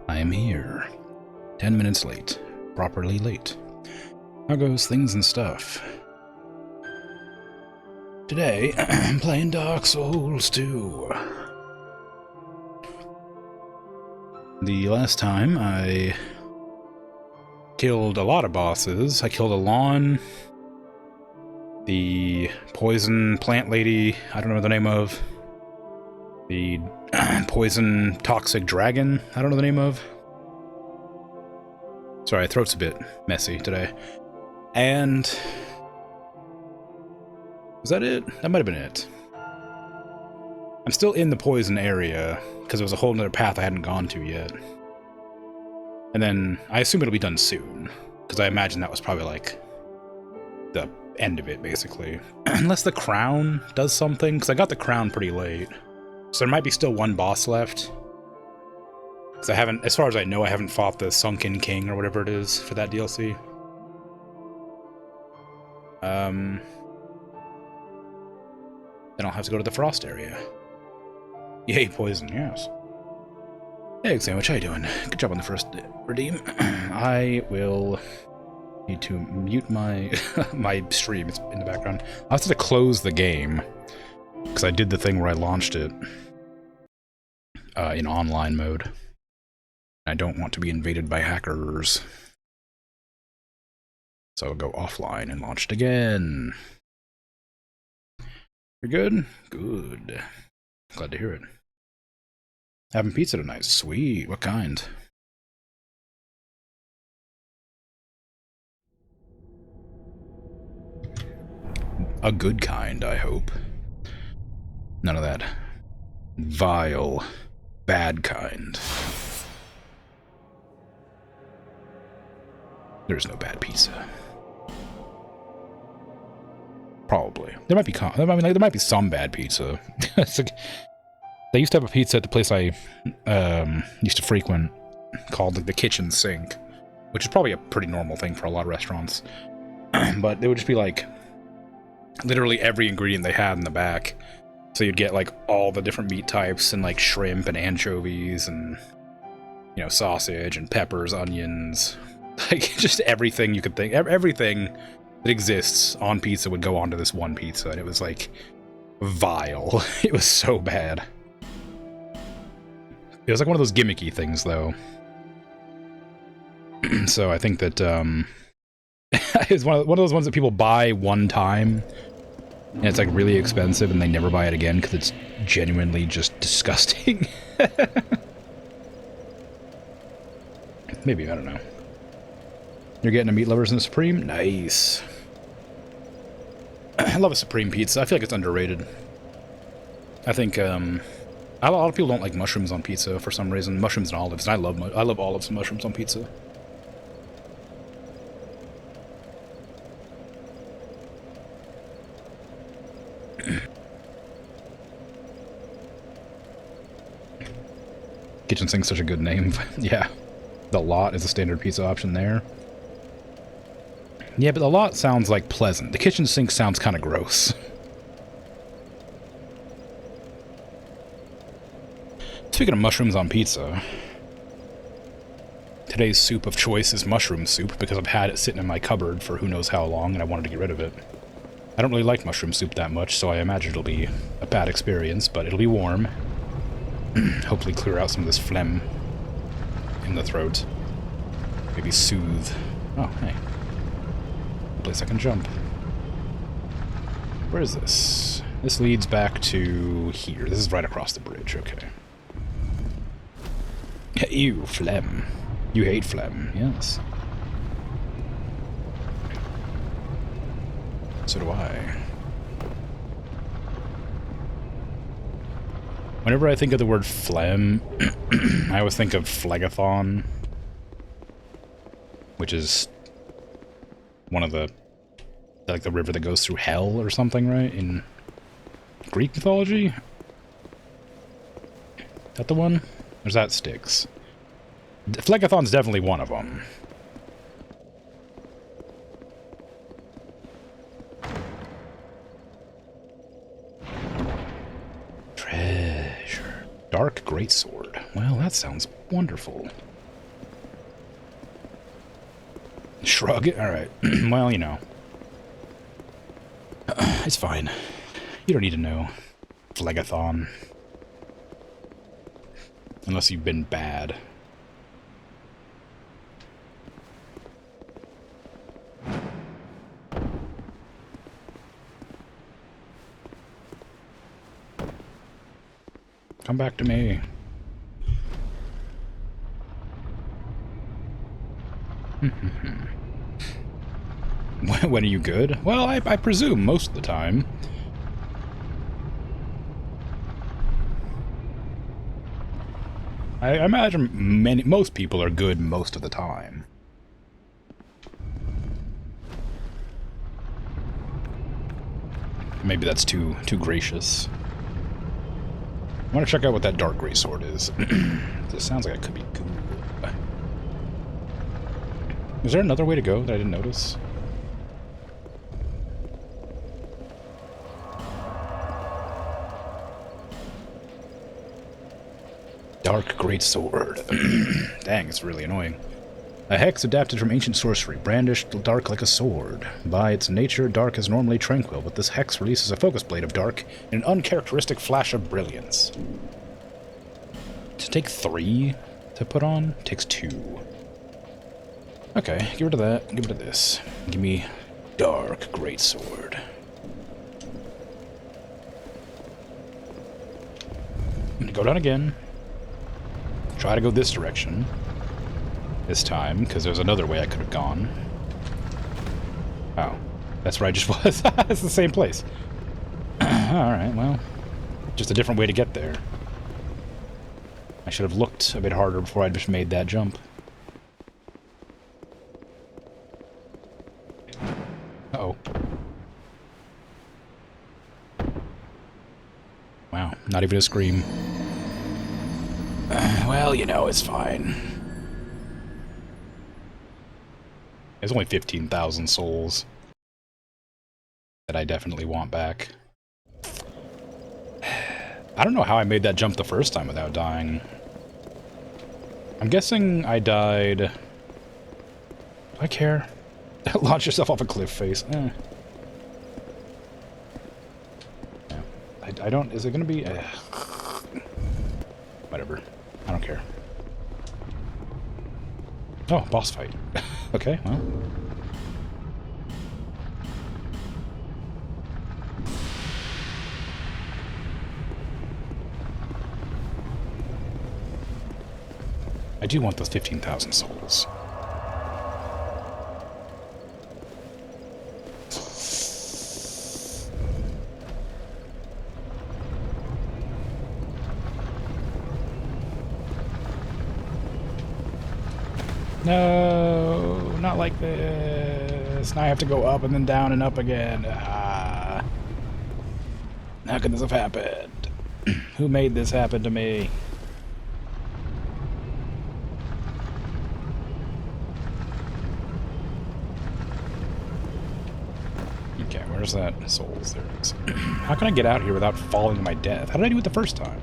I am here. 10 minutes late. Properly late. How goes things and stuff? Today, I'm playing Dark Souls 2. The last time, I killed a lot of bosses. I killed a lawn, the poison plant lady, I don't know the name of, the poison toxic dragon, I don't know the name of. Sorry, throat's a bit messy today. And was that it? That might have been it. I'm still in the poison area, because there was a whole other path I hadn't gone to yet. And then, I assume it'll be done soon, because I imagine that was probably, like, the end of it, basically. Unless the crown does something, because I got the crown pretty late. So there might be still one boss left. Because I haven't, as far as I know, I haven't fought the Sunken King, or whatever it is, for that DLC. Then I'll have to go to the Frost area. Yay, poison, yes. Hey, Egg Sandwich, how you doing? Good job on the first redeem. I will need to mute my my stream. It's in the background. I'll have to close the game, because I did the thing where I launched it in online mode. I don't want to be invaded by hackers. So I'll go offline and launch it again. You're good? Good. Glad to hear it. Having pizza tonight. Sweet. What kind? A good kind, I hope. None of that vile, bad kind. There's no bad pizza. Probably. There might be there might be some bad pizza. It's like, they used to have a pizza at the place I used to frequent called the Kitchen Sink, which is probably a pretty normal thing for a lot of restaurants. But it would just be like literally every ingredient they had in the back. So you'd get like all the different meat types and like shrimp and anchovies and, you know, sausage and peppers, onions, like just everything you could think. Everything that exists on pizza would go onto this one pizza, and it was like vile. It was so bad. It was like one of those gimmicky things, though. So I think that it's one of those ones that people buy one time, and it's like really expensive, and they never buy it again because it's genuinely just disgusting. Maybe, I don't know. You're getting a Meat Lovers and a Supreme? Nice. I love a Supreme pizza. I feel like it's underrated. I think a lot of people don't like mushrooms on pizza for some reason. Mushrooms and olives. And I love olives and mushrooms on pizza. Kitchen Sink's such a good name. Yeah. The Lot is a standard pizza option there. Yeah, but the Lot sounds like pleasant. The Kitchen Sink sounds kind of gross. Speaking of mushrooms on pizza, today's soup of choice is mushroom soup because I've had it sitting in my cupboard for who knows how long and I wanted to get rid of it. I don't really like mushroom soup that much, so I imagine it'll be a bad experience, but it'll be warm. Hopefully clear out some of this phlegm in the throat. Maybe soothe. Oh, hey. A place I can jump. Where is this? This leads back to here. This is right across the bridge, okay. Ew, phlegm. You hate phlegm, yes. So do I. Whenever I think of the word phlegm, I always think of Phlegathon, which is one of the, like the river that goes through hell or something, right? In Greek mythology? Is that the one? Or is that Styx? Phlegathon's definitely one of them. Dark Greatsword. Well, that sounds wonderful. Shrug it? Alright. Well, you know. It's fine. You don't need to know. Phlegathon. Unless you've been bad. Come back to me. When are you good? Well, I presume most of the time. I imagine most people are good most of the time. Maybe that's too gracious. I want to check out what that dark greatsword is. This sounds like it could be good. Is there another way to go that I didn't notice? Dark greatsword. Dang, it's really annoying. A hex adapted from ancient sorcery, brandished dark like a sword. By its nature, dark is normally tranquil, but this hex releases a focus blade of dark in an uncharacteristic flash of brilliance. To take 3 to put on takes 2. Okay, get rid of that. Give rid of this. Give me dark greatsword. I'm gonna go down again. Try to go this direction. This time, because there's another way I could have gone. Oh, that's where I just was. It's the same place. Alright, well, just a different way to get there. I should have looked a bit harder before I just made that jump. Uh-oh. Wow, not even a scream. Well, you know, it's fine. There's only 15,000 souls that I definitely want back. I don't know how I made that jump the first time without dying. I'm guessing I died... Do I care? Launch yourself off a cliff face. Eh. Yeah. I don't... Is it gonna be... Whatever. I don't care. Oh, boss fight. Okay, well. I do want those 15,000 souls. No, not like this. Now I have to go up and then down and up again. Ah. How could this have happened? Who made this happen to me? Okay, where's that souls? There it is. How can I get out here without falling to my death? How did I do it the first time?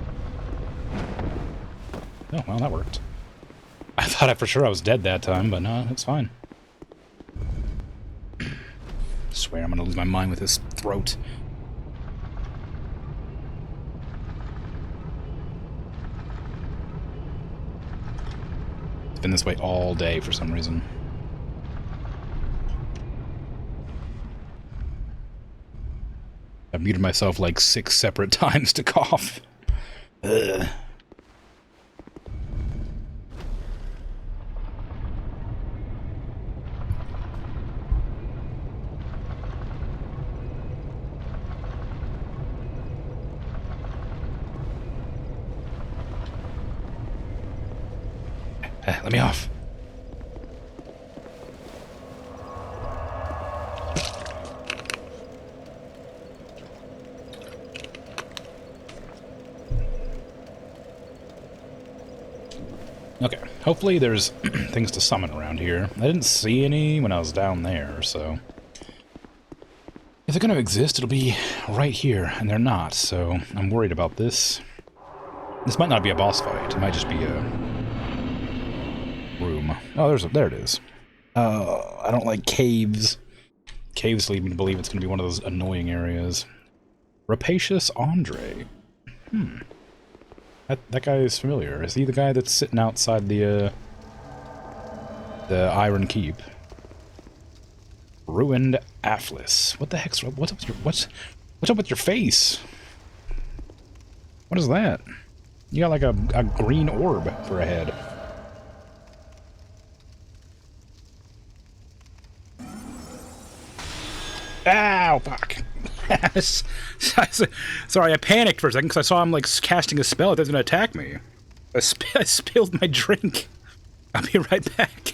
Oh, well, that worked. I thought for sure I was dead that time, but no, it's fine. I swear I'm gonna lose my mind with this throat. It's been this way all day for some reason. I've muted myself like 6 separate times to cough. Ugh. Let me off. Okay, hopefully there's things to summon around here. I didn't see any when I was down there, so... If they're going to exist, it'll be right here, and they're not, so I'm worried about this. This might not be a boss fight. It might just be a room. Oh, there it is. I don't like caves. Caves lead me to believe it's going to be one of those annoying areas. Rapacious Andre. That guy is familiar. Is he the guy that's sitting outside the Iron Keep? Ruined Aphlis. What the heck's what's up with your face? What is that? You got like a green orb for a head. Ow, fuck. Sorry, I panicked for a second because I saw him like casting a spell that was gonna attack me. I spilled my drink. I'll be right back.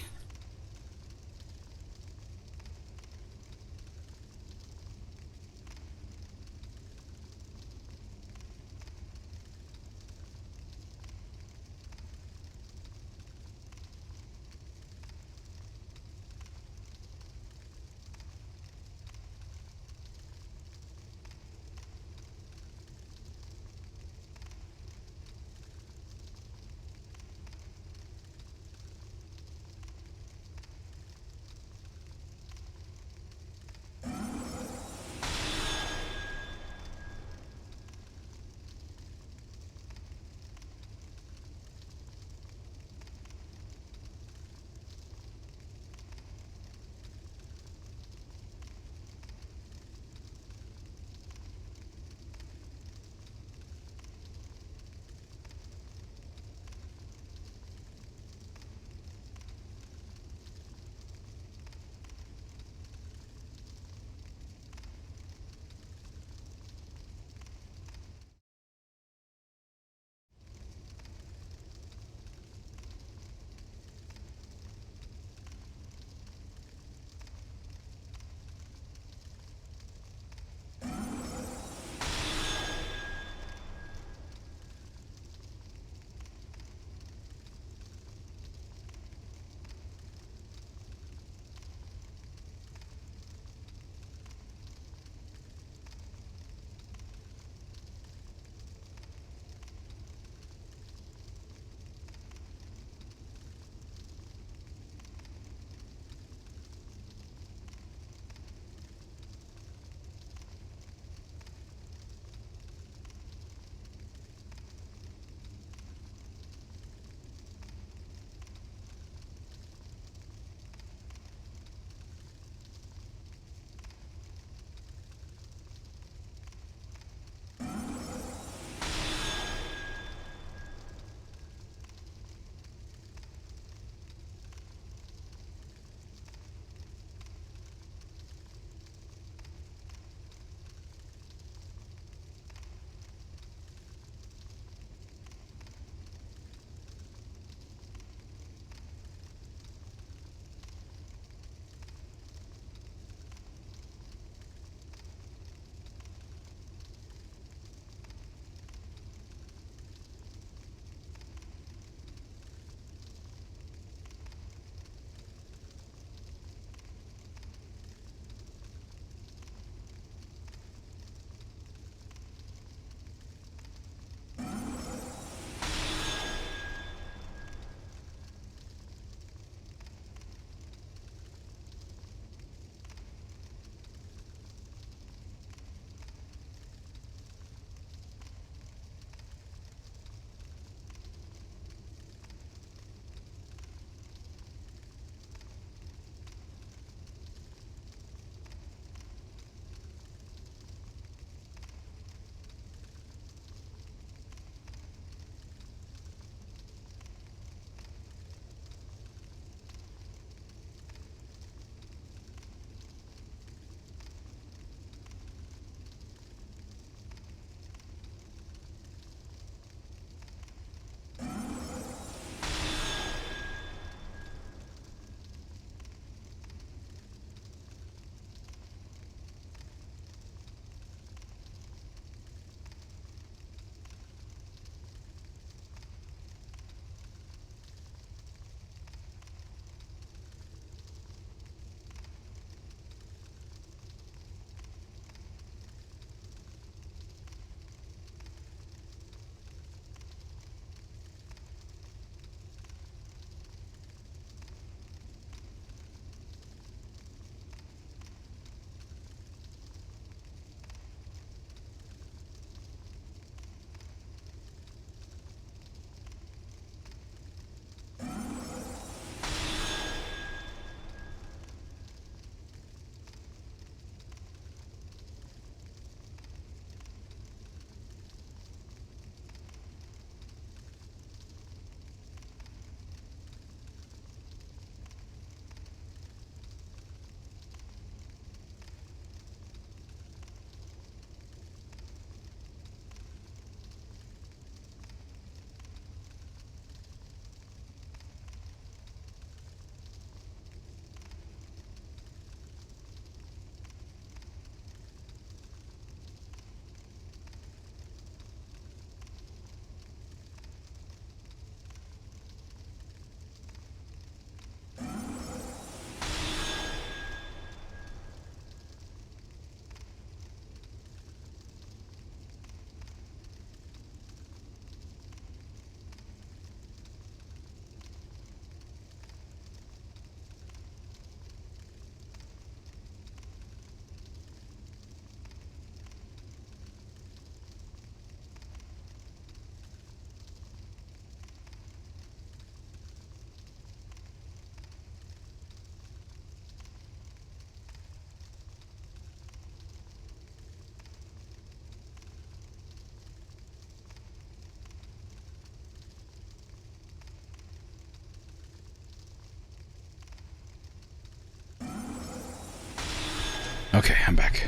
Okay, I'm back.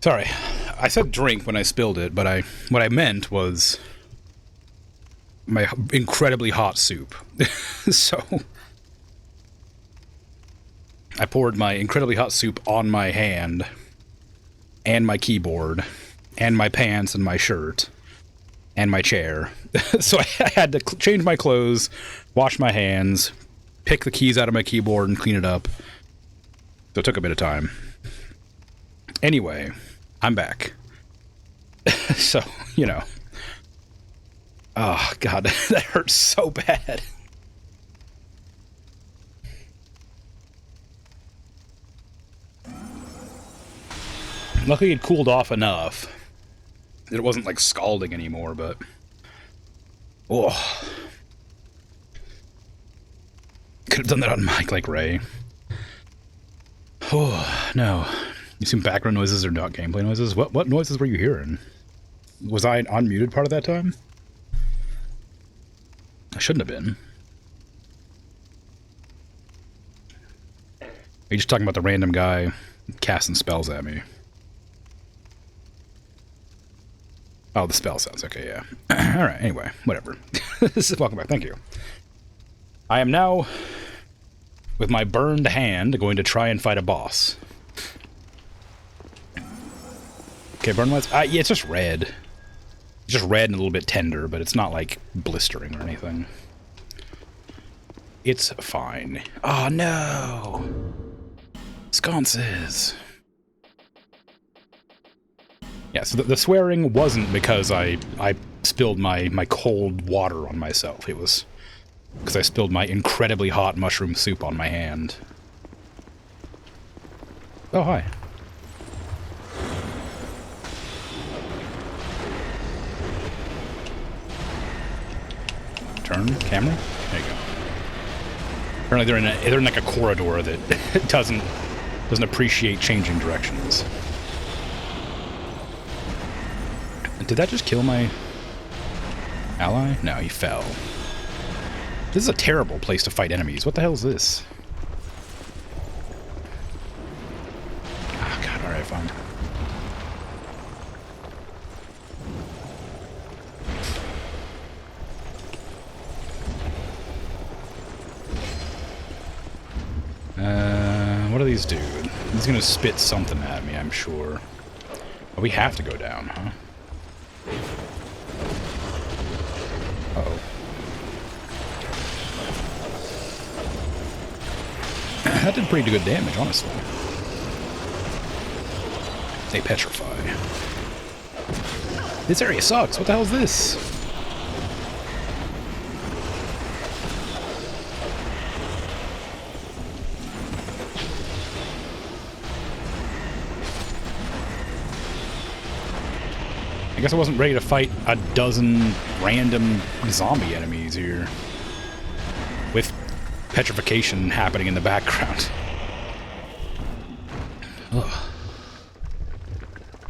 Sorry, I said drink when I spilled it, but what I meant was my incredibly hot soup. So I poured my incredibly hot soup on my hand, and my keyboard, and my pants, and my shirt, and my chair. So I had to change my clothes, wash my hands, pick the keys out of my keyboard, and clean it up. So it took a bit of time. Anyway, I'm back. So, you know. Oh, God, that hurts so bad. Luckily it cooled off enough that it wasn't, like, scalding anymore, but... Oh. Could have done that on mic like Ray. Oh, no. You seen background noises or not gameplay noises? What noises were you hearing? Was I unmuted part of that time? I shouldn't have been. Are you just talking about the random guy casting spells at me? Oh, the spell sounds okay, yeah. Alright, anyway, whatever. Welcome back, thank you. I am now, with my burned hand, going to try and fight a boss. Okay, burn lights. Yeah, it's just red. It's just red and a little bit tender, but it's not, like, blistering or anything. It's fine. Oh, no! Sconces! Yeah, so the swearing wasn't because I spilled my cold water on myself. It was because I spilled my incredibly hot mushroom soup on my hand. Oh, hi. Turn camera. There you go. Apparently they're in like a corridor that doesn't appreciate changing directions. Did that just kill my ally? No, he fell. This is a terrible place to fight enemies. What the hell is this? Oh god, alright, fine. What do these do? He's gonna spit something at me, I'm sure. Oh, we have to go down, huh? Uh-oh. That did pretty good damage, honestly. They petrify. This area sucks. What the hell is this? I guess I wasn't ready to fight a dozen random zombie enemies here. With petrification happening in the background. Ugh.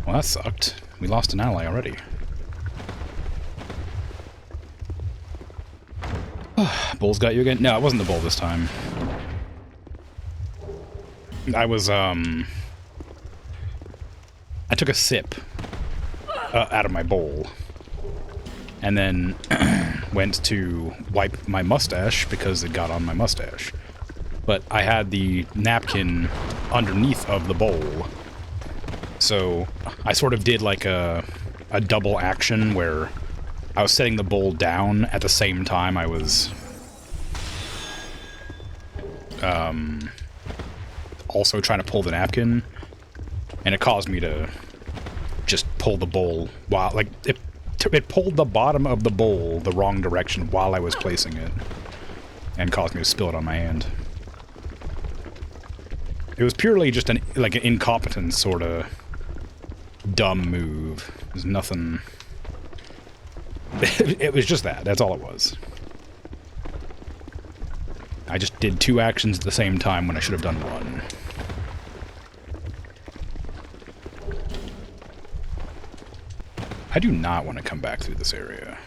Well, that sucked. We lost an ally already. Bull's got you again? No, it wasn't the bull this time. I was, I took a sip out of my bowl. And then went to wipe my mustache because it got on my mustache. But I had the napkin underneath of the bowl. So I sort of did like a double action where I was setting the bowl down at the same time I was also trying to pull the napkin. And it caused me to just pull the bowl while, like, it pulled the bottom of the bowl the wrong direction while I was placing it. And caused me to spill it on my hand. It was purely just an incompetent sort of dumb move. There's nothing... It was just that. That's all it was. I just did two actions at the same time when I should have done one. I do not want to come back through this area.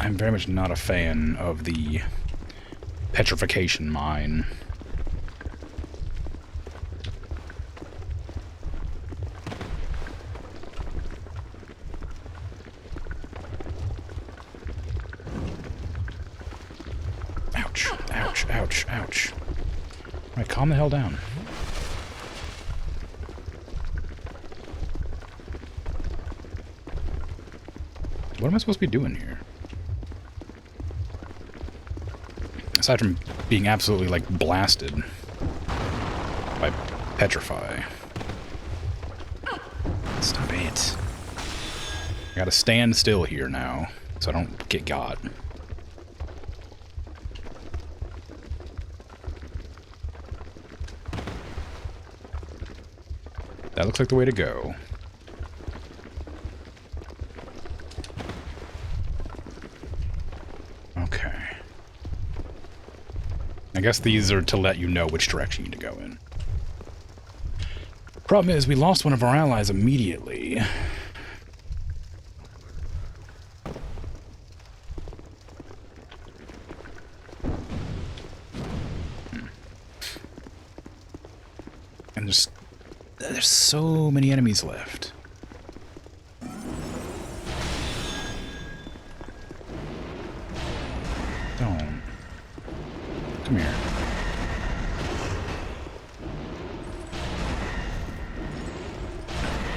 I'm very much not a fan of the petrification mine. Ouch, ouch, ouch, ouch. Alright, calm the hell down. What am I supposed to be doing here? Aside from being absolutely, like, blasted by petrify. Stop it. I gotta stand still here now, so I don't get got. That looks like the way to go. Okay. I guess these are to let you know which direction you need to go in. Problem is, we lost one of our allies immediately. And there's so many enemies left. Don't. Come here.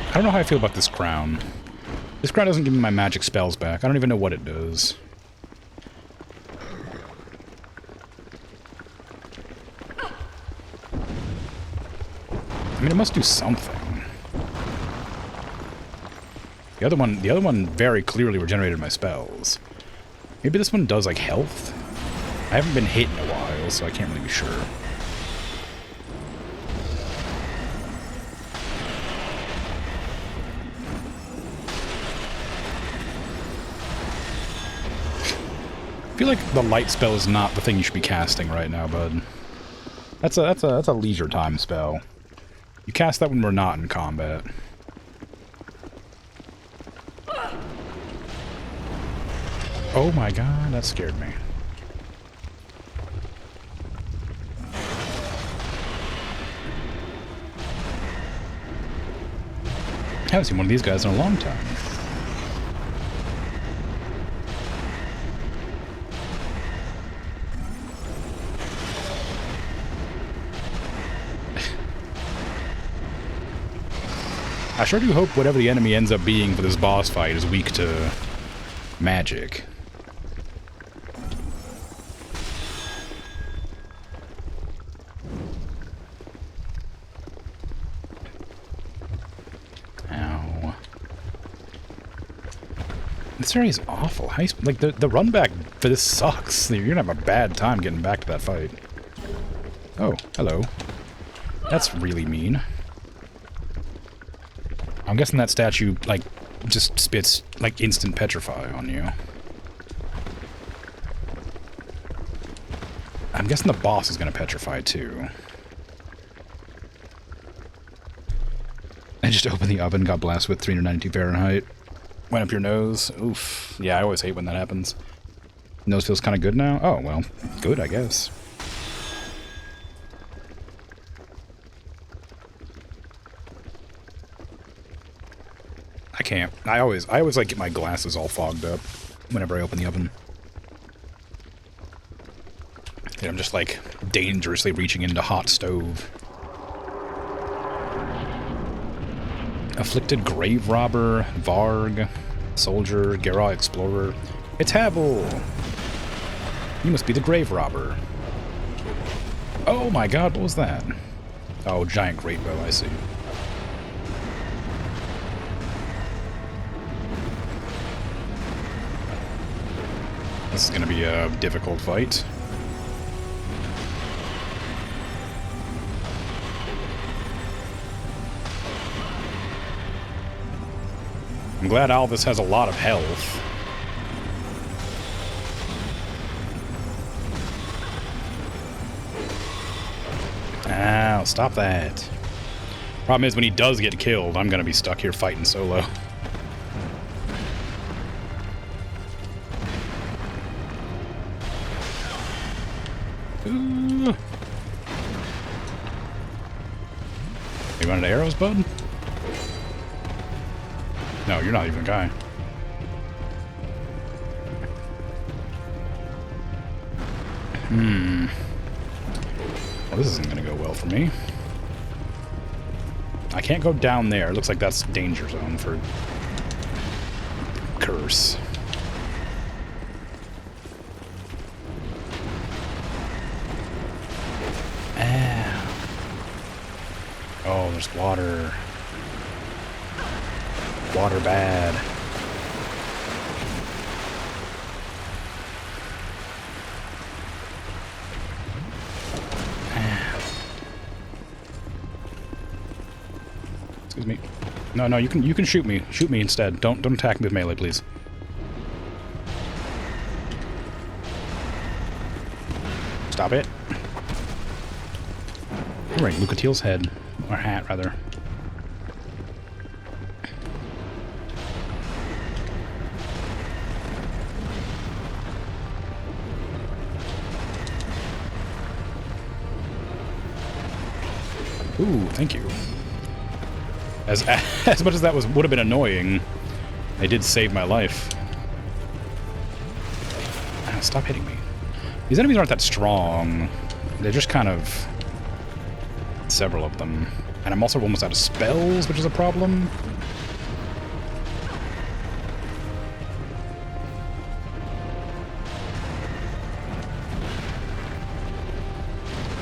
I don't know how I feel about this crown. This crown doesn't give me my magic spells back. I don't even know what it does. I mean, it must do something. The other one very clearly regenerated my spells. Maybe this one does, like, health? I haven't been hit in a while, so I can't really be sure. I feel like the light spell is not the thing you should be casting right now, bud. That's a leisure time spell. You cast that when we're not in combat. Oh my god, that scared me. I haven't seen one of these guys in a long time. I sure do hope whatever the enemy ends up being for this boss fight is weak to magic. Ow. This area is awful. Like, the run back for this sucks. You're gonna have a bad time getting back to that fight. Oh, hello. That's really mean. I'm guessing that statue, like, just spits, like, instant petrify on you. I'm guessing the boss is gonna petrify, too. I just opened the oven, got blasted with 392 Fahrenheit. Went up your nose. Oof. Yeah, I always hate when that happens. Nose feels kind of good now? Oh, well, good, I guess. I can't. I always like get my glasses all fogged up whenever I open the oven. And I'm just like dangerously reaching into hot stove. Afflicted Grave Robber, Varg, Soldier, Gera Explorer. It's Havel! You must be the Grave Robber. Oh my god, what was that? Oh, giant great bow, I see. This is going to be a difficult fight. I'm glad Alvis has a lot of health. Ow, stop that. Problem is, when he does get killed, I'm going to be stuck here fighting solo. you wanted arrows, bud? No, you're not even a guy. Well, this isn't gonna go well for me. I can't go down there. It looks like that's danger zone for curse. Ah. Oh, there's water. Water bad. Excuse me. No, you can shoot me. Shoot me instead. Don't attack me with melee, please. Stop it. You're right, Lucatiel's head. Or hat, rather. Ooh, thank you. As much as that would have been annoying, they did save my life. Stop hitting me. These enemies aren't that strong. They're just kind of... several of them. And I'm also almost out of spells, which is a problem.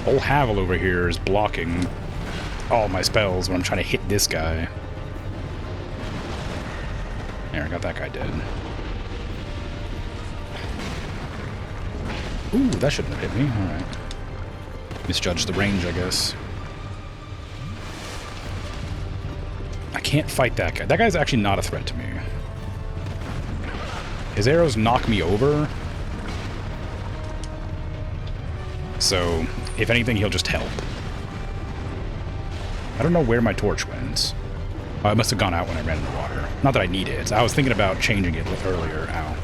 Old Havel over here is blocking all my spells when I'm trying to hit this guy. There, I got that guy dead. Ooh, that shouldn't have hit me. Alright. Misjudged the range, I guess. I can't fight that guy. That guy's actually not a threat to me. His arrows knock me over. So, if anything, he'll just help. I don't know where my torch went. Oh, it must have gone out when I ran in the water. Not that I need it. I was thinking about changing it earlier. Ow.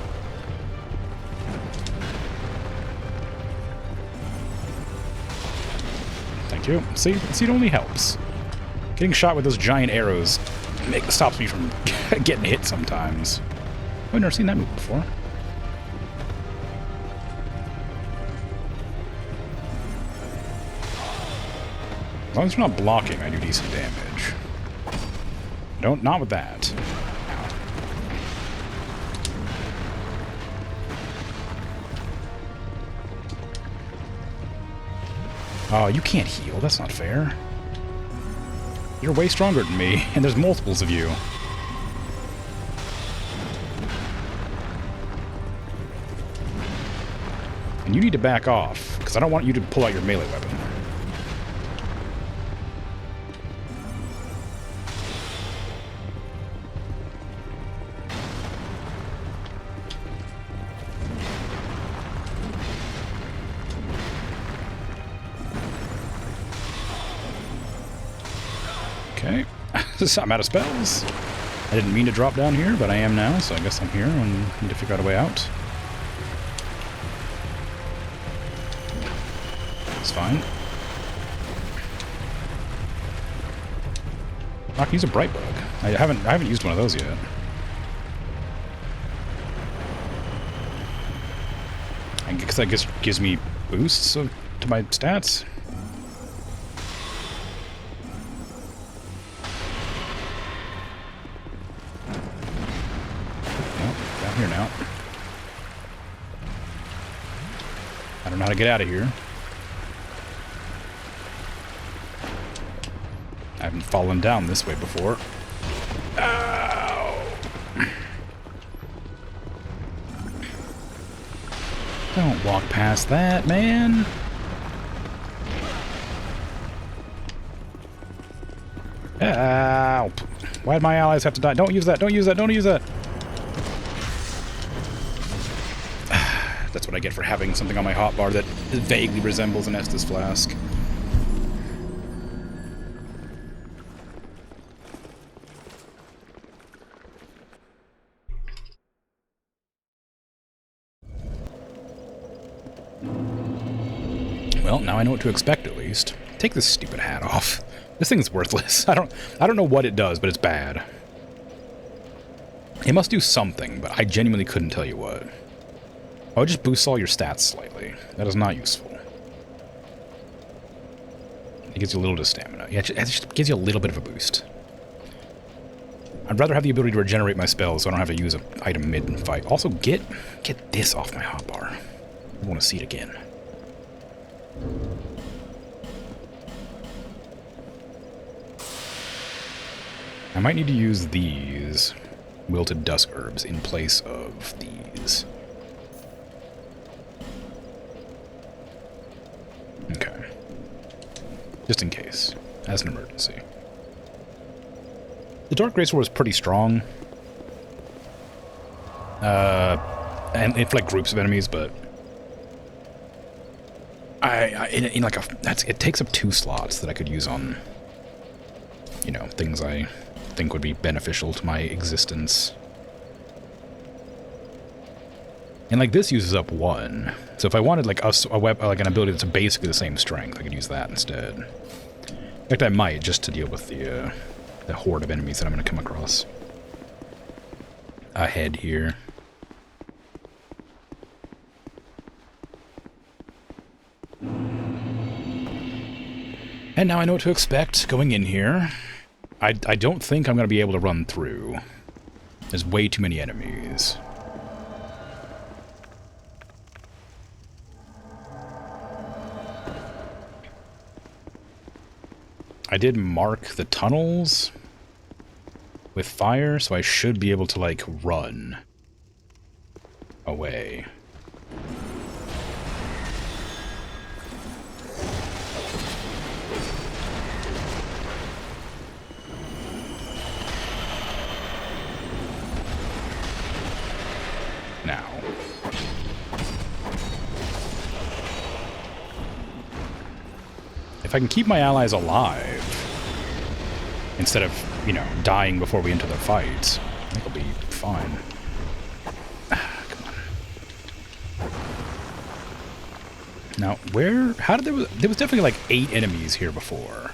Thank you. See, it only helps. Getting shot with those giant arrows stops me from getting hit sometimes. I've never seen that move before. As long as you're not blocking, I do decent damage. Not with that. Oh, you can't heal. That's not fair. You're way stronger than me, and there's multiples of you. And you need to back off, because I don't want you to pull out your melee weapon. Okay. I'm out of spells. I didn't mean to drop down here, but I am now, so I guess I'm here and need to figure out a way out. It's fine. I can use a bright bug. I haven't used one of those yet. I guess that gives me boosts to my stats. Here now. I don't know how to get out of here. I haven't fallen down this way before. Ow! Don't walk past that, man. Ow! Why'd my allies have to die? Don't use that! Don't use that! Don't use that! That's what I get for having something on my hotbar that vaguely resembles an Estus flask. Well, now I know what to expect, at least. Take this stupid hat off. This thing's worthless. I don't know what it does, but it's bad. It must do something, but I genuinely couldn't tell you what. Oh, it just boosts all your stats slightly. That is not useful. It gives you a little bit of stamina. Yeah, it just gives you a little bit of a boost. I'd rather have the ability to regenerate my spells so I don't have to use an item mid-fight. Also, get this off my hotbar. I want to see it again. I might need to use these wilted dusk herbs in place of these. Okay. Just in case, as an emergency. The Dark Greatsword was pretty strong. And for like groups of enemies, but in like it takes up 2 slots that I could use on, you know, things I think would be beneficial to my existence. And like this uses up 1. So if I wanted like like an ability that's basically the same strength, I could use that instead. In fact, I might, just to deal with the horde of enemies that I'm going to come across ahead here. And now I know what to expect going in here. I don't think I'm going to be able to run through. There's way too many enemies. I did mark the tunnels with fire, so I should be able to, like, run away. Now. If I can keep my allies alive, instead of, you know, dying before we enter the fight, I think I'll be fine. Come on. Now, how did there was definitely like 8 enemies here before.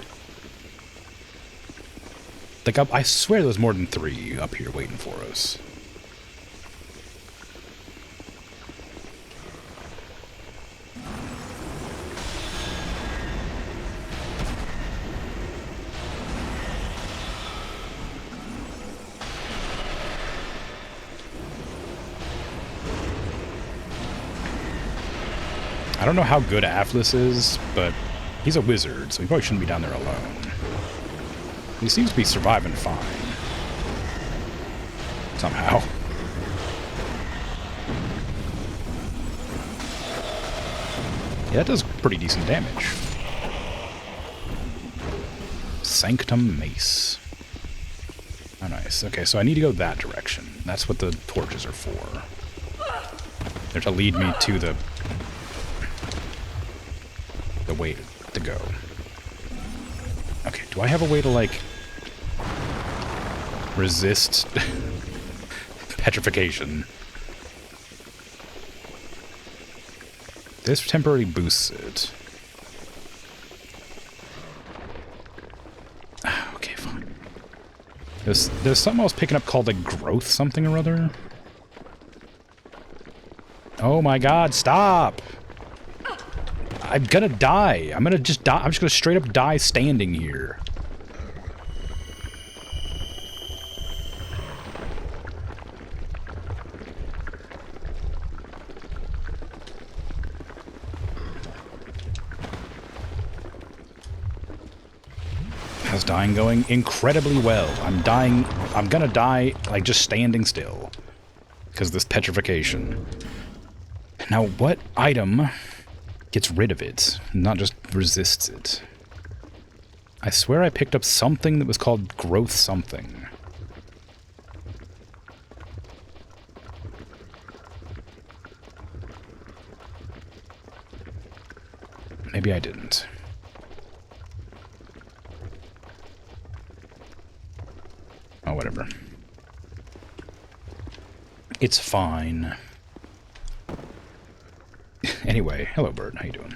Like, I swear there was more than 3 up here waiting for us. I don't know how good Atlas is, but he's a wizard, so he probably shouldn't be down there alone. He seems to be surviving fine. Somehow. Yeah, that does pretty decent damage. Sanctum Mace. Oh, nice. Okay, so I need to go that direction. That's what the torches are for. They're to lead me to the way to go. Okay, do I have a way to, like, resist petrification? This temporarily boosts it. Okay, fine. There's something I was picking up called, like, growth something or other. Oh my god, stop! I'm gonna die. I'm gonna just die. I'm just gonna straight up die standing here. How's dying going? Incredibly well. I'm dying. I'm gonna die, like, just standing still. Because of this petrification. Now, what item gets rid of it, not just resists it? I swear I picked up something that was called growth something. Maybe I didn't. Oh, whatever. It's fine. Anyway, hello bird, how you doing?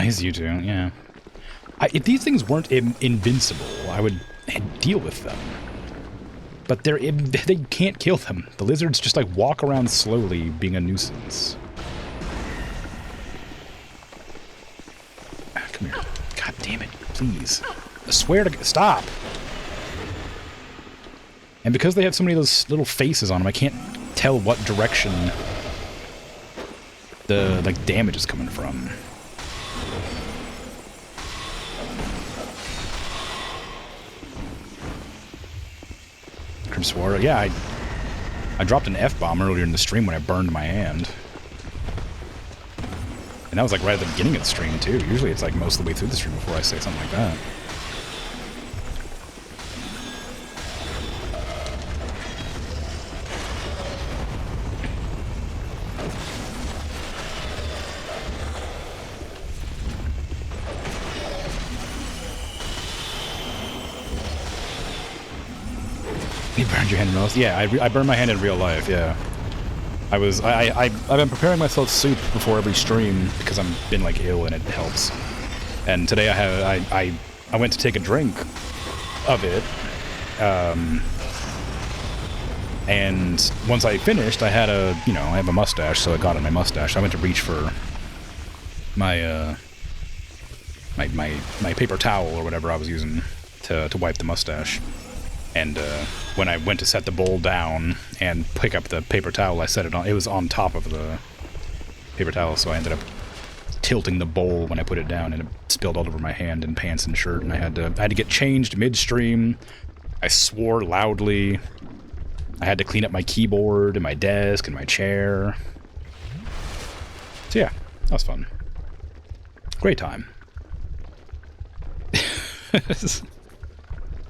Nice, you two, yeah. If these things weren't invincible, I would deal with them. But they can't kill them. The lizards just, like, walk around slowly, being a nuisance. Come here. God damn it, please. I swear to... Stop! And because they have so many of those little faces on them, I can't tell what direction the, like, damage is coming from. FromSoftware. Yeah, I dropped an F-bomb earlier in the stream when I burned my hand. And that was like right at the beginning of the stream, too. Usually it's like most of the way through the stream before I say something like that. You burned your hand in real life? Yeah, I burned my hand in real life, yeah. I've been preparing myself soup before every stream because I've been, like, ill and it helps. And today I went to take a drink of it, and once I finished, I had I have a mustache, so I got in my mustache. I went to reach for my, my paper towel or whatever I was using to wipe the mustache. And when I went to set the bowl down and pick up the paper towel, I set it on. It was on top of the paper towel, so I ended up tilting the bowl when I put it down, and it spilled all over my hand and pants and shirt. And I had to get changed midstream. I swore loudly. I had to clean up my keyboard and my desk and my chair. So yeah, that was fun. Great time.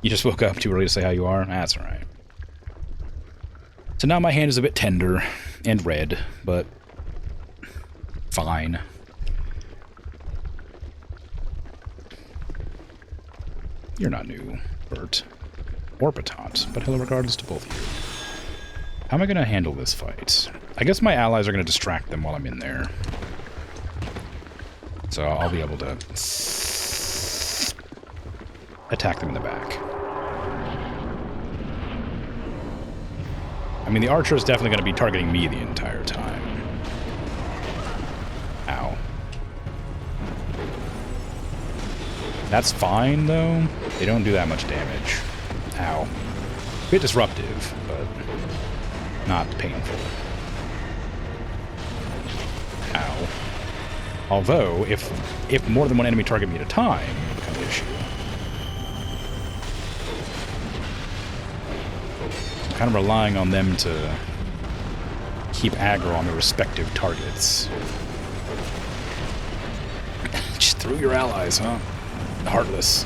You just woke up too early to say how you are? That's alright. So now my hand is a bit tender and red, but fine. You're not new, Bert. Or Patat, but hello regardless to both of you. How am I going to handle this fight? I guess my allies are going to distract them while I'm in there. So I'll be able to attack them in the back. I mean, the archer is definitely going to be targeting me the entire time. Ow. That's fine, though. They don't do that much damage. Ow. A bit disruptive, but not painful. Ow. Although, if more than one enemy target me at a time, it will become an issue. I'm kind of relying on them to keep aggro on their respective targets. Just through your allies, huh? Heartless.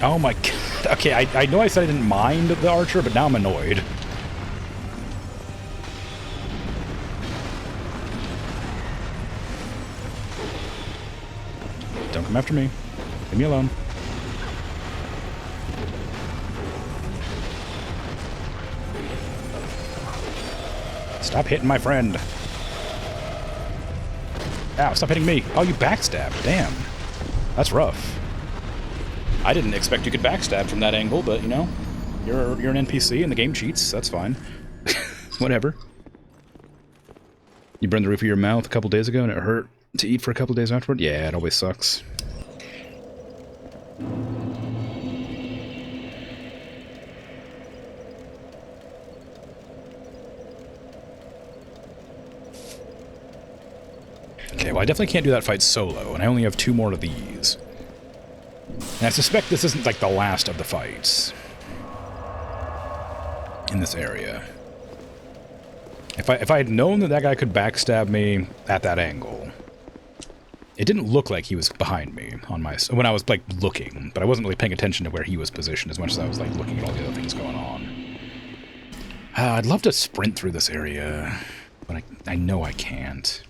Oh my god. Okay, I know I said I didn't mind the archer, but now I'm annoyed. Don't come after me. Leave me alone. Stop hitting my friend. Ow, stop hitting me. Oh, you backstabbed. Damn. That's rough. I didn't expect you could backstab from that angle, but, you know, you're an NPC and the game cheats. That's fine. Whatever. You burned the roof of your mouth a couple days ago and it hurt to eat for a couple days afterward? Yeah, it always sucks. Okay, well, I definitely can't do that fight solo, and I only have 2 more of these. And I suspect this isn't, like, the last of the fights in this area. If I had known that that guy could backstab me at that angle, it didn't look like he was behind me on my when I was, like, looking, but I wasn't really paying attention to where he was positioned as much as I was, like, looking at all the other things going on. I'd love to sprint through this area, but I know I can't.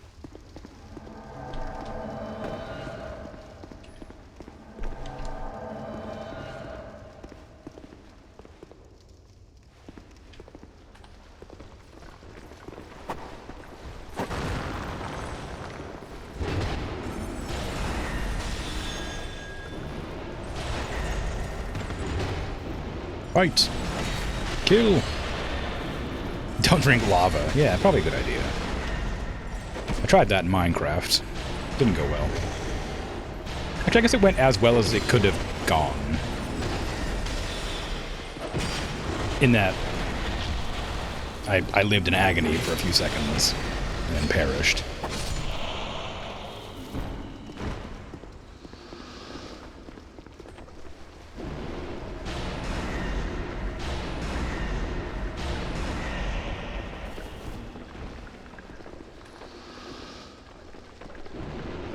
Fight! Kill! Don't drink lava. Yeah, probably a good idea. I tried that in Minecraft. Didn't go well. Actually, I guess it went as well as it could have gone. In that, I lived in agony for a few seconds and then perished.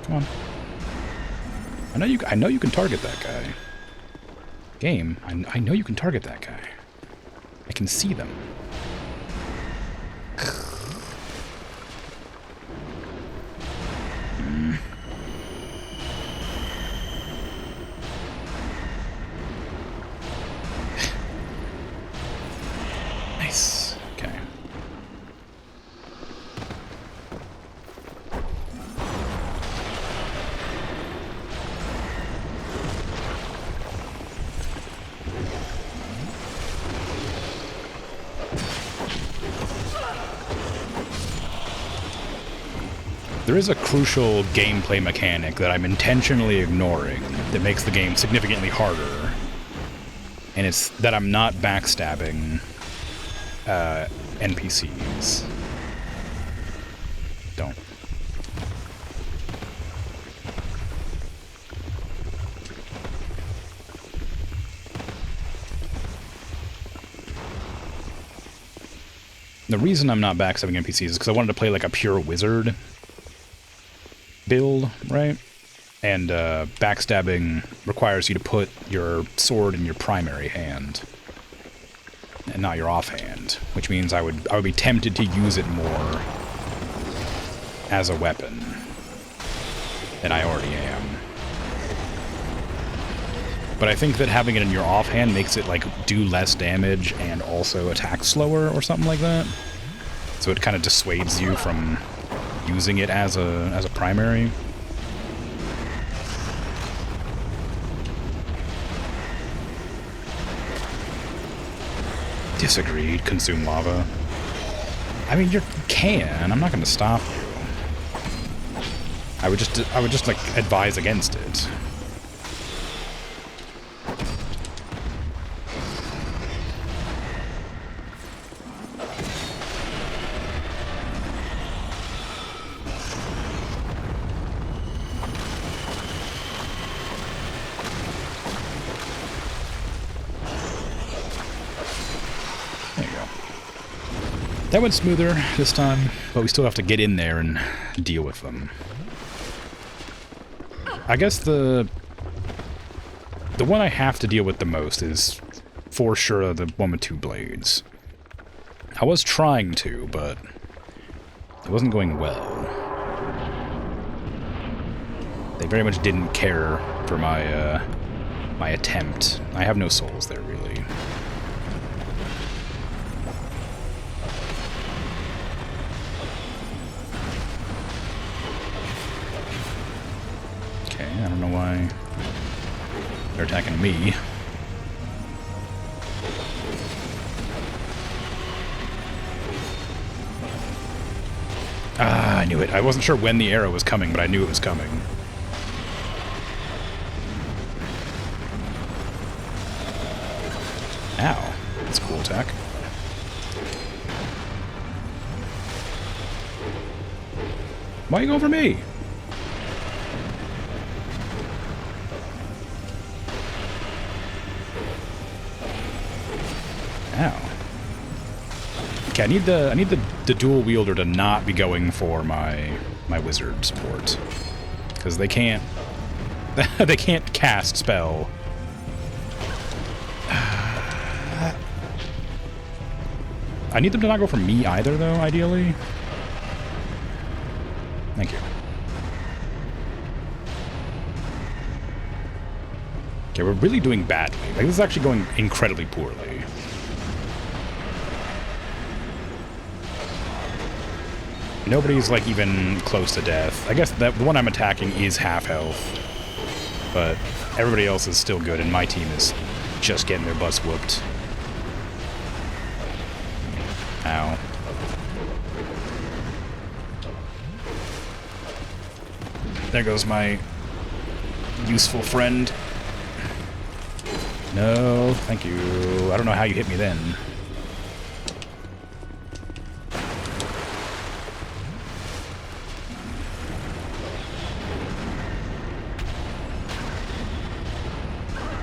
Come on. I know you can target that guy. Game, I know you can target that guy. I can see them. Nice. Okay. There is a crucial gameplay mechanic that I'm intentionally ignoring that makes the game significantly harder. And it's that I'm not backstabbing NPCs. Don't. The reason I'm not backstabbing NPCs is because I wanted to play like a pure wizard build, right? And backstabbing requires you to put your sword in your primary hand and not your offhand, which means I would be tempted to use it more as a weapon than I already am. But I think that having it in your offhand makes it like do less damage and also attack slower or something like that. So it kind of dissuades you from using it as a primary. Disagreed. Consume lava. I mean, you can. I'm not going to stop you. I would just like advise against it. That went smoother this time, but we still have to get in there and deal with them. I guess the one I have to deal with the most is, for sure, the one with 2 blades. I was trying to, but it wasn't going well. They very much didn't care for my my attempt. I have no souls there, really. I don't know why they're attacking me. Ah, I knew it. I wasn't sure when the arrow was coming, but I knew it was coming. Ow. That's a cool attack. Why are you going for me? Ow. Okay, I need the dual wielder to not be going for my wizard support, because they can't they can't cast spell. I need them to not go for me either, though. Ideally. Thank you. Okay, we're really doing badly. Like, this is actually going incredibly poorly. Nobody's, like, even close to death. I guess that the one I'm attacking is half health. But everybody else is still good, and my team is just getting their butts whooped. Ow. There goes my useful friend. No, thank you. I don't know how you hit me then.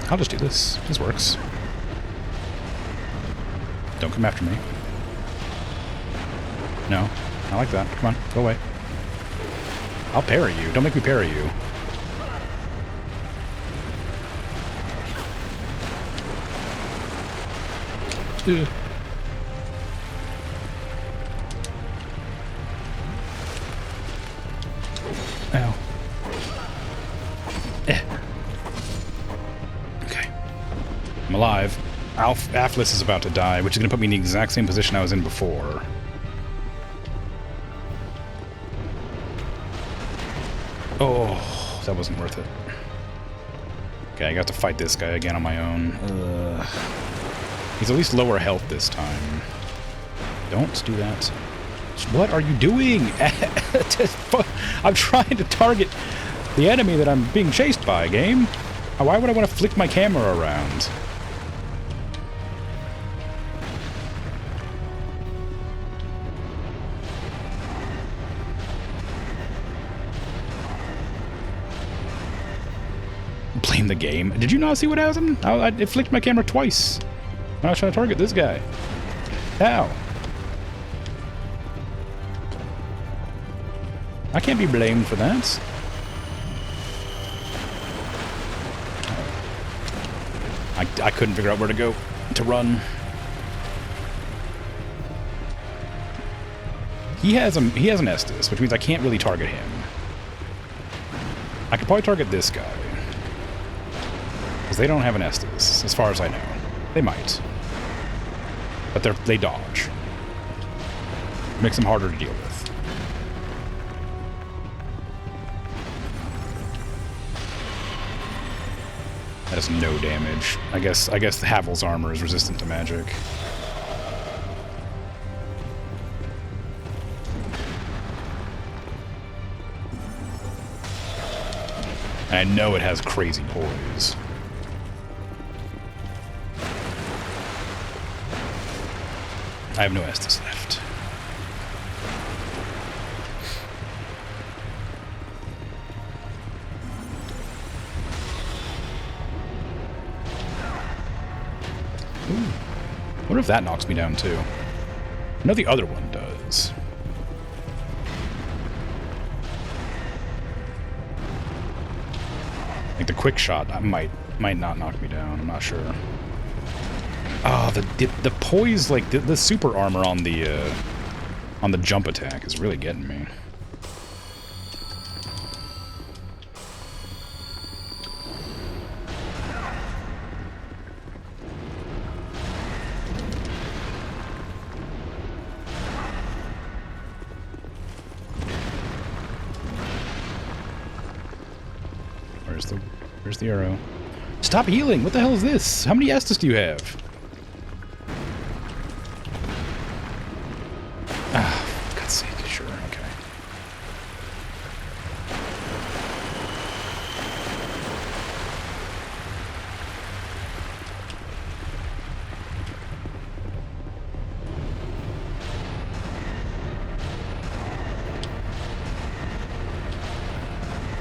I'll just do this. This works. Don't come after me. No, I like that. Come on, go away. I'll parry you. Don't make me parry you. Ugh. Ow. Okay. I'm alive. Atlas is about to die, which is going to put me in the exact same position I was in before. Oh, that wasn't worth it. Okay, I got to fight this guy again on my own. He's at least lower health this time. Don't do that. What are you doing? I'm trying to target the enemy that I'm being chased by, game. Why would I want to flick my camera around? Blame the game. Did you not see what happened? It flicked my camera twice. I was trying to target this guy. Ow. I can't be blamed for that. I couldn't figure out where to go to run. He has an Estus, which means I can't really target him. I could probably target this guy. Because they don't have an Estus, as far as I know. They might. But they dodge. Makes them harder to deal with. That does no damage. I guess the Havel's armor is resistant to magic. And I know it has crazy poise. I have no Estus left. Ooh. What if that knocks me down too? I know the other one does. Like the quick shot might not knock me down. I'm not sure. Oh, the poise, like the super armor on the jump attack is really getting me. Where's the arrow? Stop healing! What the hell is this? How many Estus do you have? Ah, for God's sake, sure, okay.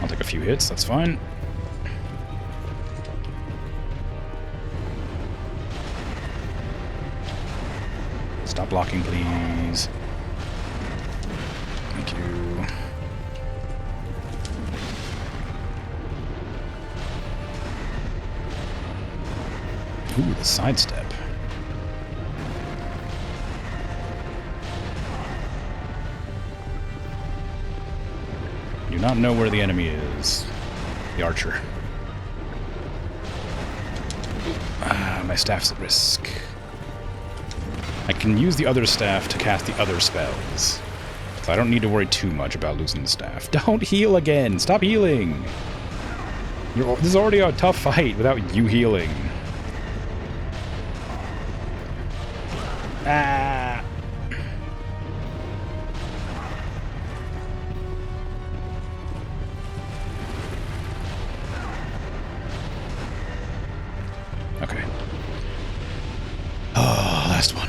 I'll take a few hits, that's fine. Stop blocking, please. Thank you. Ooh, the sidestep. Do not know where the enemy is. The archer. Ah, my staff's at risk. I can use the other staff to cast the other spells. So I don't need to worry too much about losing the staff. Don't heal again! Stop healing! This is already a tough fight without you healing. Ah! last one.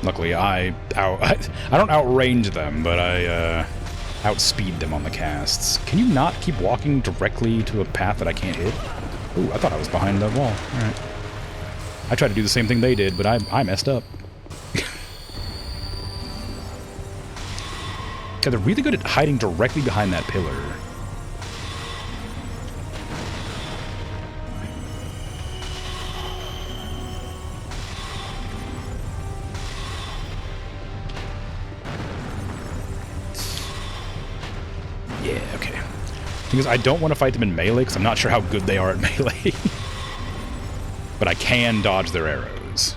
Luckily, I don't outrange them, but I outspeed them on the casts. Can you not keep walking directly to a path that I can't hit? Ooh, I thought I was behind the wall. Alright. I tried to do the same thing they did, but I messed up. God, they're really good at hiding directly behind that pillar. Yeah, okay. Because I don't want to fight them in melee, because I'm not sure how good they are at melee. But I can dodge their arrows.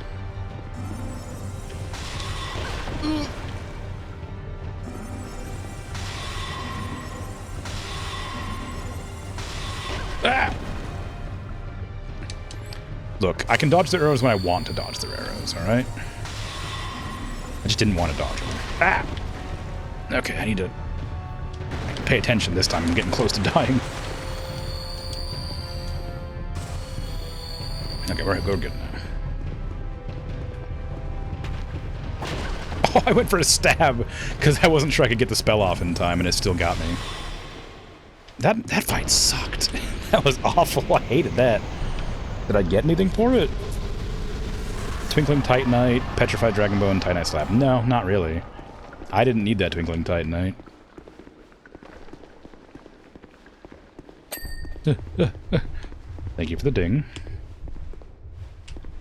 Ah! Look, I can dodge their arrows when I want to dodge their arrows, alright? I just didn't want to dodge them. Ah! Okay, I need to pay attention this time. I'm getting close to dying. Okay, we're good now. Oh, I went for a stab because I wasn't sure I could get the spell off in time, and it still got me. That fight sucked. That was awful. I hated that. Did I get anything for it? Twinkling Titanite, Petrified Dragonbone, Titanite Slap. No, not really. I didn't need that Twinkling Titanite. Thank you for the ding.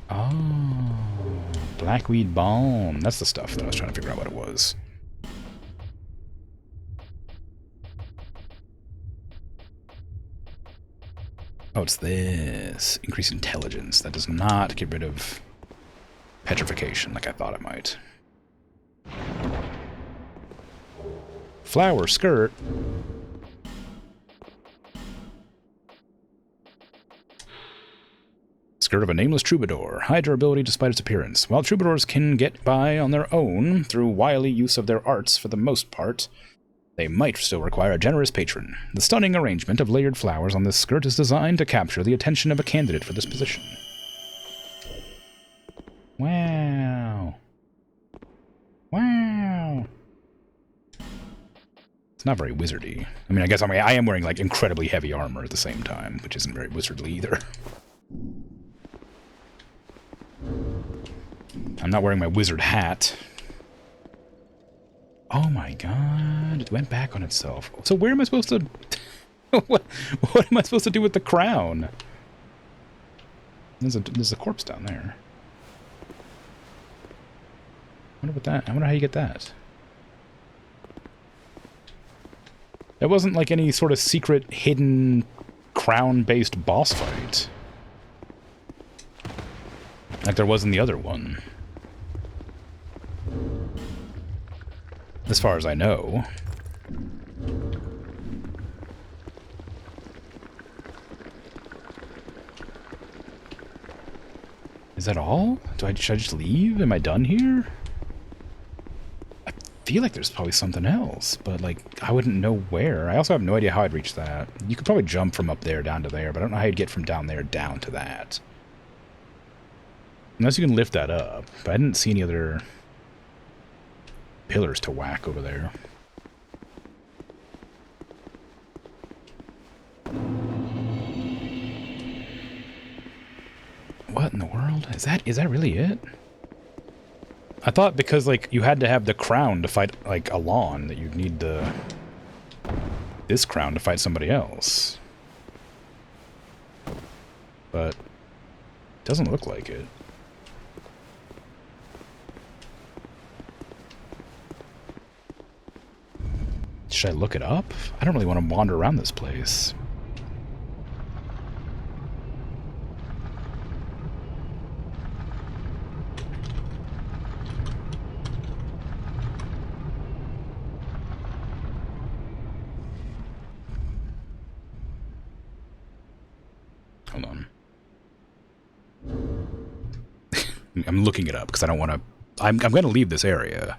Oh, Blackweed Balm. That's the stuff that I was trying to figure out what it was. Oh, it's this. Increase intelligence. That does not get rid of petrification like I thought it might. Flower skirt. Skirt of a nameless troubadour. High durability despite its appearance. While troubadours can get by on their own through wily use of their arts for the most part, they might still require a generous patron. The stunning arrangement of layered flowers on this skirt is designed to capture the attention of a candidate for this position. Wow. Wow. It's not very wizardy. I mean, I am wearing, like, incredibly heavy armor at the same time, which isn't very wizardly either. I'm not wearing my wizard hat. Oh my god, it went back on itself. So where am I supposed to... what am I supposed to do with the crown? There's a corpse down there. I wonder how you get that. It wasn't like any sort of secret, hidden, crown-based boss fight. Like there was in the other one. As far as I know. Is that all? Should I just leave? Am I done here? I feel like there's probably something else, but like I wouldn't know where. I also have no idea how I'd reach that. You could probably jump from up there down to there, but I don't know how you'd get from down there down to that. Unless you can lift that up, but I didn't see any other pillars to whack over there. What in the world? Is that really it? I thought because, like, you had to have the crown to fight, like, Alon, that you'd need this crown to fight somebody else. But it doesn't look like it. Should I look it up? I don't really want to wander around this place. Hold on. I'm looking it up because I don't want to... I'm going to leave this area.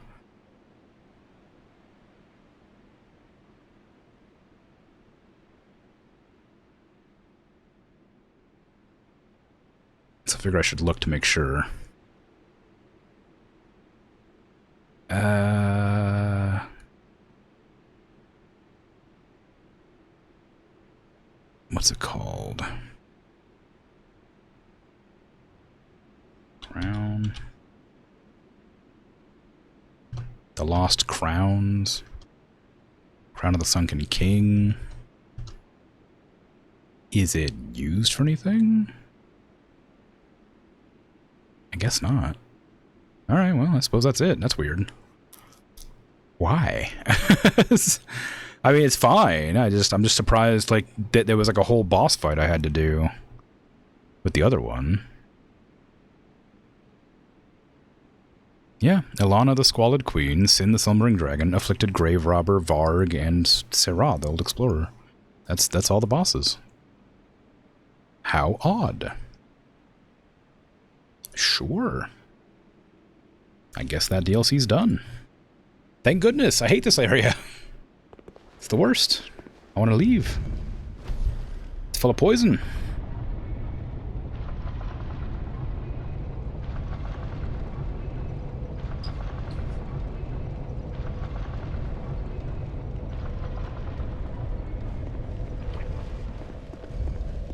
So I figure I should look to make sure. What's it called? Crown. The Lost Crowns. Crown of the Sunken King. Is it used for anything? I guess not. Alright, well, I suppose that's it. That's weird. Why? I mean, it's fine. I'm just surprised, like, that there was, like, a whole boss fight I had to do with the other one. Yeah, Ilana the Squalid Queen, Sin the Slumbering Dragon, Afflicted Grave Robber, Varg, and Serah, the Old Explorer. That's all the bosses. How odd. Sure. I guess that DLC's done. Thank goodness, I hate this area. It's the worst. I want to leave. It's full of poison.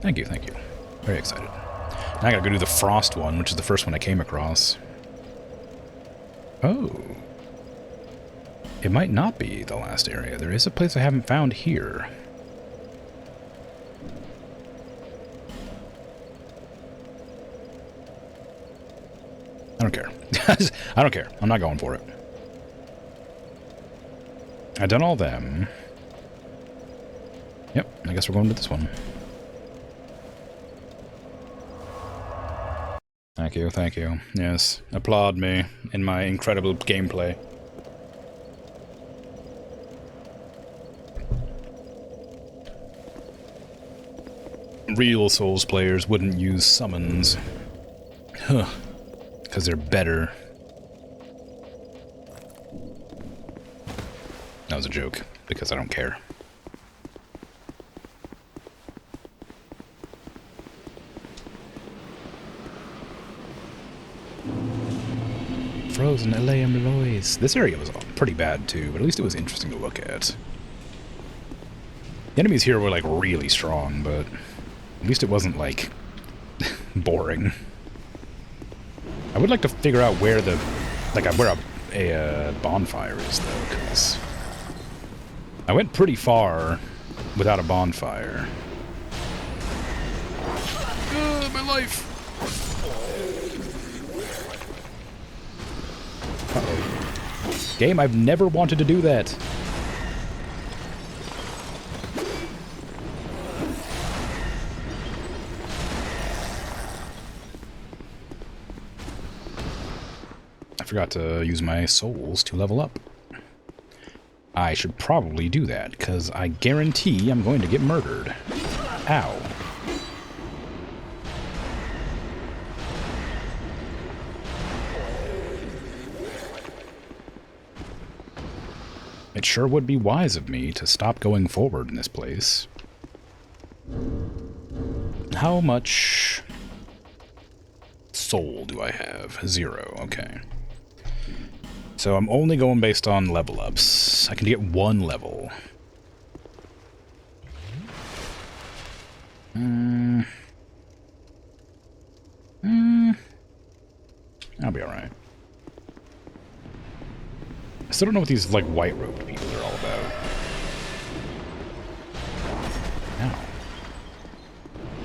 Thank you, thank you. Very excited. Now I gotta go do the Frost one, which is the first one I came across. Oh. It might not be the last area. There is a place I haven't found here. I don't care. I don't care. I'm not going for it. I've done all them. Yep, I guess we're going to this one. Thank you, thank you. Yes, applaud me in my incredible gameplay. Real Souls players wouldn't use summons. Huh. Because they're better. That was a joke, because I don't care. Frozen L.A. Eloise. This area was pretty bad too, but at least it was interesting to look at. The enemies here were like really strong, but at least it wasn't like boring. I would like to figure out where the where a bonfire is though, because I went pretty far without a bonfire. My life. Uh-oh. Game, I've never wanted to do that. I forgot to use my souls to level up. I should probably do that, because I guarantee I'm going to get murdered. Ow. It sure would be wise of me to stop going forward in this place. How much soul do I have? 0, okay. So I'm only going based on level ups. I can get 1 level. I'll be alright. I still don't know what these, like, white-robed people are all about. Ow.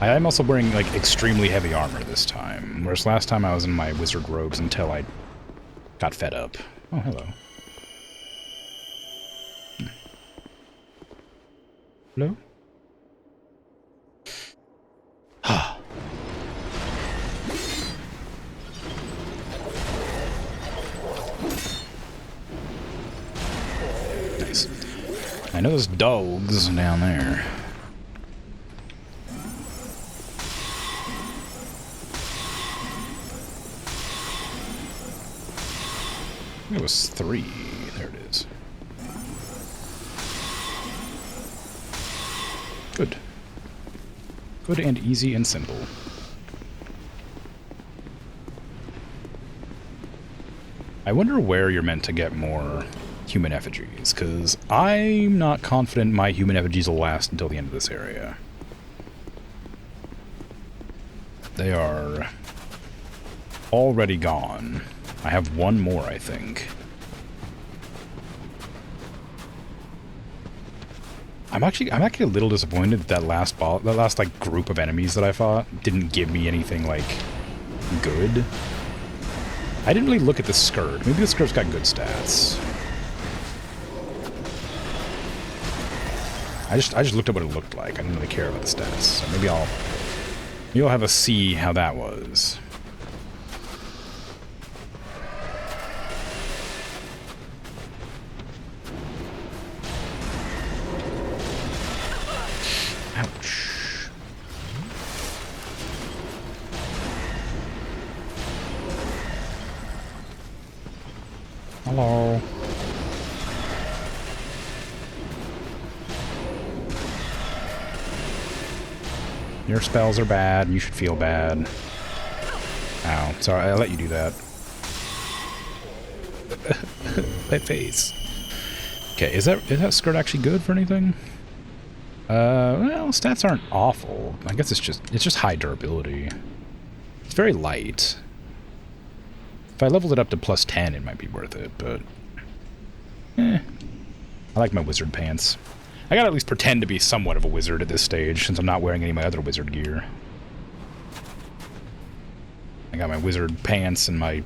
I am also wearing, like, extremely heavy armor this time, whereas last time I was in my wizard robes until I got fed up. Oh, hello. Hello? Nice. I know there's dogs down there. It was 3. There it is. Good. Good and easy and simple. I wonder where you're meant to get more human effigies, because I'm not confident my human effigies will last until the end of this area. They are already gone. I have one more, I think. I'm actually a little disappointed that last like group of enemies that I fought didn't give me anything like good. I didn't really look at the skirt. Maybe the skirt's got good stats. I just looked at what it looked like. I didn't really care about the stats. So maybe you'll have a see how that was. Ouch. Hello. Your spells are bad, and you should feel bad. Ow, sorry, I let you do that. My face. Okay, is that skirt actually good for anything? Well, stats aren't awful. I guess it's just high durability. It's very light. If I leveled it up to plus 10, it might be worth it, but... I like my wizard pants. I gotta at least pretend to be somewhat of a wizard at this stage, since I'm not wearing any of my other wizard gear. I got my wizard pants and my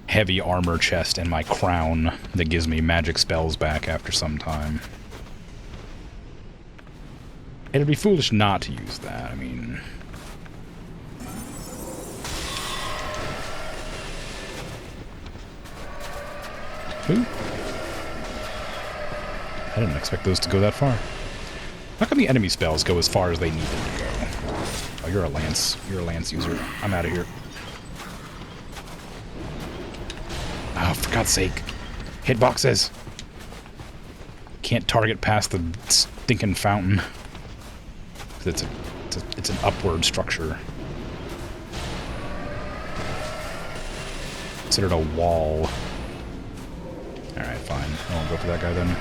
heavy armor chest and my crown that gives me magic spells back after some time. It'd be foolish not to use that, I mean... Ooh. I didn't expect those to go that far. How come the enemy spells go as far as they need them to go? Oh, you're a lance user. I'm out of here. Oh, for God's sake. Hitboxes! Can't target past the stinking fountain. It's an upward structure. Considered a wall. Alright, fine. I won't go for that guy then.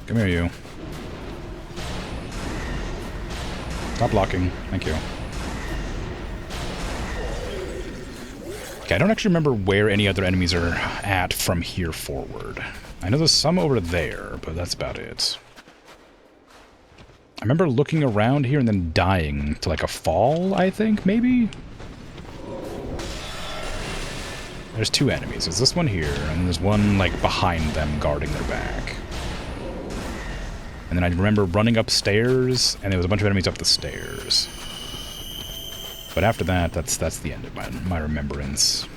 Come here, you. Stop blocking. Thank you. Okay, I don't actually remember where any other enemies are at from here forward. I know there's some over there, but that's about it. I remember looking around here and then dying to like a fall, I think, maybe? There's two enemies. There's this one here, and there's one like behind them guarding their back. And then I remember running upstairs, and there was a bunch of enemies up the stairs. But after that, that's the end of my remembrance.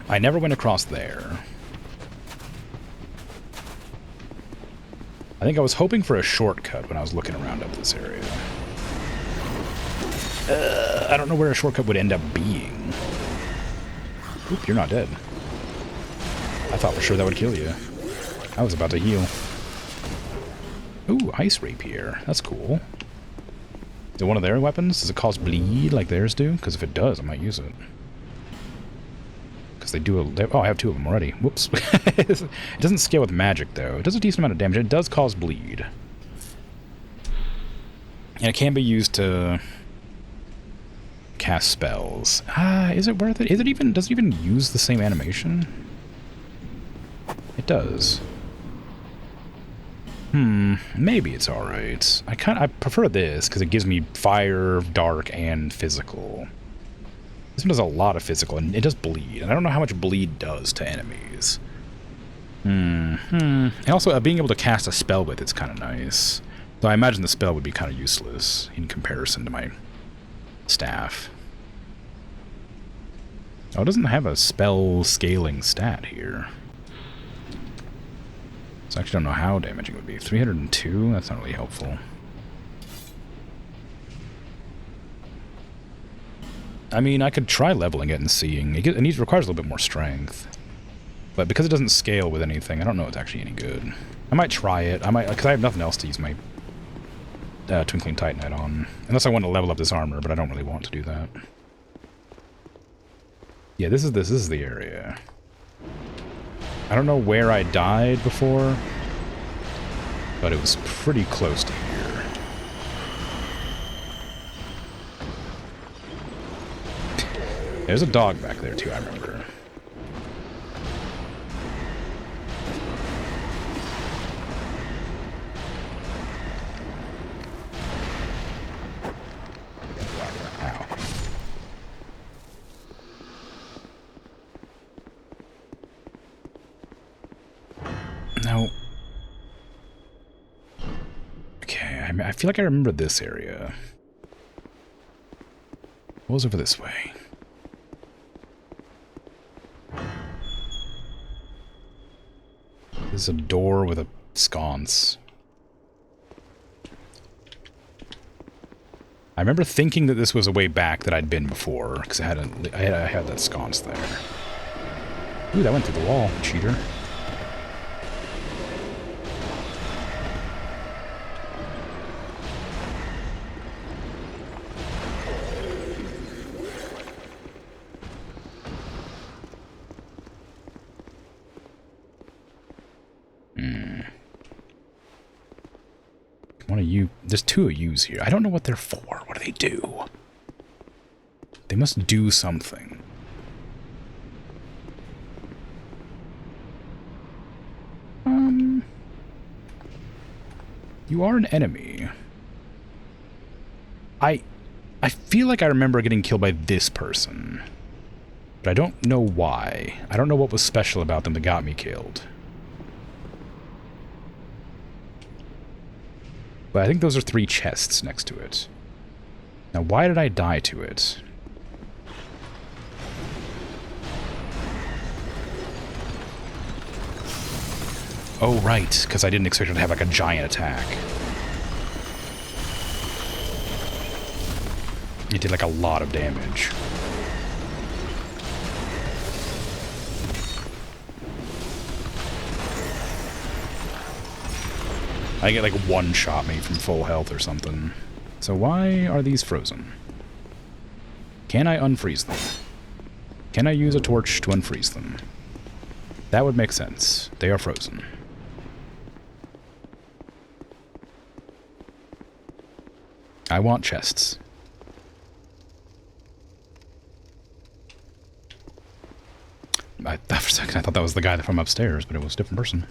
I never went across there. I think I was hoping for a shortcut when I was looking around up this area. I don't know where a shortcut would end up being. Oop, you're not dead. I thought for sure that would kill you. I was about to heal. Ooh, ice rapier. That's cool. Is it one of their weapons? Does it cause bleed like theirs do? Because if it does, I might use it. Because they do oh, I have two of them already. Whoops. It doesn't scale with magic, though. It does a decent amount of damage. It does cause bleed. And it can be used to cast spells. Is it worth it? Does it even use the same animation? It does. Maybe it's alright. I prefer this because it gives me fire, dark, and physical. This one does a lot of physical, and it does bleed. And I don't know how much bleed does to enemies. And also, being able to cast a spell with it's kind of nice. Though I imagine the spell would be kind of useless in comparison to my staff. Oh, it doesn't have a spell scaling stat here. So I actually don't know how damaging it would be. 302? That's not really helpful. I mean, I could try leveling it and seeing. It requires a little bit more strength. But because it doesn't scale with anything, I don't know it's actually any good. I might try it. I might, because I have nothing else to use my Twinkling Titanite on. Unless I want to level up this armor, but I don't really want to do that. Yeah, this is the area. I don't know where I died before, but it was pretty close to here. There's a dog back there too, I remember. I feel like I remember this area. What was over this way? There's a door with a sconce. I remember thinking that this was a way back that I'd been before, because I had that sconce there. Ooh, that went through the wall, cheater. There's two of yous here. I don't know what they're for. What do they do? They must do something. You are an enemy. I feel like I remember getting killed by this person. But I don't know why. I don't know what was special about them that got me killed. But I think those are 3 chests next to it. Now, why did I die to it? Oh, right, because I didn't expect it to have, like, a giant attack. It did, like, a lot of damage. I get like one shot me from full health or something. So why are these frozen? Can I unfreeze them? Can I use a torch to unfreeze them? That would make sense. They are frozen. I want chests. For a second I thought that was the guy from upstairs, but it was a different person.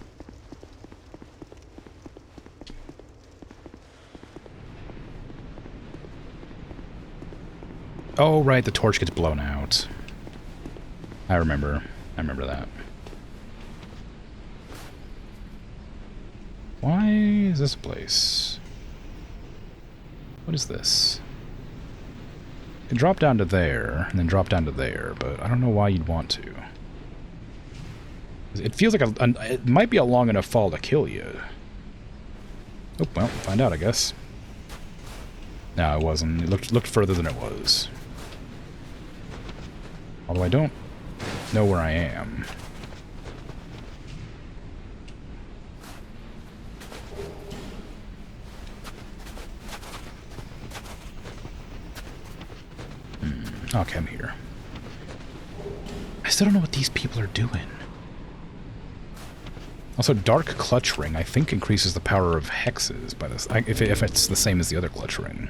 Oh, right, the torch gets blown out. I remember that. Why is this place? What is this? You can drop down to there, and then drop down to there, but I don't know why you'd want to. It feels like it might be a long enough fall to kill you. Oh, well, find out, I guess. No, it wasn't. It looked further than it was. Although I don't know where I am. Okay, I'm here. I still don't know what these people are doing. Also, Dark Clutch Ring, I think, increases the power of hexes by this. If it's the same as the other Clutch Ring.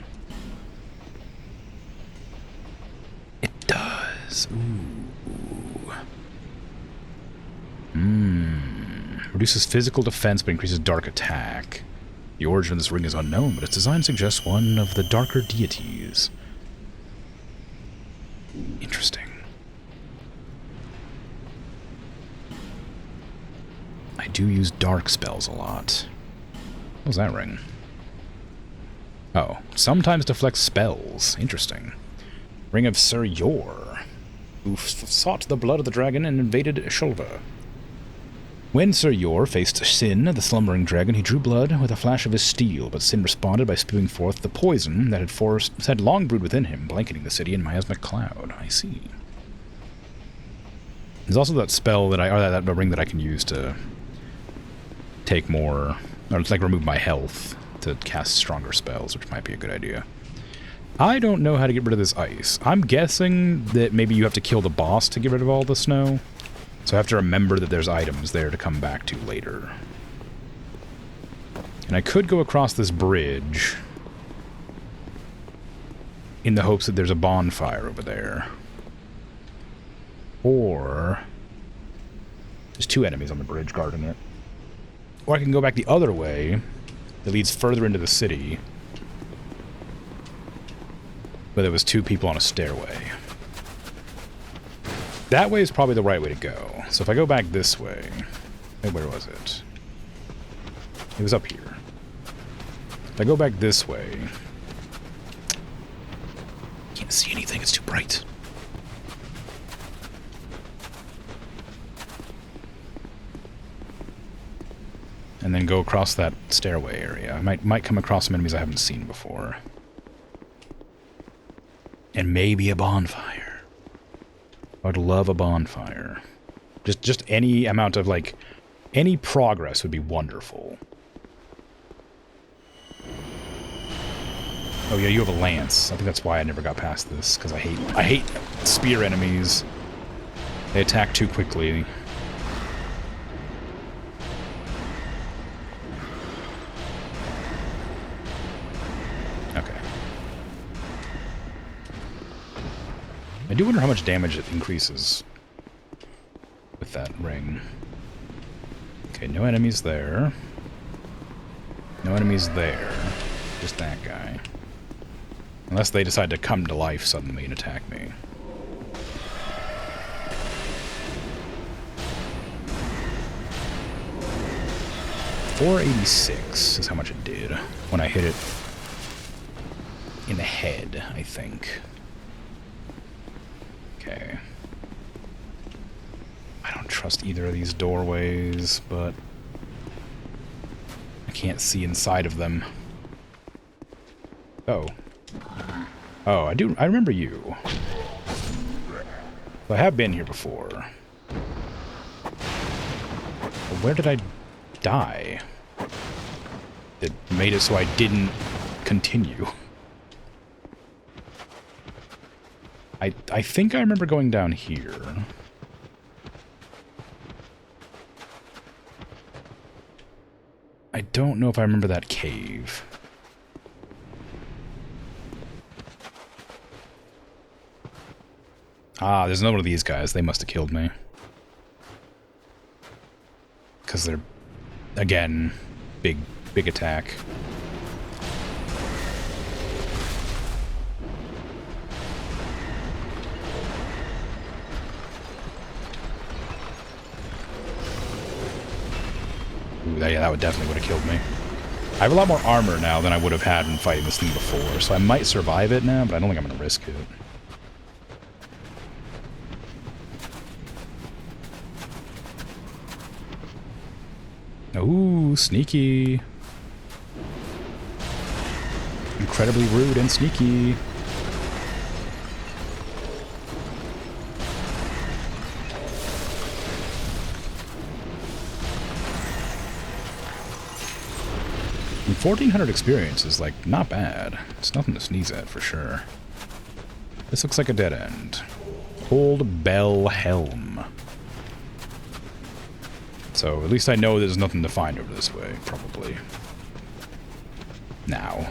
It does. Ooh. Reduces physical defense but increases dark attack. The origin of this ring is unknown, but its design suggests one of the darker deities. Interesting. I do use dark spells a lot. What was that ring? Oh, sometimes deflects spells. Interesting. Ring of Sir Yor, who sought the blood of the dragon and invaded Shulva. When Sir Yor faced Sin, the slumbering dragon, he drew blood with a flash of his steel, but Sin responded by spewing forth the poison that had long brewed within him, blanketing the city in miasmic cloud. I see. There's also that spell that or that ring that I can use to take more, or like remove my health to cast stronger spells, which might be a good idea. I don't know how to get rid of this ice. I'm guessing that maybe you have to kill the boss to get rid of all the snow. So I have to remember that there's items there to come back to later. And I could go across this bridge in the hopes that there's a bonfire over there. Or there's two enemies on the bridge guarding it. Or I can go back the other way that leads further into the city. But there was two people on a stairway. That way is probably the right way to go. So if I go back this way... Wait, where was it? It was up here. If I go back this way... Can't see anything, it's too bright. And then go across that stairway area. I might come across some enemies I haven't seen before. And maybe a bonfire. I'd love a bonfire. Just any amount of, like, any progress would be wonderful. Oh yeah, you have a lance. I think that's why I never got past this, because I hate spear enemies. They attack too quickly. Okay. I do wonder how much damage it increases with that ring. Okay, no enemies there. No enemies there. Just that guy. Unless they decide to come to life suddenly and attack me. $486 is how much it did when I hit it in the head, I think. Okay. I don't trust either of these doorways, but I can't see inside of them. Oh. Oh, I remember you. I have been here before. But where did I die? That made it so I didn't continue. I think I remember going down here. I don't know if I remember that cave. Ah, there's another one of these guys. They must have killed me. Because they're, again, big attack. Ooh, yeah, that would definitely would have killed me. I have a lot more armor now than I would have had in fighting this thing before, so I might survive it now, but I don't think I'm going to risk it. Ooh, sneaky. Incredibly rude and sneaky. And 1,400 experience is, like, not bad. It's nothing to sneeze at, for sure. This looks like a dead end. Old Bell Helm. So, at least I know there's nothing to find over this way, probably. Now.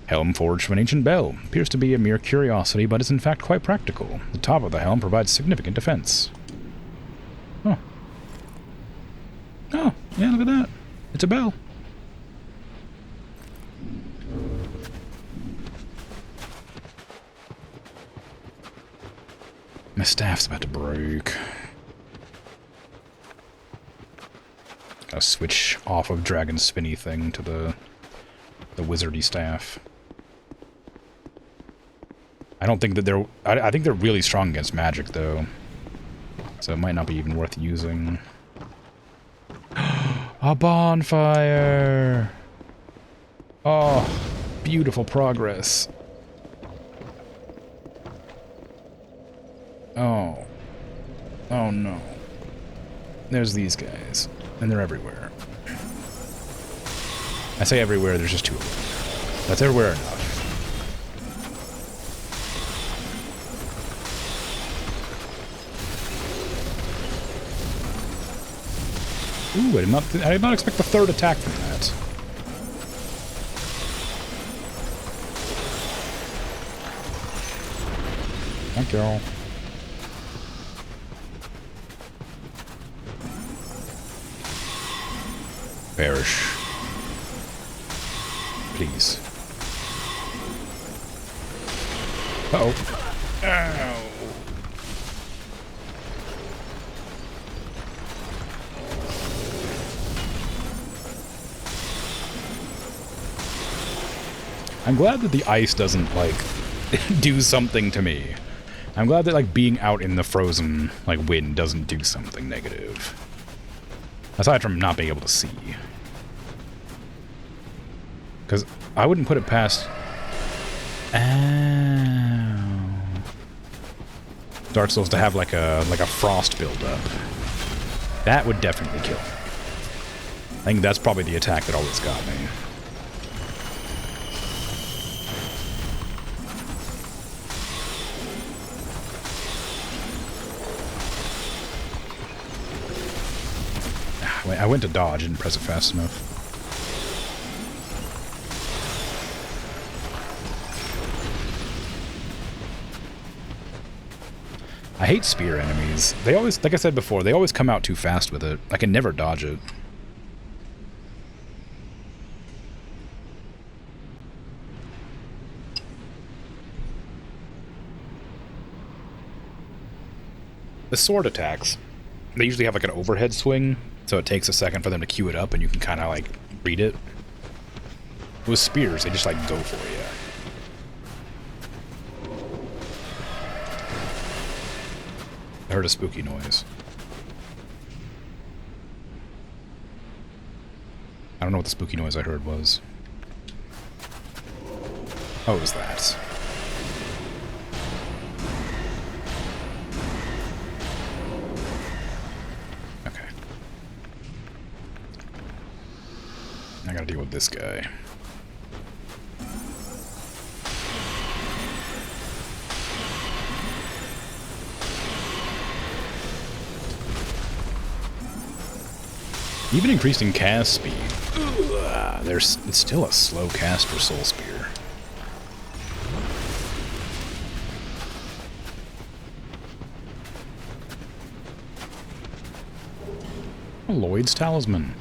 Helm forged from an ancient bell. Appears to be a mere curiosity, but is in fact quite practical. The top of the helm provides significant defense. Oh. Oh, yeah, look at that. It's a bell. My staff's about to break. Gotta switch off of Dragon's spinny thing to the wizardy staff. I don't think that they're... I think they're really strong against magic, though. So it might not be even worth using. A bonfire! Oh, beautiful progress. Oh. Oh no. There's these guys. And they're everywhere. I say everywhere, there's just two of them. That's everywhere enough. Ooh, I did not expect the third attack from that. Thank you. Perish. Please. Uh-oh. Ow. I'm glad that the ice doesn't, like, do something to me. I'm glad that, like, being out in the frozen, like, wind doesn't do something negative. Aside from not being able to see. Because I wouldn't put it past... Ow. Dark Souls to have, like a frost buildup. That would definitely kill me. I think that's probably the attack that always got me. I went to dodge, didn't press it fast enough. I hate spear enemies. They always, like I said before, they always come out too fast with it. I can never dodge it. The sword attacks, they usually have like an overhead swing, so it takes a second for them to queue it up and you can kind of like read it. With spears, they just like go for you. I heard a spooky noise. I don't know what the spooky noise I heard was. Oh, it was that. Okay. I gotta deal with this guy. Even increasing cast speed. It's still a slow cast for Soul Spear. Lloyd's Talisman.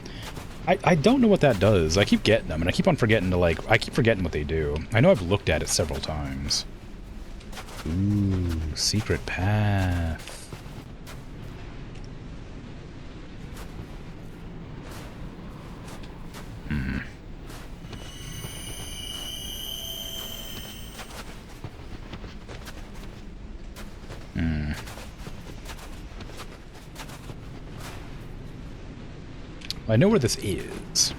I don't know what that does. I keep getting them, and I keep on forgetting to, like, I keep forgetting what they do. I know I've looked at it several times. Ooh, secret path. I know where this is.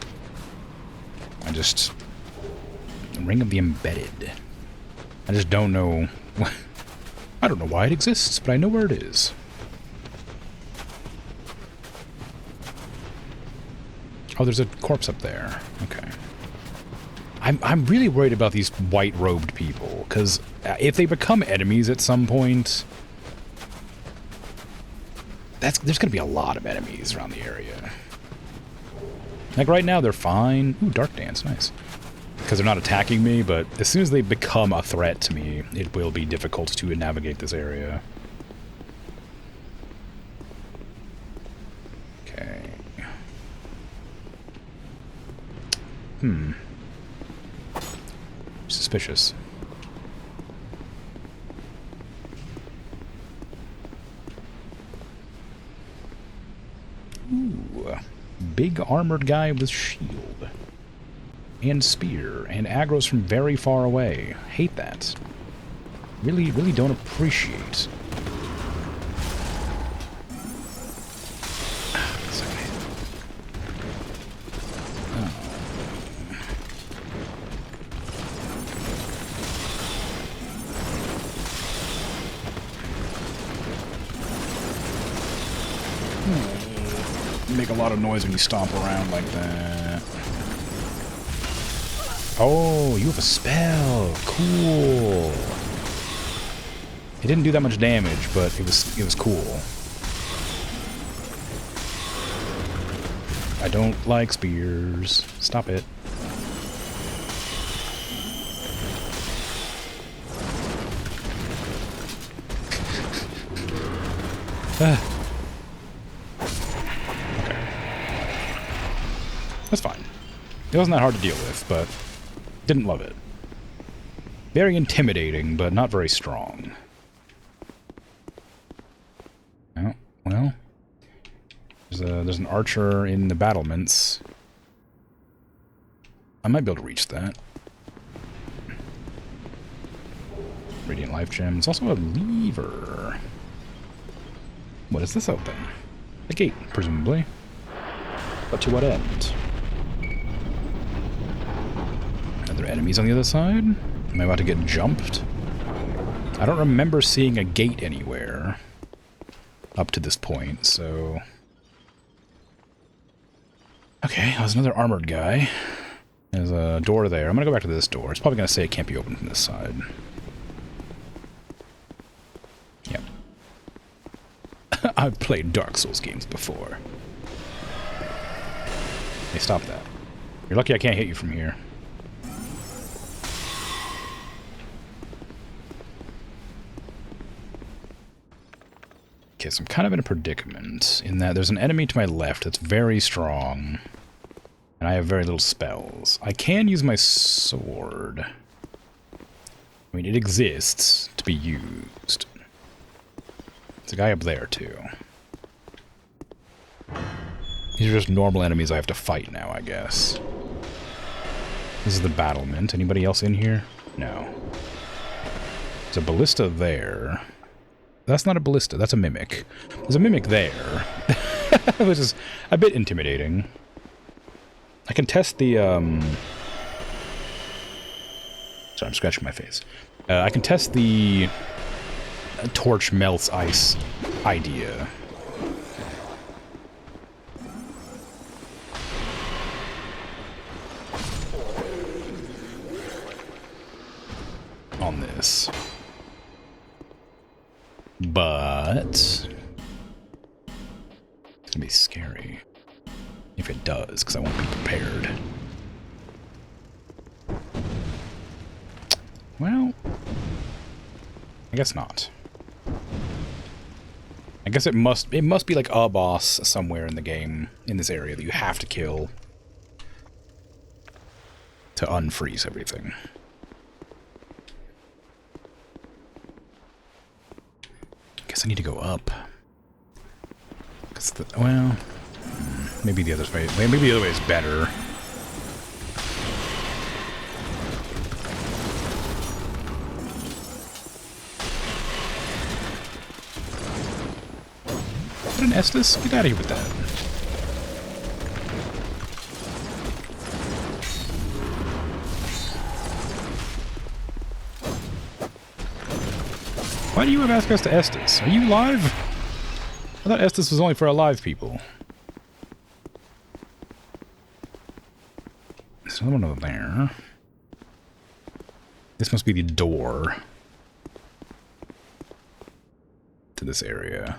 Ring of the Embedded. I just don't know... I don't know why it exists, but I know where it is. Oh, there's a corpse up there. Okay. I'm really worried about these white-robed people, because if they become enemies at some point... there's going to be a lot of enemies around the area. Like, right now, they're fine. Ooh, Dark Dance, nice. Because they're not attacking me, but as soon as they become a threat to me, it will be difficult to navigate this area. Okay. Suspicious. Ooh. Big armored guy with shield. And spear. And aggro's from very far away. Hate that. Really, really don't appreciate. Make a lot of noise when you stomp around like that. Oh, you have a spell. Cool. It didn't do that much damage, but it was cool. I don't like spears. Stop it. Okay. That's fine. It wasn't that hard to deal with, but didn't love it. Very intimidating, but not very strong. Oh, well. There's an archer in the battlements. I might be able to reach that. Radiant life gem. It's also a lever. What does this open? A gate, presumably. But to what end? Are there enemies on the other side? Am I about to get jumped? I don't remember seeing a gate anywhere up to this point, so... Okay, there's another armored guy. There's a door there. I'm gonna go back to this door. It's probably gonna say it can't be opened from this side. Yep. I've played Dark Souls games before. Hey, stop that. You're lucky I can't hit you from here. Okay, so I'm kind of in a predicament in that there's an enemy to my left that's very strong, and I have very little spells. I can use my sword. I mean, it exists to be used. There's a guy up there, too. These are just normal enemies I have to fight now, I guess. This is the battlement. Anybody else in here? No. There's a ballista there. That's not a ballista, that's a mimic. There's a mimic there. Which is a bit intimidating. I can test the, Sorry, I'm scratching my face. I can test the torch melts ice idea. On this. But it's gonna be scary if it does, because I won't be prepared. Well, I guess not. I guess it must be like a boss somewhere in the game, in this area, that you have to kill to unfreeze everything. Guess I need to go up. Well, maybe the other way. Maybe the other way is better. What an Estus? Get out of here with that. Why do you have access to Estus? Are you live? I thought Estus was only for alive people. There's another one over there. This must be the door to this area.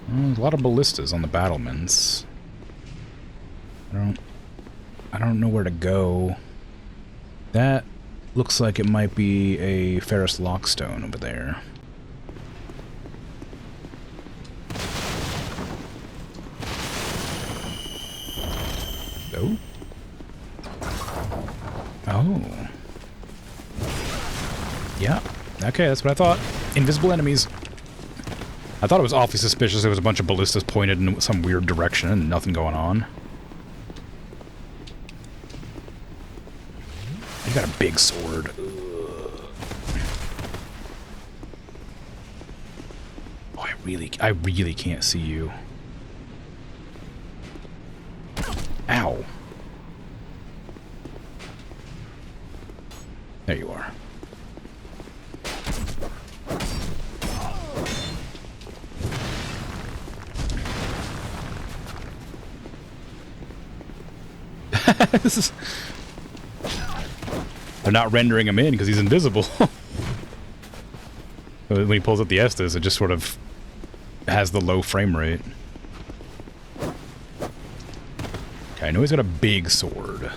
Well, there's a lot of ballistas on the battlements. I don't know where to go. That looks like it might be a Ferrous Lockstone over there. Oh. Oh. Yeah. Okay, that's what I thought. Invisible enemies. I thought it was awfully suspicious there was a bunch of ballistas pointed in some weird direction and nothing going on. You got a big sword. Oh, I really can't see you. Ow. There you are. This is... They're not rendering him in because he's invisible. When he pulls up the Estus, it just sort of has the low frame rate. Okay, I know he's got a big sword.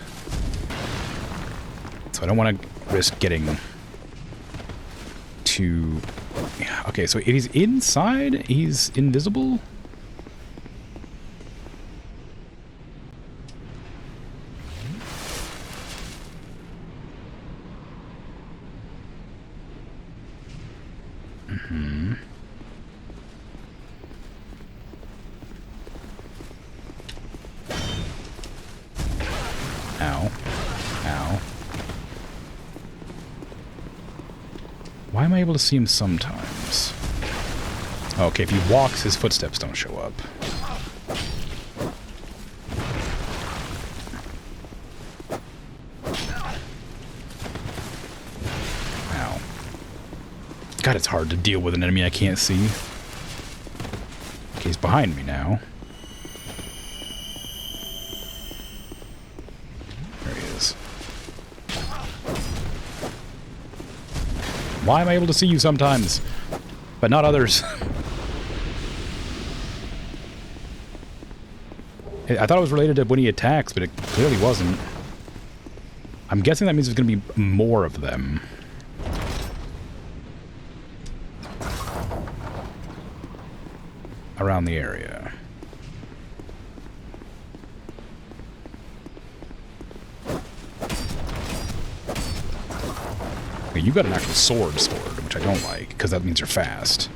So I don't want to risk getting too... Yeah, okay, so if he's inside, he's invisible? Mm-hmm. Ow. Ow. Why am I able to see him sometimes? Okay, if he walks, his footsteps don't show up. Ow. God, it's hard to deal with an enemy I can't see. Okay, he's behind me now. There he is. Why am I able to see you sometimes, but not others? I thought it was related to when he attacks, but it clearly wasn't. I'm guessing that means there's going to be more of them. Around the area. Okay, you got an actual sword, which I don't like, because that means you're fast.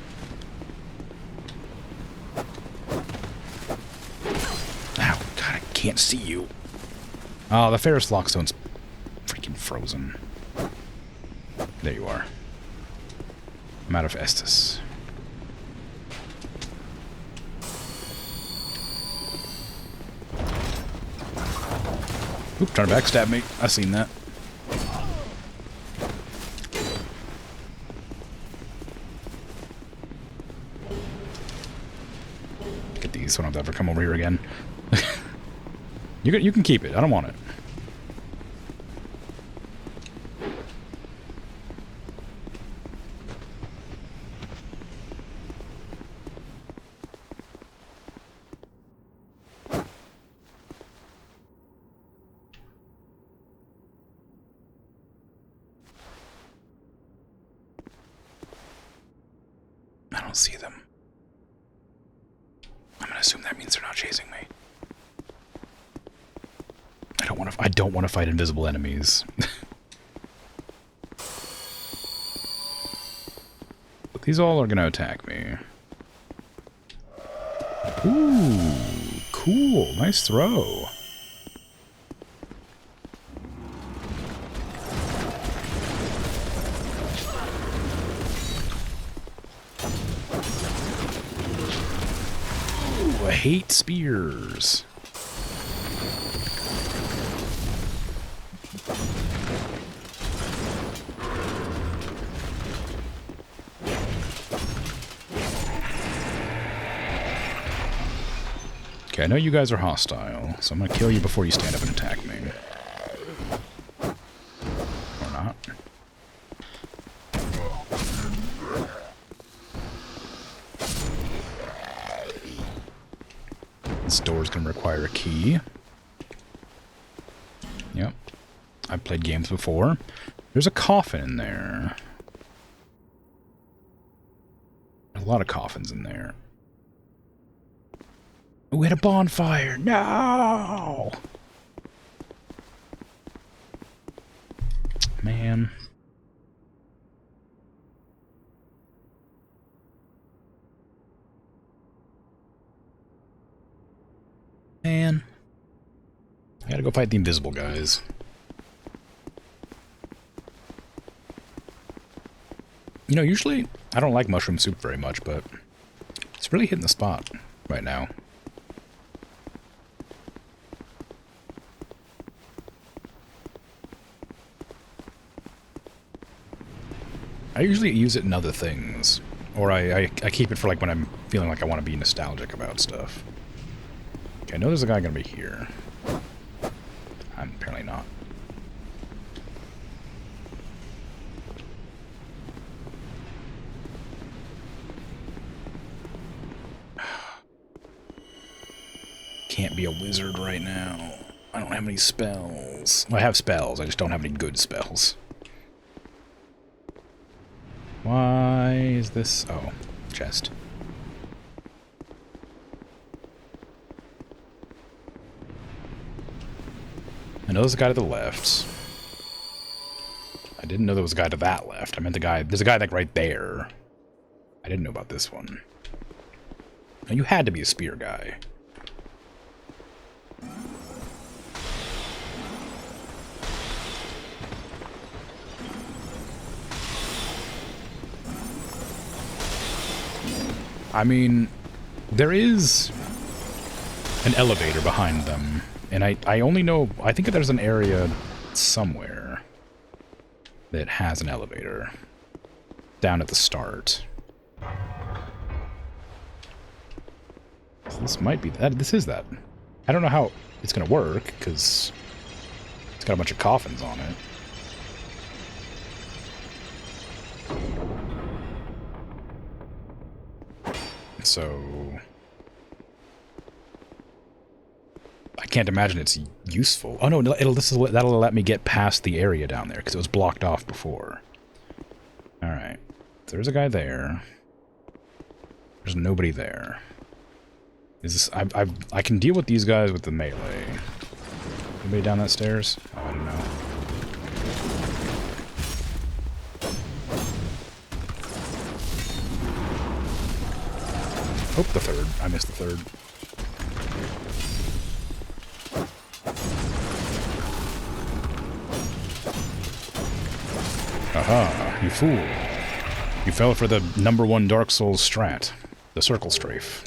Ow, God, I can't see you. Oh, the Ferris Lockstone's freaking frozen. There you are. I'm out of Estus. Oop, trying to backstab me. I seen that. Get these so I don't have to ever come over here again. You can keep it. I don't want it. I don't see them. I'm gonna assume that means they're not chasing me. I don't want to fight invisible enemies. But these all are gonna attack me. Ooh, cool. Nice throw. Ooh, I hate spears. Okay, I know you guys are hostile, so I'm gonna kill you before you stand up and attack me. Or not. This door's gonna require a key. Yep. I've played games before. There's a coffin in there. A lot of coffins in there. We had a bonfire! No! Man. Man. I gotta go fight the invisible guys. You know, usually I don't like mushroom soup very much, but it's really hitting the spot right now. I usually use it in other things, or I keep it for like when I'm feeling like I want to be nostalgic about stuff. Okay, I know there's a guy gonna be here. I'm apparently not. Can't be a wizard right now. I don't have any spells. Well, I have spells, I just don't have any good spells. Why is this... Oh, chest. I know there's a guy to the left. I didn't know there was a guy to that left. I meant the guy... There's a guy, like, right there. I didn't know about this one. Now, you had to be a spear guy. I mean, there is an elevator behind them, and I only know, I think there's an area somewhere that has an elevator down at the start. So this might be that. This is that. I don't know how it's going to work, because it's got a bunch of coffins on it. So I can't imagine it's useful. Oh no, that'll let me get past the area down there because it was blocked off before. All right, there's a guy there. There's nobody there. Is this? I can deal with these guys with the melee. Anybody down that stairs? Oh, I don't know. Oh, the third. I missed the third. Aha, you fool. You fell for the #1 Dark Souls strat. The circle strafe.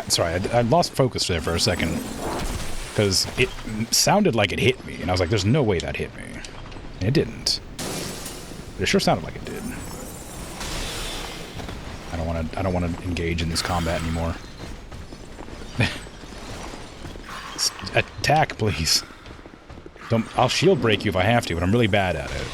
Sorry, I lost focus there for a second, because it sounded like it hit me, and I was like, there's no way that hit me. And it didn't. But it sure sounded like it did. I don't want to engage in this combat anymore. Attack, please. I'll shield break you if I have to, but I'm really bad at it.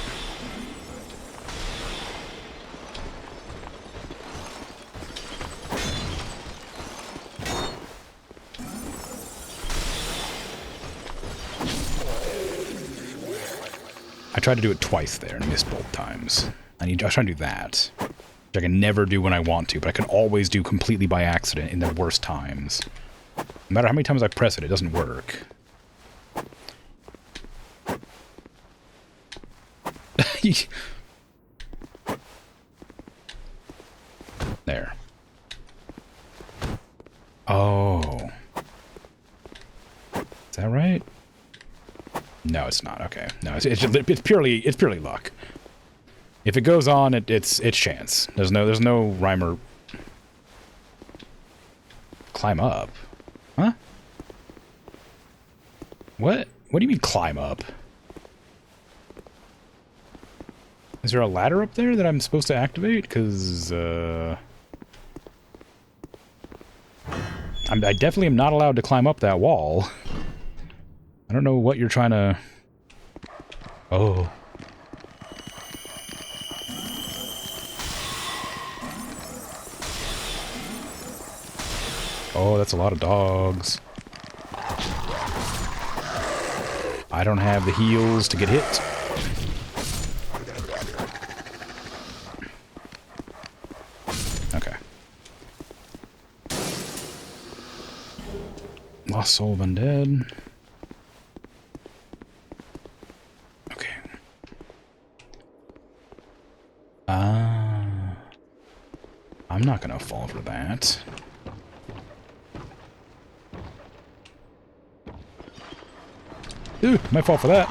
I tried to do it twice there and missed both times. I was trying to do that, which I can never do when I want to, but I can always do completely by accident in the worst times. No matter how many times I press it, it doesn't work. There. Oh. Is that right? No, it's not. Okay. No, it's purely luck. If it goes on, it's chance. There's no rhyme or climb up. Huh? What? What do you mean climb up? Is there a ladder up there that I'm supposed to activate? Because I definitely am not allowed to climb up that wall. I don't know what you're trying to... Oh. Oh, that's a lot of dogs. I don't have the heals to get hit. Okay. Lost Soul of Undead. I'm not gonna fall for that. Ooh, might fall for that.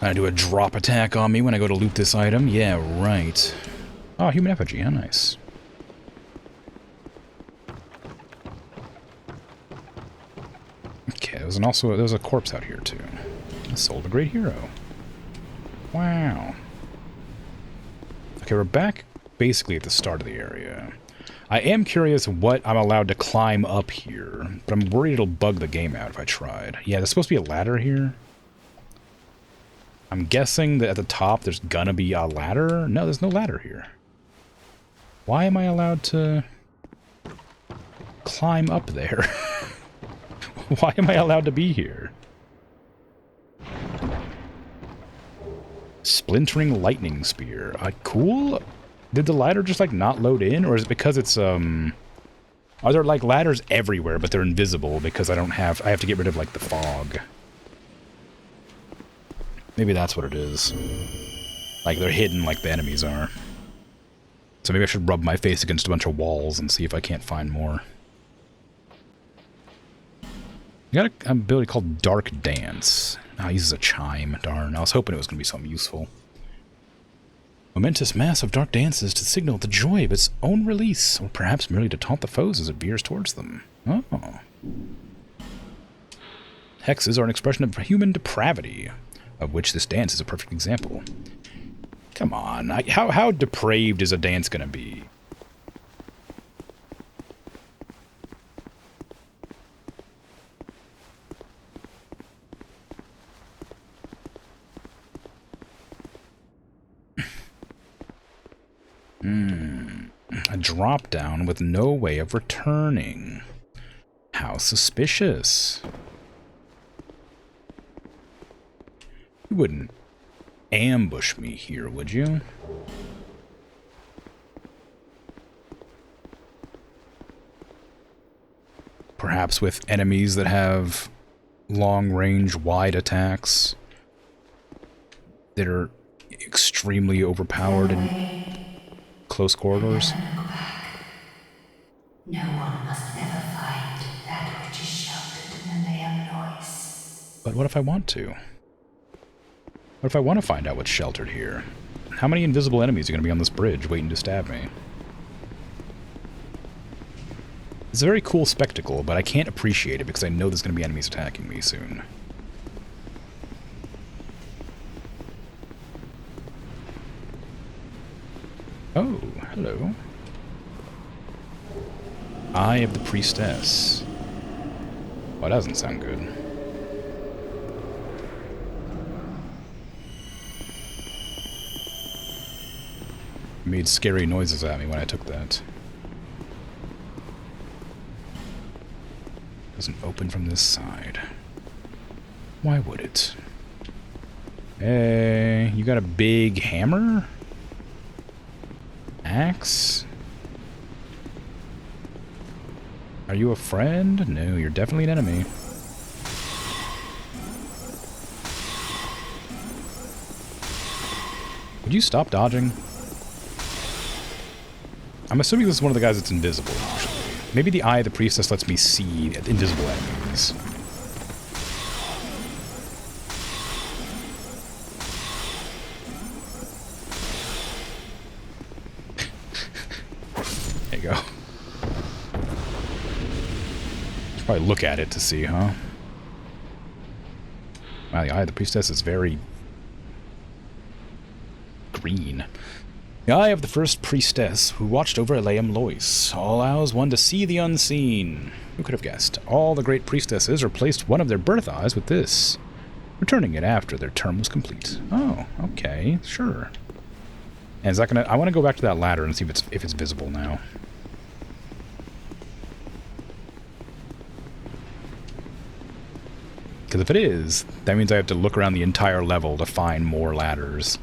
I do a drop attack on me when I go to loot this item. Yeah, right. Oh, human effigy. How nice. Okay, there was a corpse out here too. I sold a great hero. Wow. Okay, we're back basically at the start of the area. I am curious what I'm allowed to climb up here, but I'm worried it'll bug the game out if I tried. Yeah, there's supposed to be a ladder here. I'm guessing that at the top there's gonna be a ladder. No, there's no ladder here. Why am I allowed to climb up there? Why am I allowed to be here? Splintering lightning spear. Cool. Did the ladder just like not load in, or is it because it's are there like ladders everywhere but they're invisible because I have to get rid of like the fog. Maybe that's what it is. Like they're hidden like the enemies are. So maybe I should rub my face against a bunch of walls and see if I can't find more. You got an ability called Dark Dance. Ah, he uses a chime. Darn, I was hoping it was going to be something useful. Momentous mass of dark dances to signal the joy of its own release, or perhaps merely to taunt the foes as it veers towards them. Oh. Hexes are an expression of human depravity, of which this dance is a perfect example. Come on, how depraved is a dance going to be? A drop down with no way of returning. How suspicious. You wouldn't ambush me here, would you? Perhaps with enemies that have long-range, wide attacks that are extremely overpowered in close corridors. No one must ever find that which is sheltered in the Lamlois. But what if I want to? What if I want to find out what's sheltered here? How many invisible enemies are going to be on this bridge waiting to stab me? It's a very cool spectacle, but I can't appreciate it because I know there's going to be enemies attacking me soon. Oh, hello. Eye of the Priestess. Well, that doesn't sound good. It made scary noises at me when I took that. Doesn't open from this side. Why would it? Hey, you got a big hammer? Axe? Are you a friend? No, you're definitely an enemy. Would you stop dodging? I'm assuming this is one of the guys that's invisible, actually. Maybe the Eye of the Priestess lets me see invisible enemies. There you go. Should probably look at it to see, huh? Wow, the Eye of the Priestess is very green. The eye of the first priestess who watched over Eleam Lois allows one to see the unseen. Who could have guessed? All the great priestesses replaced one of their birth eyes with this, returning it after their term was complete. Oh, okay, sure. And is that gonna? I want to go back to that ladder and see if it's visible now. Because if it is, that means I have to look around the entire level to find more ladders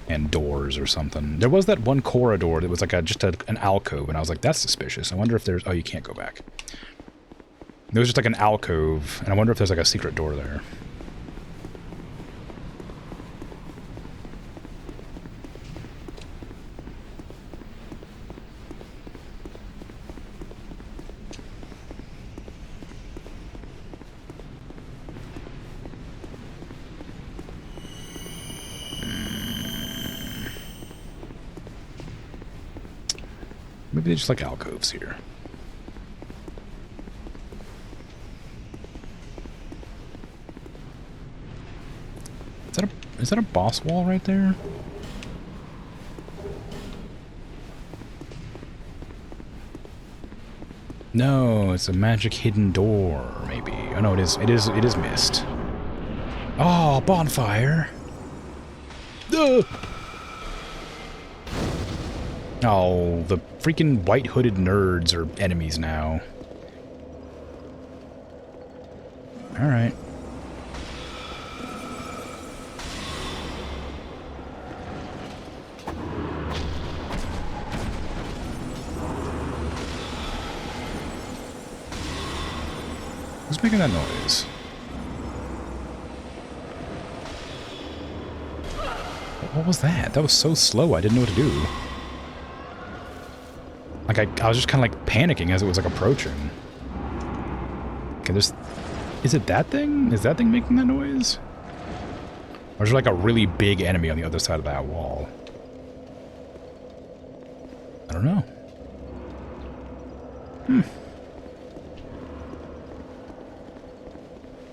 and doors or something. There was that one corridor that was like just an alcove, and I was like, that's suspicious. I wonder if there's... Oh, you can't go back. There was just like an alcove, and I wonder if there's like a secret door there. Maybe they just like alcoves here. Is that a boss wall right there? No, it's a magic hidden door, maybe. Oh no, it is mist. Oh, bonfire! Ugh. Oh, the freaking white hooded nerds are enemies now. Alright. Who's making that noise? What was that? That was so slow, I didn't know what to do. Like, I was just kind of like panicking as it was like approaching. Okay, there's... Is it that thing? Is that thing making that noise? Or is there like a really big enemy on the other side of that wall? I don't know.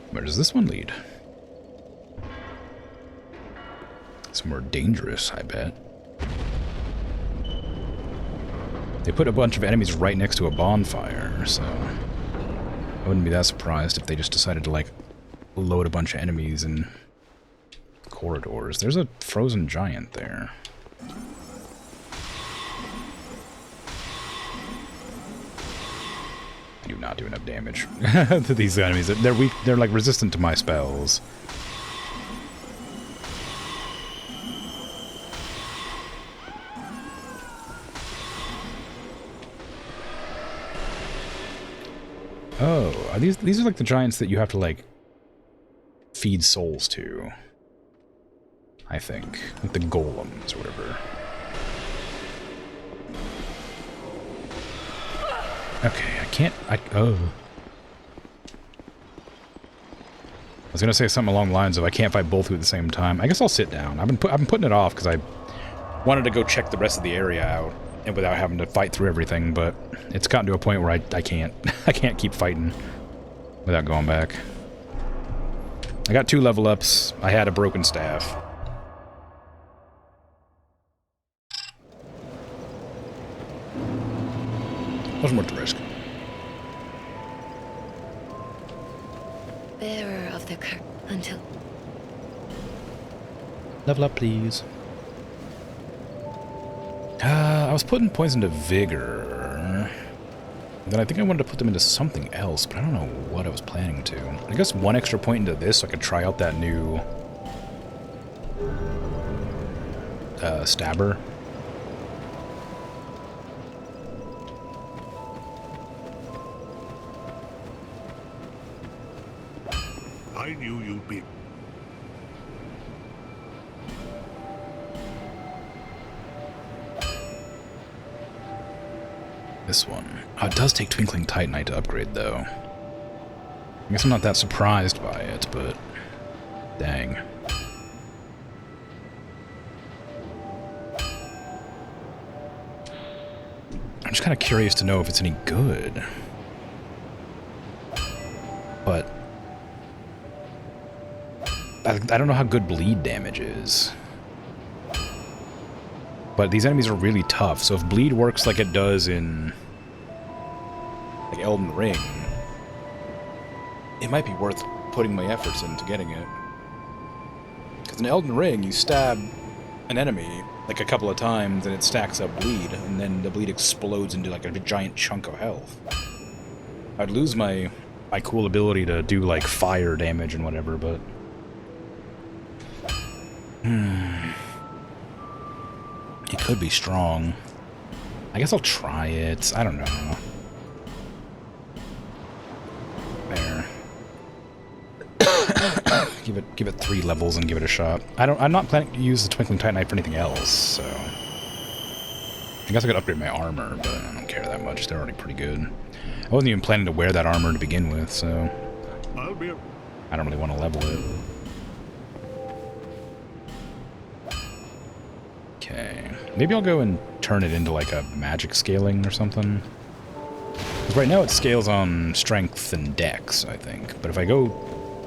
Where does this one lead? It's more dangerous, I bet. They put a bunch of enemies right next to a bonfire, so I wouldn't be that surprised if they just decided to, like, load a bunch of enemies in corridors. There's a frozen giant there. I do not do enough damage to these enemies. They're weak. They're, like, resistant to my spells. Oh, are these are like the giants that you have to like feed souls to. I think. Like the golems or whatever. Okay, I can't oh. I was gonna say something along the lines of I can't fight both of you at the same time. I guess I'll sit down. I've been putting it off because I wanted to go check the rest of the area out and without having to fight through everything, but it's gotten to a point where I can't. I can't keep fighting without going back. I got 2 level ups. I had a broken staff. Wasn't worth the risk. Bearer of the curse until... Level up, please. I was putting points into Vigor. Then I think I wanted to put them into something else, but I don't know what I was planning to. I guess 1 extra point into this so I could try out that new... stabber. I knew you'd be... This one. Oh, it does take Twinkling Titanite to upgrade, though. I guess I'm not that surprised by it, but... Dang. I'm just kind of curious to know if it's any good. But... I don't know how good bleed damage is. But these enemies are really tough, so if bleed works like it does in... like Elden Ring, it might be worth putting my efforts into getting it. Because in Elden Ring, you stab an enemy like a couple of times and it stacks up bleed, and then the bleed explodes into like a giant chunk of health. I'd lose my cool ability to do like fire damage and whatever, but... It could be strong. I guess I'll try it. I don't know. There. give it 3 levels and give it a shot. I'm not planning to use the Twinkling Titanite for anything else, so... I guess I could upgrade my armor, but I don't care that much. They're already pretty good. I wasn't even planning to wear that armor to begin with, so... I don't really want to level it. Okay. Maybe I'll go and turn it into like a magic scaling or something. 'Cause right now it scales on strength and dex, I think. But if I go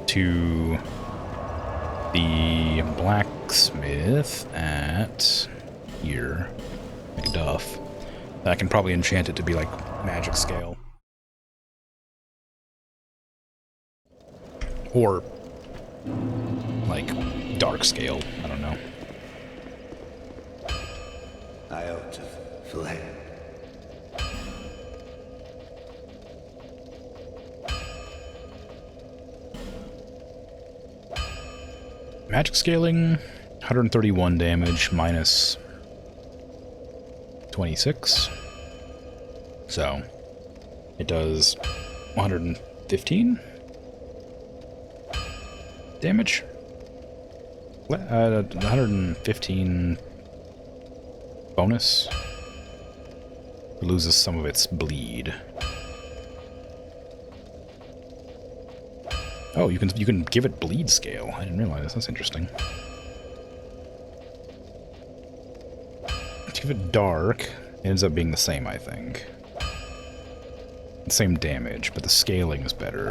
to the blacksmith at here, McDuff, I can probably enchant it to be like magic scale. Or like dark scale, I don't know. I ought to fled. Magic scaling, 131 damage minus 26. So it does 115 damage. 115 bonus. It loses some of its bleed. Oh, you can give it bleed scale. I didn't realize. That's interesting. Let's give it dark. It ends up being the same, I think. The same damage, but the scaling is better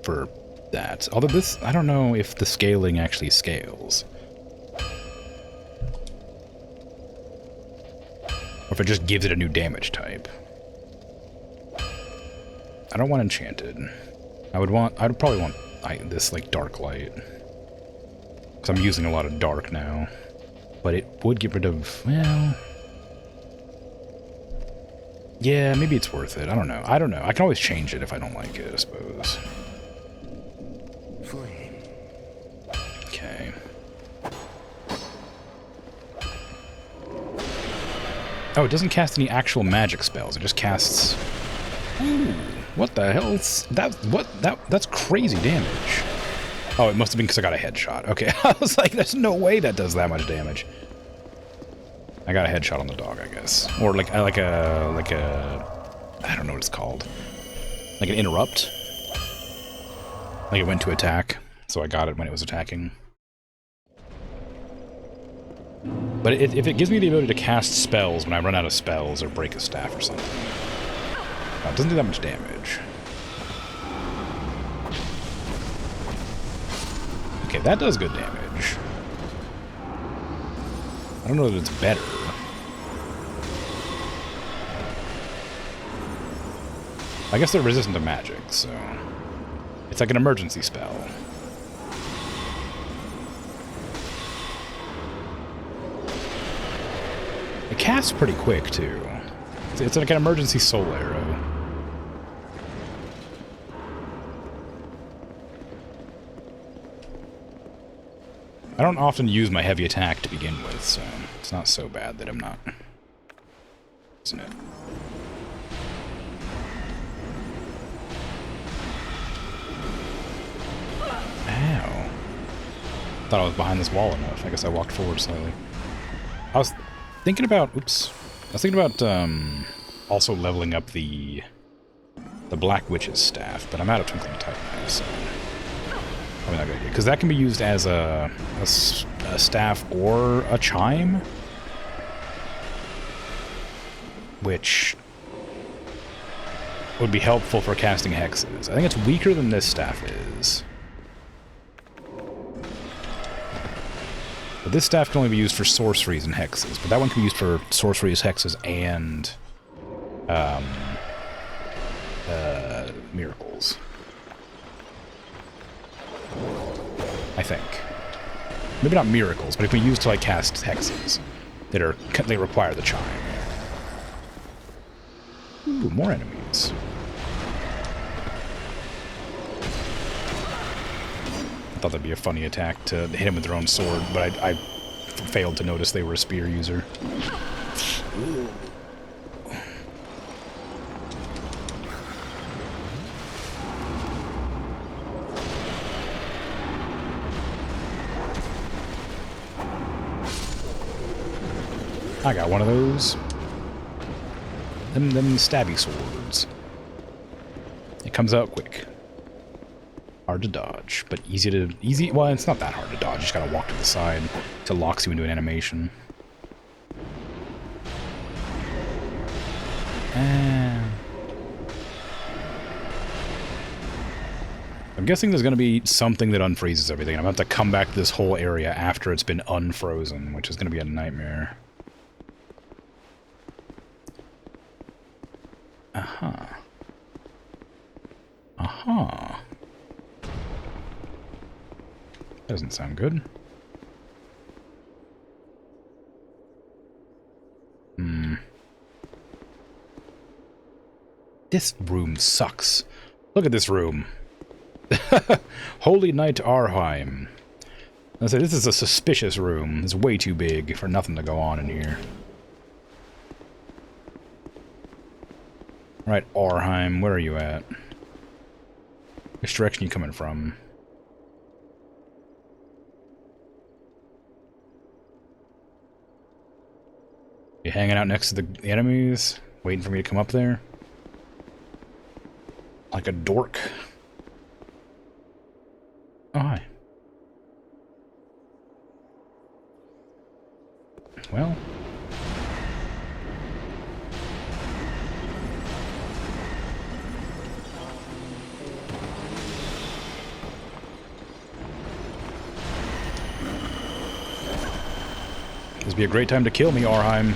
for that. Although this, I don't know if the scaling actually scales. Or if it just gives it a new damage type. I don't want enchanted. I'd probably want this like dark light. Because I'm using a lot of dark now. But it would get rid of, well... yeah, maybe it's worth it. I don't know. I can always change it if I don't like it, I suppose. Flame. Okay. Oh, it doesn't cast any actual magic spells. It just casts... ooh, what the hell? That's crazy damage. Oh, it must have been because I got a headshot. Okay, I was like, there's no way that does that much damage. I got a headshot on the dog, I guess. Or like a I don't know what it's called. Like an interrupt. Like it went to attack, so I got it when it was attacking. But if it gives me the ability to cast spells when I run out of spells or break a staff or something, it doesn't do that much damage. Okay, that does good damage. I don't know that it's better. I guess they're resistant to magic, so... it's like an emergency spell. It casts pretty quick, too. It's like an emergency soul arrow. I don't often use my heavy attack to begin with, so it's not so bad that I'm not using it. Ow. Thought I was behind this wall enough. I guess I walked forward slightly. I was thinking about... oops. I was thinking about also leveling up the Black Witch's staff, but I'm out of Twinkling Titanite, so... probably not a good idea, because that can be used as a staff or a chime, which would be helpful for casting hexes. I think it's weaker than this staff is. But this staff can only be used for sorceries and hexes, but that one can be used for sorceries, hexes, and miracles. I think. Maybe not miracles, but it can be used to like cast hexes they require the chime. Ooh, more enemies. I thought that'd be a funny attack to hit him with their own sword, but I failed to notice they were a spear user. Ooh. I got one of those. Them stabby swords. It comes out quick. Hard to dodge, but easy. Well, it's not that hard to dodge. You just gotta walk to the side to locks you into an animation. I'm guessing there's gonna be something that unfreezes everything. I'm gonna have to come back to this whole area after it's been unfrozen, which is gonna be a nightmare. Doesn't sound good. This room sucks. Look at this room. Holy Knight Arheim. I say this is a suspicious room. It's way too big for nothing to go on in here. Right, Arheim, where are you at? Which direction are you coming from? You hanging out next to the enemies? Waiting for me to come up there? Like a dork. Oh, hi. Well. This would be a great time to kill me, Arheim.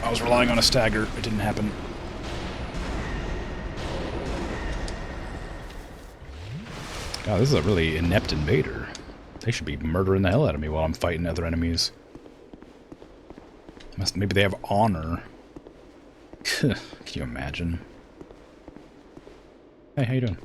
I was relying on a stagger. It didn't happen. God, this is a really inept invader. They should be murdering the hell out of me while I'm fighting other enemies. Maybe they have honor. Can you imagine? Hey, how you doing?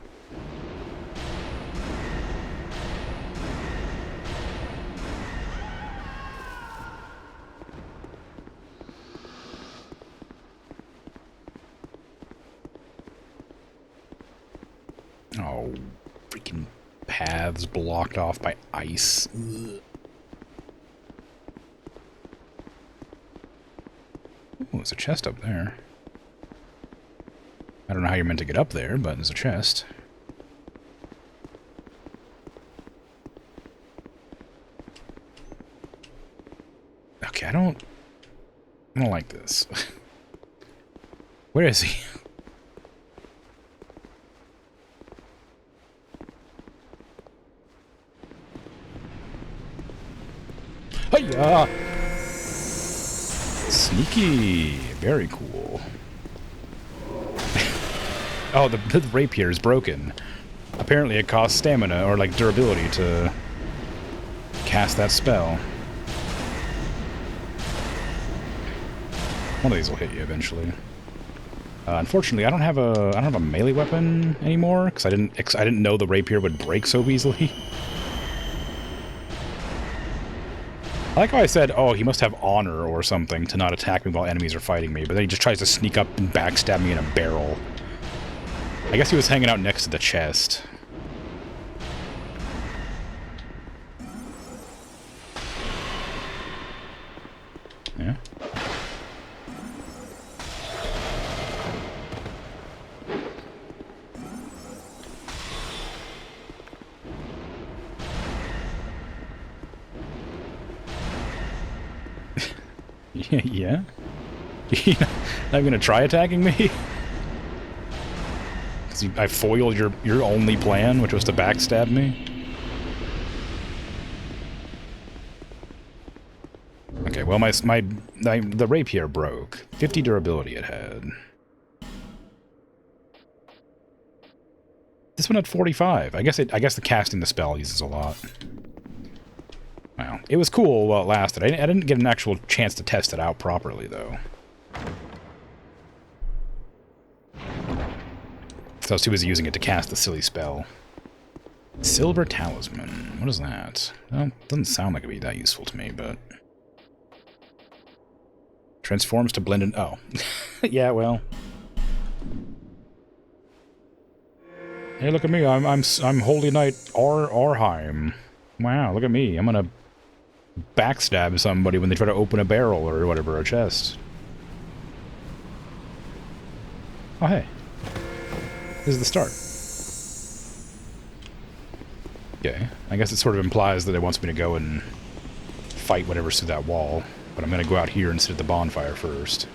Oh, freaking paths blocked off by ice. Ugh. Oh, there's a chest up there. I don't know how you're meant to get up there, but there's a chest. Okay, I don't like this. Where is he? Hiya! Sneaky. Very cool. Oh, the rapier is broken. Apparently it costs stamina, or like durability, to cast that spell. One of these will hit you eventually. Unfortunately, I don't have a melee weapon anymore because I didn't know the rapier would break so easily. I like how I said, oh, he must have honor or something to not attack me while enemies are fighting me, but then he just tries to sneak up and backstab me in a barrel. I guess he was hanging out next to the chest. Yeah. Yeah? Not gonna try attacking me? Because I foiled your only plan, which was to backstab me? Okay, well the rapier broke. 50 durability it had. This one had 45. I guess the casting the spell uses a lot. Well, it was cool while it lasted. I didn't get an actual chance to test it out properly, though. So I was too busy using it to cast the silly spell. Silver Talisman. What is that? Well, doesn't sound like it'd be that useful to me, but... Transforms to blend in... Oh. Yeah, well... Hey, look at me. I'm Holy Knight Orheim. Wow, look at me. I'm gonna backstab somebody when they try to open a barrel or whatever, a chest. Oh, hey. This is the start. Okay. I guess it sort of implies that it wants me to go and fight whatever's through that wall. But I'm gonna go out here and sit at the bonfire first.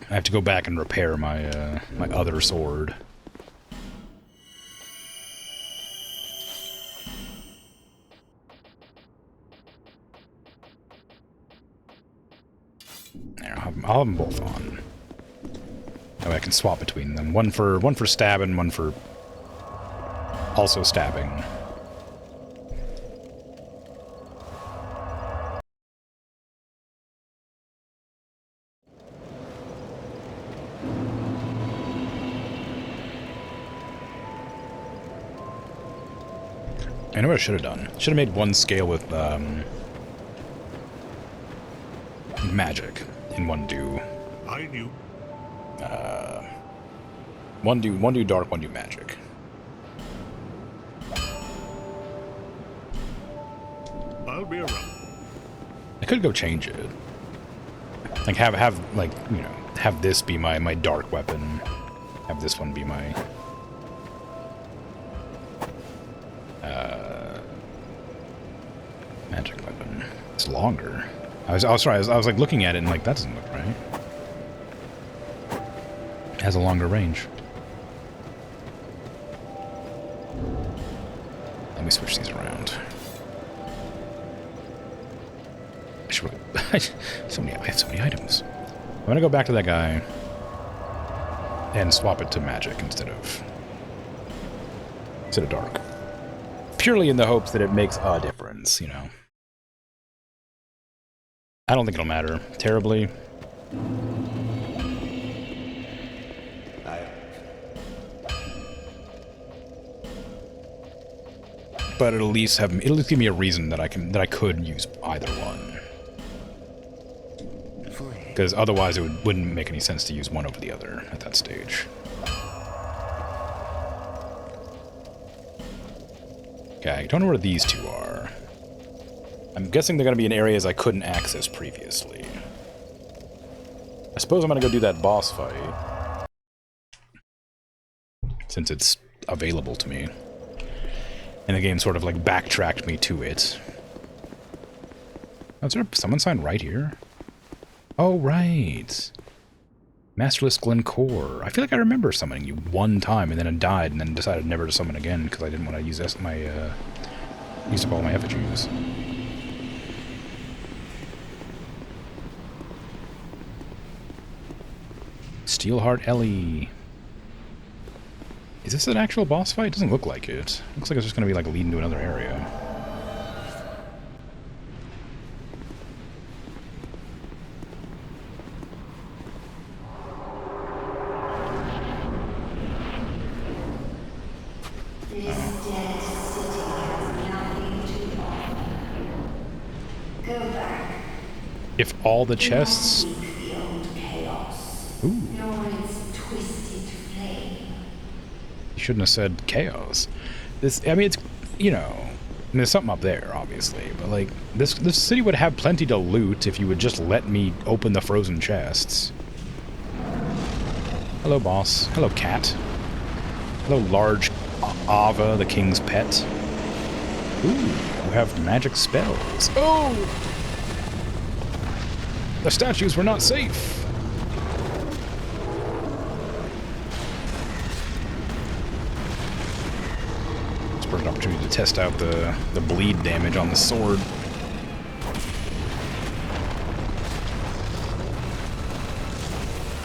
I have to go back and repair my, my other sword. There, I'll have them both on. That way I can swap between them. One for stabbing, one for also stabbing. I know what I should have done. Should have made one scale with magic and one do. I knew. One do dark, one do magic. I'll be around. I could go change it. Like have like, you know, have this be my dark weapon. Have this one be my magic weapon. It's longer. I was like looking at it and like that doesn't look right. It has a longer range. Let me switch these around. I should really, I have so many items. I'm gonna go back to that guy and swap it to magic instead of dark. Purely in the hopes that it makes a difference, you know. I don't think it'll matter terribly. But it'll at least give me a reason that I could use either one. Because otherwise it wouldn't make any sense to use one over the other at that stage. Okay, I don't know where these two are. I'm guessing they're going to be in areas I couldn't access previously. I suppose I'm going to go do that boss fight. Since it's available to me. And the game sort of like backtracked me to it. Oh, is there someone signed right here? Oh, right. Masterless Glencore. I feel like I remember summoning you one time and then it died and then decided never to summon again because I didn't want to use used up all my effigies. Steelheart Ellie. Is this an actual boss fight? It doesn't look like it. Looks like it's just going to be like leading to another area. This dead city has nothing to offer. Go back. If all the chests... Seek the old chaos. Ooh. Nor its twisted flame. You shouldn't have said chaos. I mean, it's, you know, I mean, there's something up there, obviously, but like, this city would have plenty to loot if you would just let me open the frozen chests. Hello, boss. Hello, cat. Hello, large Ava, the king's pet. Ooh, you have magic spells. Oh! The statues were not safe. An opportunity to test out the bleed damage on the sword.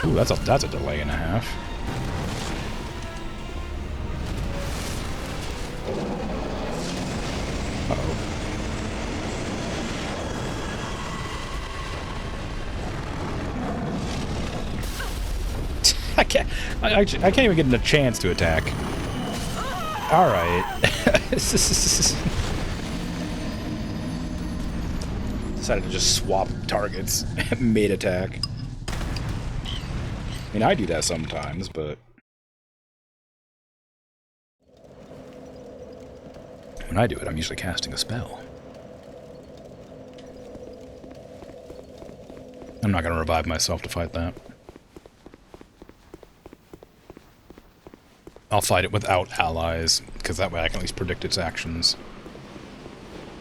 Ooh, that's a delay and a half. Uh-oh. I can't even get a chance to attack. All right. Decided to just swap targets mid-attack. I mean, I do that sometimes, but When I do it, I'm usually casting a spell. I'm not going to revive myself to fight that. I'll fight it without allies, because that way I can at least predict its actions.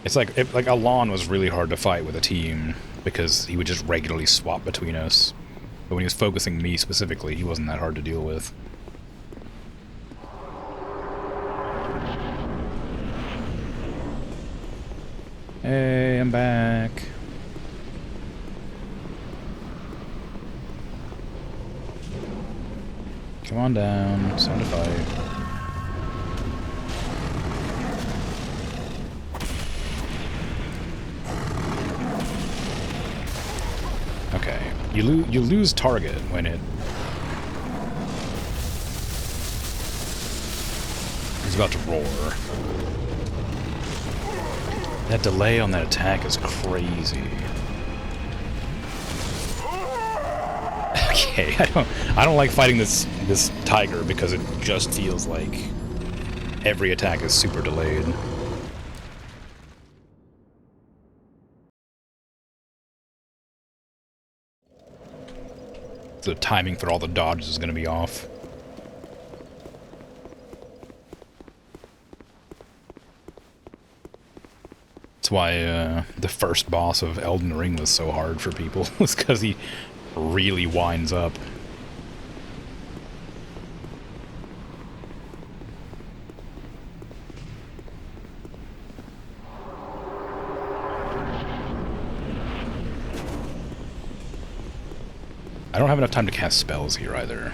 It's like, Alon was really hard to fight with a team, because he would just regularly swap between us. But when he was focusing me specifically, he wasn't that hard to deal with. Hey, I'm back. Come on down, it's time to fight. Okay, you lose target when it... He's about to roar. That delay on that attack is crazy. Okay, I don't like fighting this tiger because it just feels like every attack is super delayed. The timing for all the dodges is going to be off. That's why the first boss of Elden Ring was so hard for people, was because he really winds up. I don't have enough time to cast spells here either.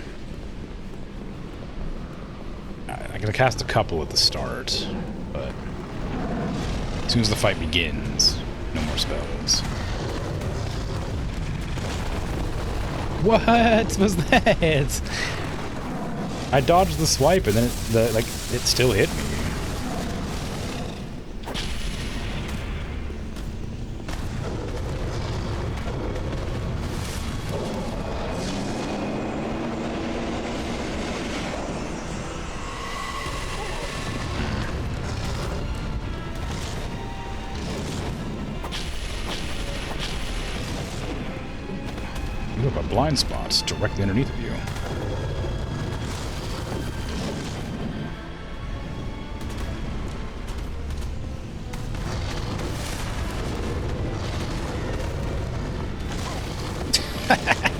I'm gonna cast a couple at the start, but as soon as the fight begins, no more spells. What was that? I dodged the swipe and then it still hit me. You have a blind spot directly underneath of you.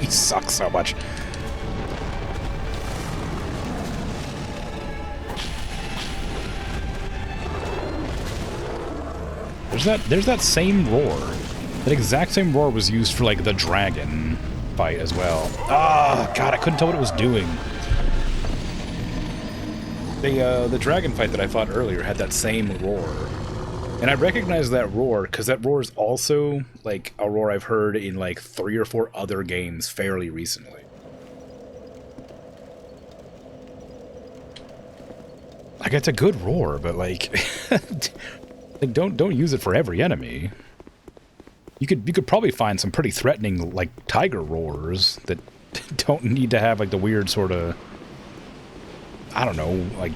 He sucks so much. There's that same roar. That exact same roar was used for like the dragon fight as well. Ah, God, I couldn't tell what it was doing. The dragon fight that I fought earlier had that same roar. And I recognize that roar because that roar is also like a roar I've heard in like 3 or 4 other games fairly recently. Like, it's a good roar, but like, like don't use it for every enemy. You could probably find some pretty threatening like tiger roars that don't need to have like the weird sort of, I don't know, like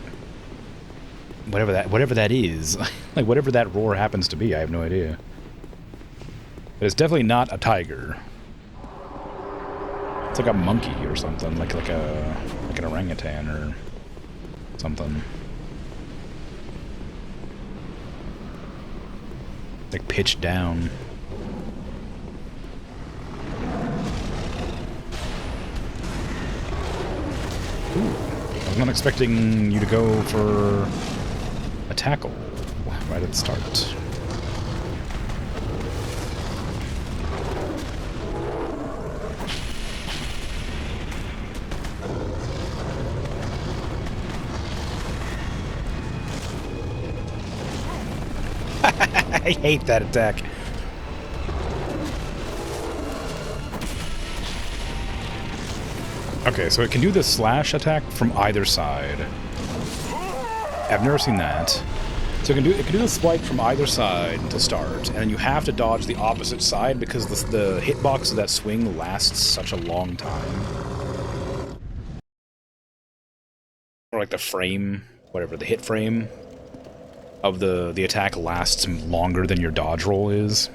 whatever that is. Like whatever that roar happens to be, I have no idea. But it's definitely not a tiger. It's like a monkey or something, like an orangutan or something. Like pitched down. Ooh, I was not expecting you to go for a tackle right at the start. I hate that attack. Okay, so it can do the slash attack from either side. I've never seen that. So it can do the swipe from either side to start, and then you have to dodge the opposite side because the hitbox of that swing lasts such a long time. Or like the frame, whatever, the hit frame. of the attack lasts longer than your dodge roll is.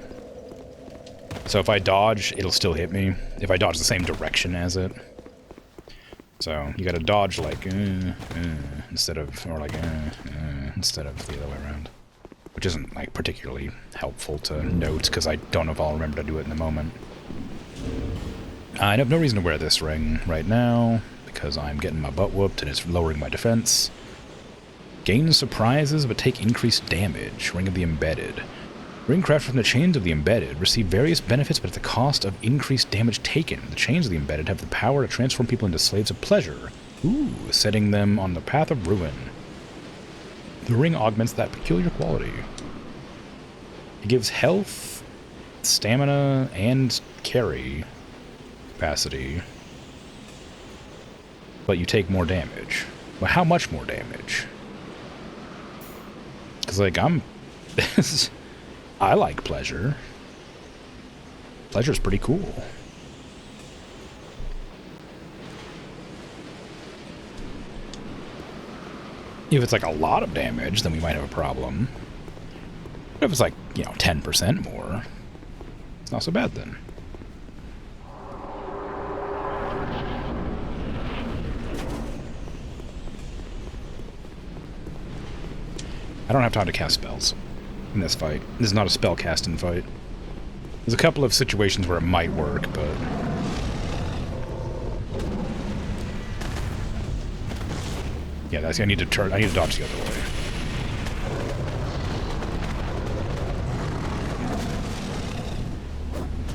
So if I dodge, it'll still hit me. If I dodge the same direction as it. So you gotta dodge like instead of, or like instead of the other way around. Which isn't like particularly helpful to note, because I don't know if I'll remember to do it in a moment. I have no reason to wear this ring right now, because I'm getting my butt whooped and it's lowering my defense. Gain surprises, but take increased damage. Ring of the Embedded. Ring crafted from the Chains of the Embedded receive various benefits, but at the cost of increased damage taken. The Chains of the Embedded have the power to transform people into slaves of pleasure. Ooh, setting them on the path of ruin. The ring augments that peculiar quality. It gives health, stamina, and carry capacity. But you take more damage. Well, how much more damage? Because, like, I like pleasure. Pleasure's pretty cool. If it's like a lot of damage, then we might have a problem. But if it's like, you know, 10% more, it's not so bad then. I don't have time to cast spells in this fight. This is not a spell casting fight. There's a couple of situations where it might work, but... yeah, that's, I need to dodge the other way.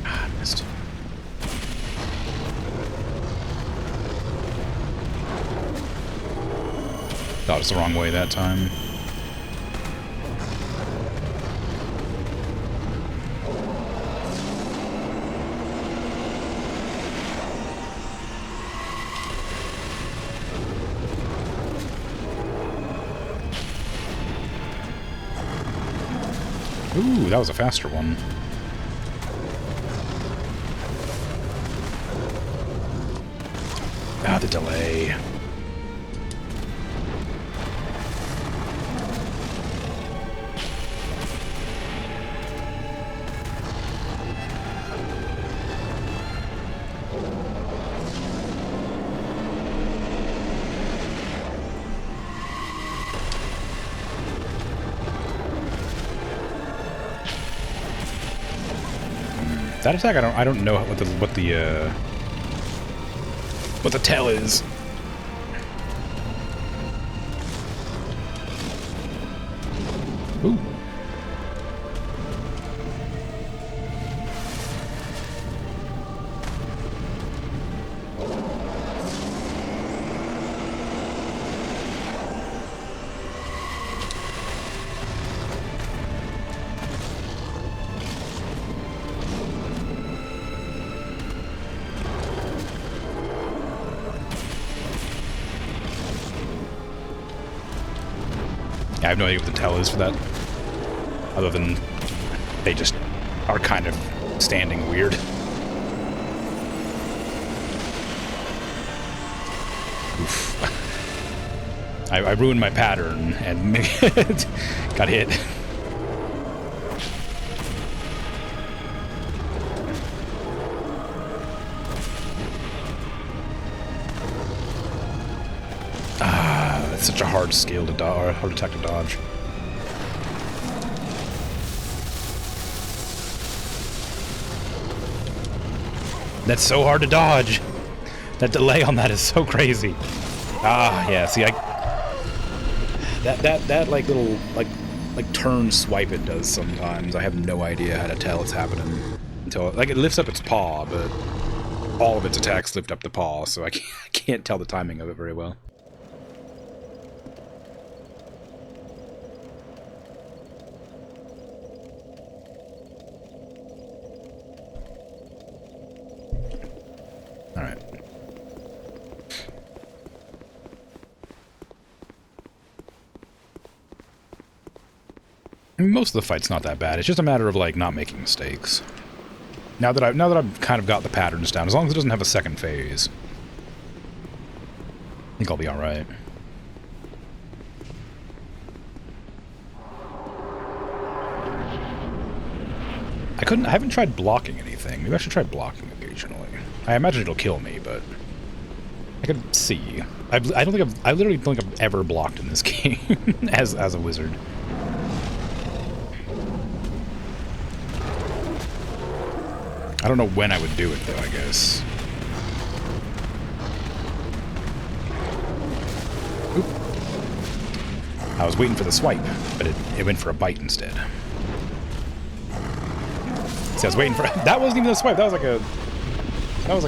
Ah, I missed. Dodged the wrong way that time. Ooh, that was a faster one. Ah, the delay. That attack, I don't know what the tell is. Ooh. I have no idea what the tell is for that, other than they just are kind of standing weird. Oof. I ruined my pattern and got hit. It's such a hard skill to dodge, or hard attack to dodge. That's so hard to dodge. That delay on that is so crazy. Ah, yeah. See, that like little like turn swipe it does sometimes. I have no idea how to tell it's happening until like it lifts up its paw, but all of its attacks lift up the paw, so I can't tell the timing of it very well. Alright. I mean, most of the fight's not that bad. It's just a matter of like not making mistakes. Now that I've kind of got the patterns down, as long as it doesn't have a second phase, I think I'll be alright. I haven't tried blocking anything. Maybe I should try blocking occasionally. I imagine it'll kill me, but I could see. I literally don't think I've ever blocked in this game as a wizard. I don't know when I would do it though, I guess. Oop. I was waiting for the swipe, but it went for a bite instead. See, I was waiting for that wasn't even a swipe. That was like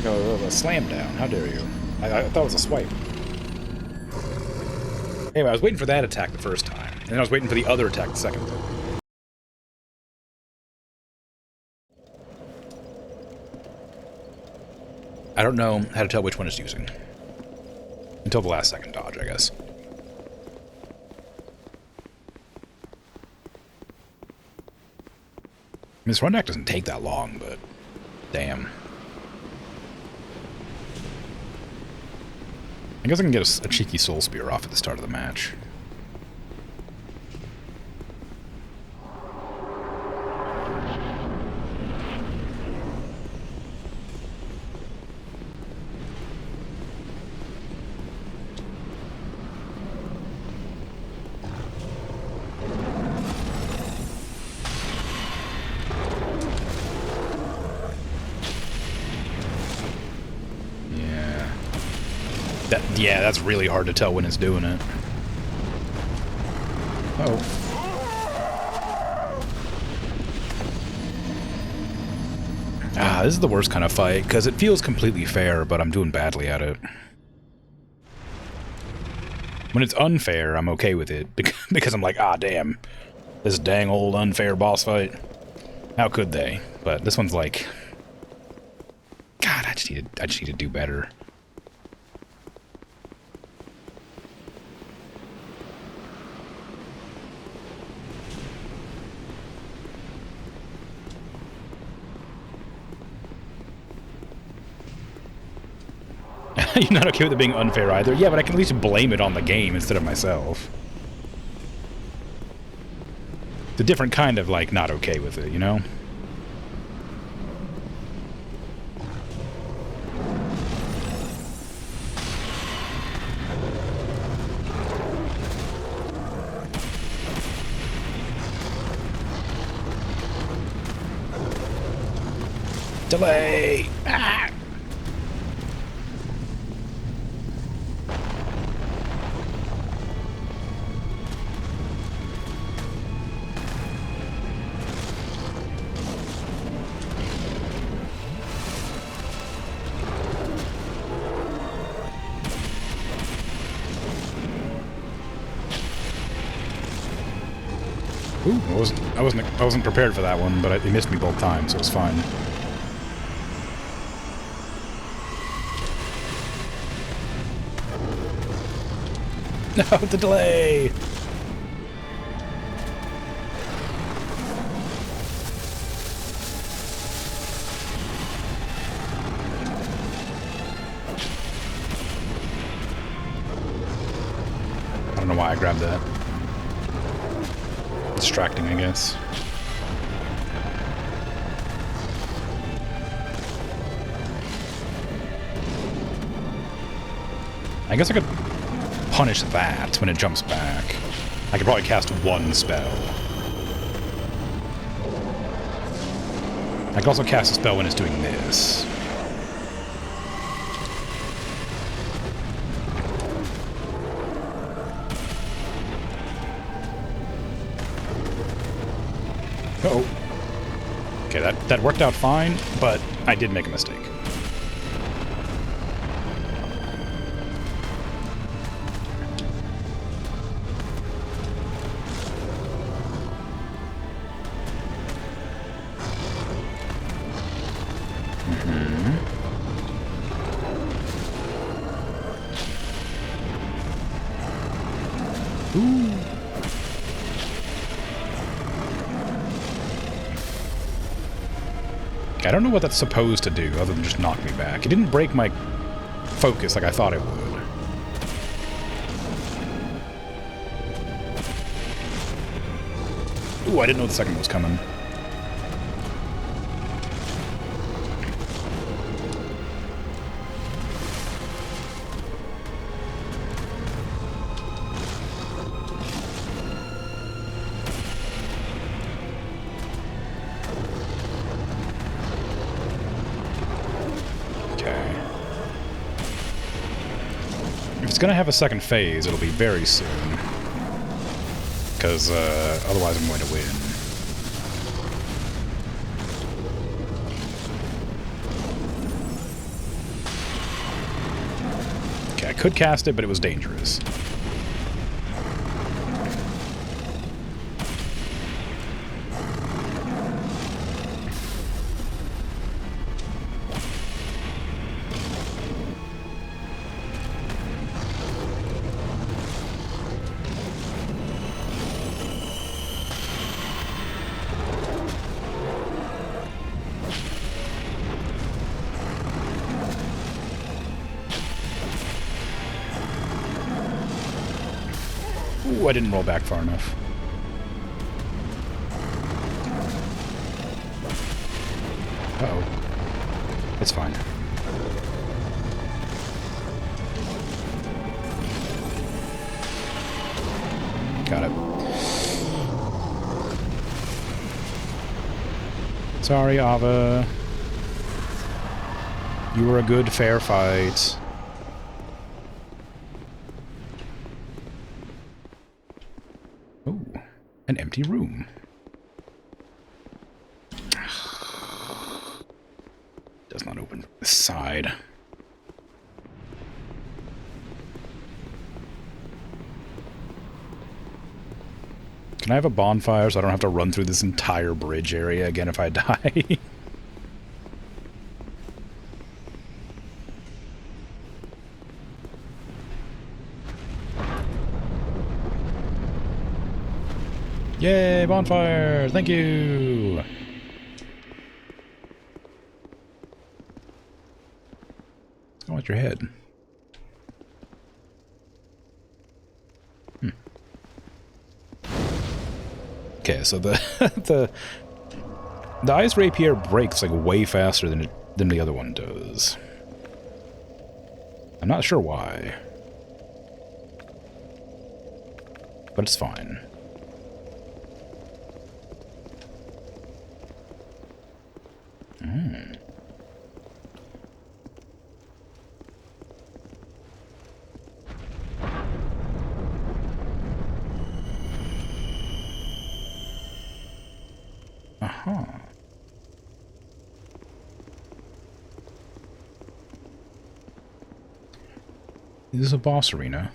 a slam down. How dare you? I thought it was a swipe. Anyway, I was waiting for that attack the first time, and then I was waiting for the other attack the second time. I don't know how to tell which one it's using. Until the last second dodge, I guess. I mean, this run back doesn't take that long, but damn. I guess I can get a cheeky soul spear off at the start of the match. Yeah, that's really hard to tell when it's doing it. Oh. Ah, this is the worst kind of fight, because it feels completely fair, but I'm doing badly at it. When it's unfair, I'm okay with it, because I'm like, ah, damn. This dang old unfair boss fight. How could they? But this one's like... God, I just need to do better. You're not okay with it being unfair either? Yeah, but I can at least blame it on the game instead of myself. It's a different kind of, like, not okay with it, you know? Delay! Ah! Ooh, I wasn't prepared for that one, but it missed me both times, so it was fine. No, the delay! I don't know why I grabbed that. Distracting, I guess. I guess I could punish that when it jumps back. I could probably cast one spell. I could also cast a spell when it's doing this. Uh-oh. Okay, that worked out fine, but I did make a mistake. Ooh. I don't know what that's supposed to do other than just knock me back. It didn't break my focus like I thought it would. Ooh, I didn't know the second one was coming. If it's gonna have a second phase, it'll be very soon. Because, otherwise I'm going to win. Okay, I could cast it, but it was dangerous. Ooh, I didn't roll back far enough. Uh-oh. It's fine. Got it. Sorry, Ava. You were a good, fair fight. Ooh, an empty room. Does not open from this side. Can I have a bonfire so I don't have to run through this entire bridge area again if I die? Yay, bonfire! Thank you! What's going on with your head? Okay, so the the ice rapier breaks like way faster than the other one does. I'm not sure why, but it's fine. Aha. This is a boss arena.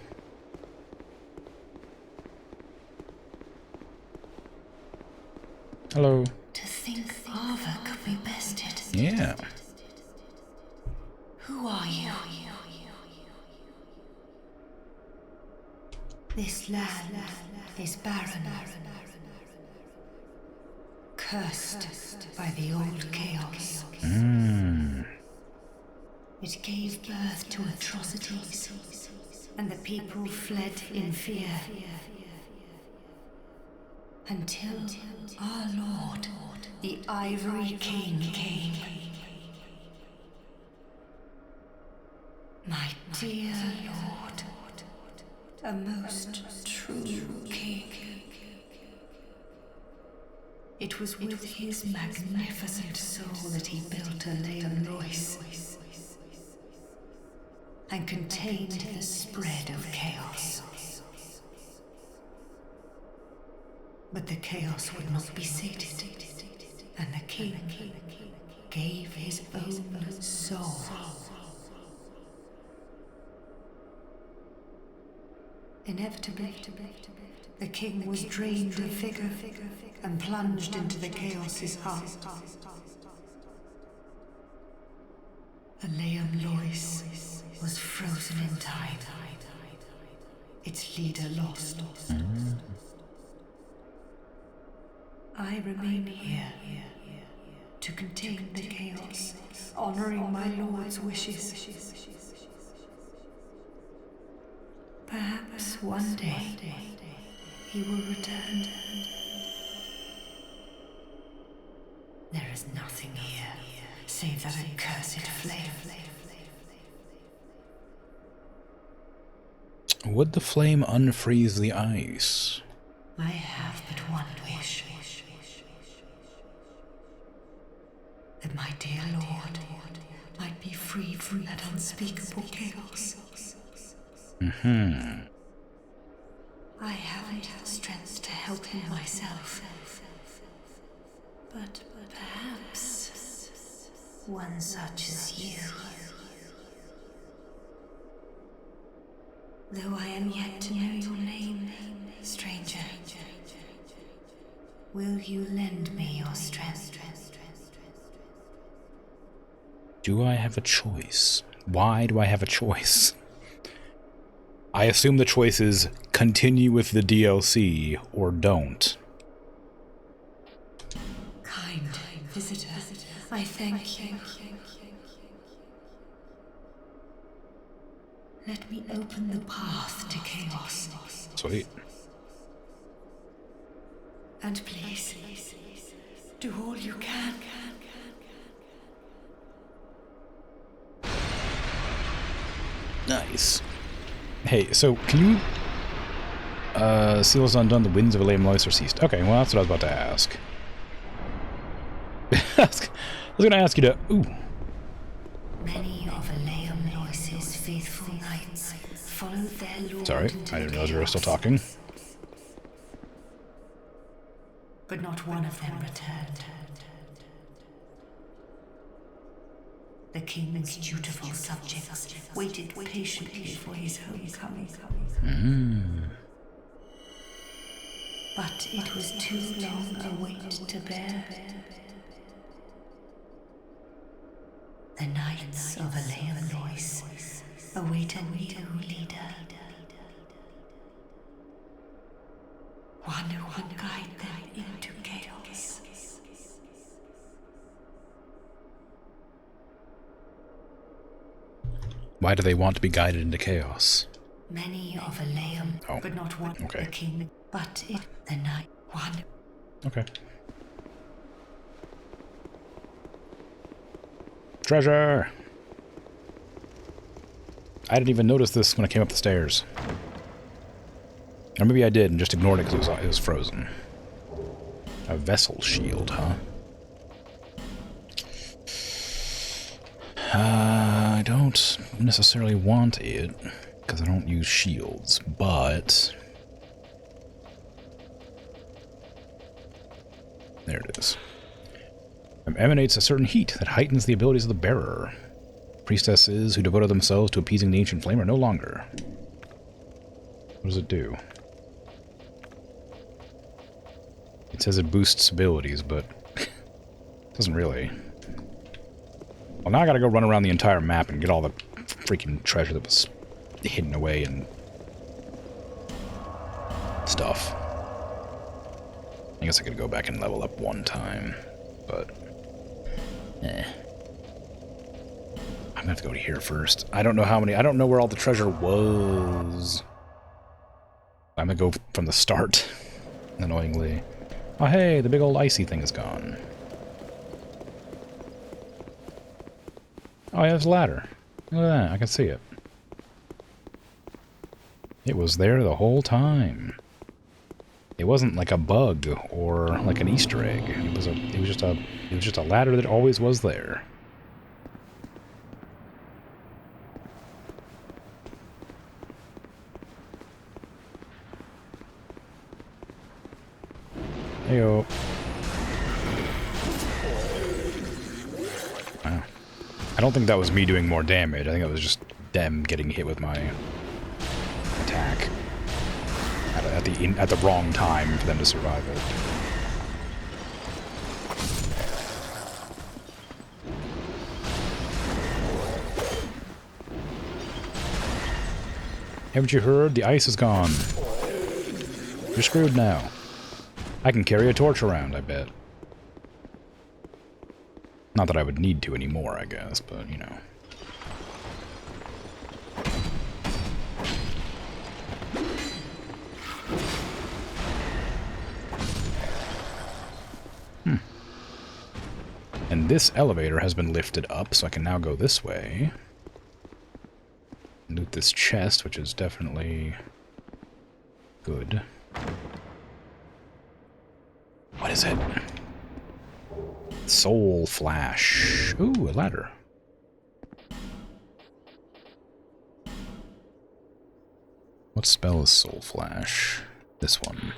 Hello. To think Ava could be bested. Yeah. Who are you? This land is barren, cursed by the old chaos. It gave birth to atrocities, and the people fled in fear. Until our Lord, the Ivory King, came. My dear Lord, a most true king. It was with his magnificent soul that he built Aleum Lois and contained the spread of chaos. But the chaos would not be sated, and the king gave his own soul. Inevitably, the king was drained of vigor and plunged into the chaos's heart. Aleum Lois was frozen in time, its leader lost. I remain here to contain the chaos, honoring my Lord's wishes. Perhaps one day he will return. There is nothing here save that accursed flame. Would the flame unfreeze the ice? I have but one wish. That my dear Lord might be free from that unspeakable chaos. I haven't the strength to help him myself. But perhaps one such as you. Though I am yet to know your name, stranger, will you lend me your strength? Do I have a choice? Why do I have a choice? I assume the choice is continue with the DLC or don't. Kind visitor, I thank you. Let me open the path to chaos. Sweet. And please, do all you can. Nice. Hey, so can you seal is undone, the winds of Elaine Moise are ceased. Okay, well that's what I was about to ask. I was gonna ask you to Many of Elaine Moise's faithful knights followed their lord. Sorry, I didn't realize you were still talking. But not one of them returned. The king's dutiful subjects waited patiently for his homecoming. But it was too long a wait to bear. The knights of Elaine Moise await a new leader. One who will guide them into chaos. Why do they want to be guided into chaos? Many of Elaine, but not one. Okay. The king, but it, the night one. Okay. Treasure! I didn't even notice this when I came up the stairs. Or maybe I did and just ignored it because it was frozen. A vessel shield, huh? I don't necessarily want it, because I don't use shields, but... There it is. Emanates a certain heat that heightens the abilities of the bearer. Priestesses who devoted themselves to appeasing the ancient flame are no longer. What does it do? It says it boosts abilities, but it doesn't really. Well, now I gotta go run around the entire map and get all the freaking treasure that was hidden away and stuff. I guess I could go back and level up one time, but I'm gonna have to go to here first. I don't know how many. I don't know where all the treasure was. I'm gonna go from the start, annoyingly. Oh hey, the big old icy thing is gone. Oh yeah, there's a ladder. Look at that, I can see it. It was there the whole time. It wasn't like a bug or like an Easter egg. It was just a ladder that always was there. Heyo. Wow. I don't think that was me doing more damage. I think it was just them getting hit with my attack at the wrong time for them to survive it. Haven't you heard? The ice is gone. You're screwed now. I can carry a torch around, I bet. Not that I would need to anymore, I guess, but, you know. And this elevator has been lifted up, so I can now go this way. Loot this chest, which is definitely good. What is it? Soul Flash. Ooh, a ladder. What spell is Soul Flash? This one.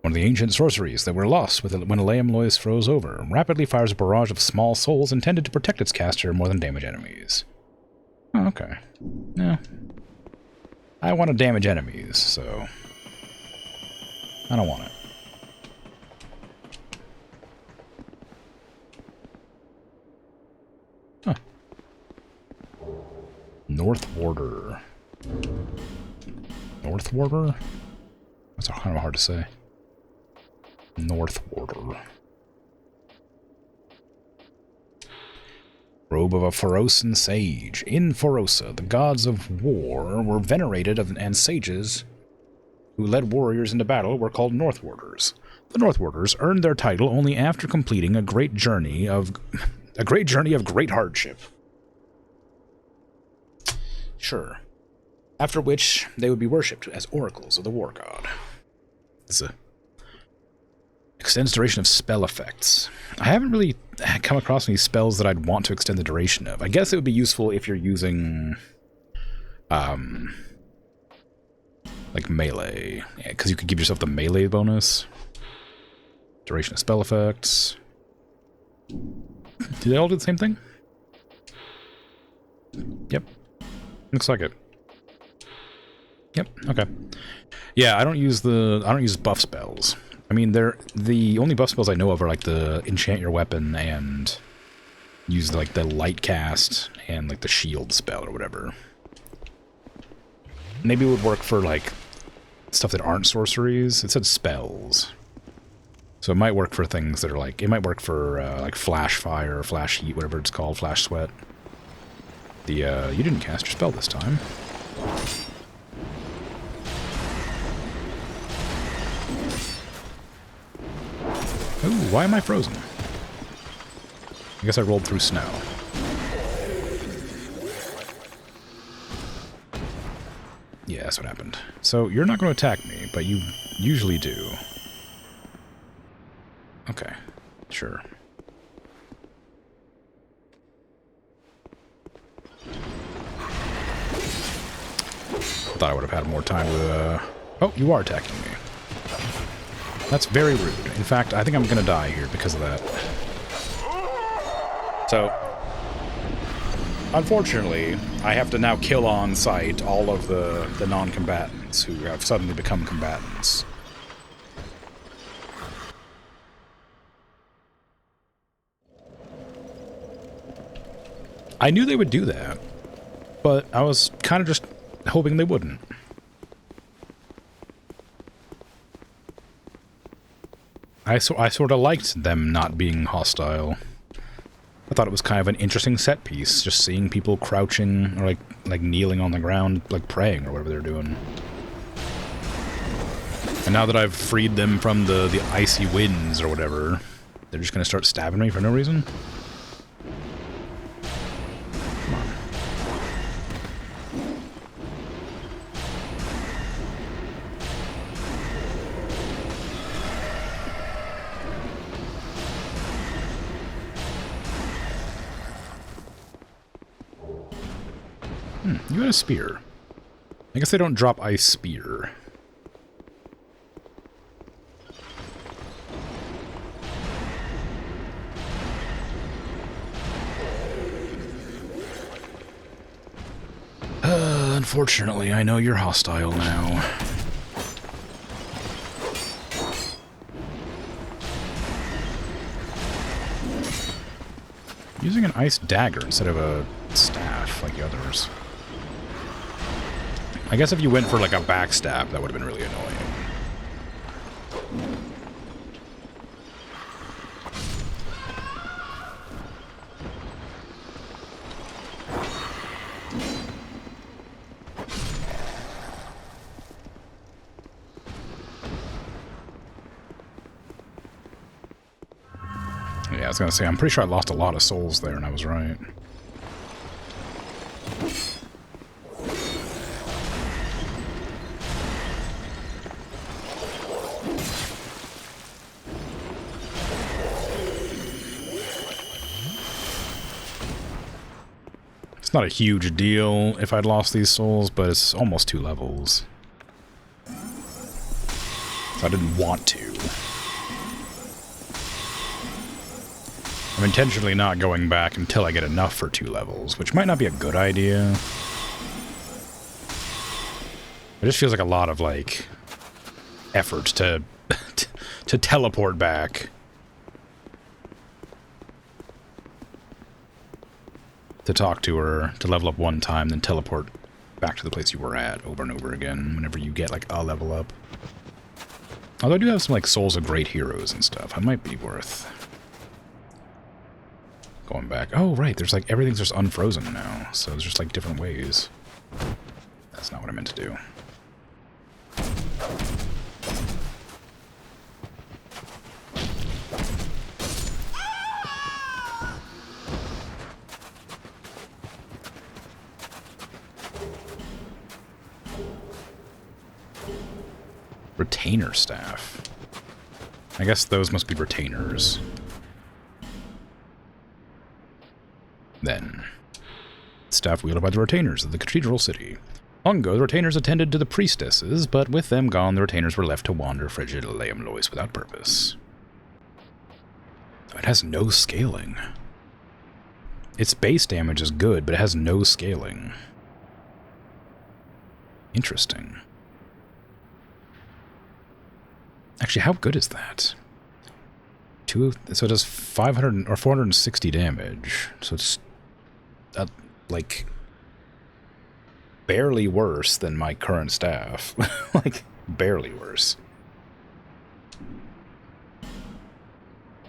One of the ancient sorceries that were lost when Aleum Lois froze over. Rapidly fires a barrage of small souls intended to protect its caster more than damage enemies. Oh, okay. Yeah. I want to damage enemies, so... I don't want it. Huh. North Warder. North Warder? That's kind of hard to say. North Warder. Robe of a Pharosan sage. In Pharosa, the gods of war were venerated and sages who led warriors into battle were called North Warders. The North Warders earned their title only after completing a great journey of great hardship. Sure. After which they would be worshipped as oracles of the war god. It's a extends duration of spell effects. I haven't really come across any spells that I'd want to extend the duration of. I guess it would be useful if you're using like melee. Yeah, because you could give yourself the melee bonus. Duration of spell effects. Do they all do the same thing? Yep. Looks like it. Yep, okay. Yeah, I don't use buff spells. I mean, the only buff spells I know of are like the enchant your weapon and use like the light cast and like the shield spell or whatever. Maybe it would work for like stuff that aren't sorceries. It said spells. So it might work for things that are like, it might work for like flash fire, flash heat, whatever it's called, flash sweat. You didn't cast your spell this time. Ooh, why am I frozen? I guess I rolled through snow. Yeah, that's what happened. So, you're not going to attack me, but you usually do. Okay, sure. Thought I would have had more time to, Oh, you are attacking me. That's very rude. In fact, I think I'm going to die here because of that. So, unfortunately, I have to now kill on sight all of the non-combatants who have suddenly become combatants. I knew they would do that, but I was kind of just hoping they wouldn't. I sort of liked them not being hostile. I thought it was kind of an interesting set piece, just seeing people crouching or like kneeling on the ground, like praying or whatever they're doing. And now that I've freed them from the icy winds or whatever, they're just gonna start stabbing me for no reason? Come on. You got a spear. I guess they don't drop ice spear. Unfortunately, I know you're hostile now. Using an ice dagger instead of a staff like the others. I guess if you went for like a backstab, that would have been really annoying. Yeah, I was gonna say, I'm pretty sure I lost a lot of souls there, and I was right. It's not a huge deal if I'd lost these souls, but it's almost 2 levels. So I didn't want to. I'm intentionally not going back until I get enough for 2 levels, which might not be a good idea. It just feels like a lot of, like, effort to to teleport back. To talk to her, to level up one time, then teleport back to the place you were at over and over again whenever you get, like, a level up. Although I do have some, like, Souls of Great Heroes and stuff. It might be worth going back. Oh, right, there's, like, everything's just unfrozen now, so there's just, like, different ways. That's not what I meant to do. Retainer staff. I guess those must be retainers. Then, staff wielded by the retainers of the cathedral city. Long ago, the retainers attended to the priestesses, but with them gone, the retainers were left to wander frigid Leam Lois without purpose. It has no scaling. Its base damage is good, but it has no scaling. Interesting. Actually, how good is that? So it does 500 or 460 damage. So it's like barely worse than my current staff. Like barely worse.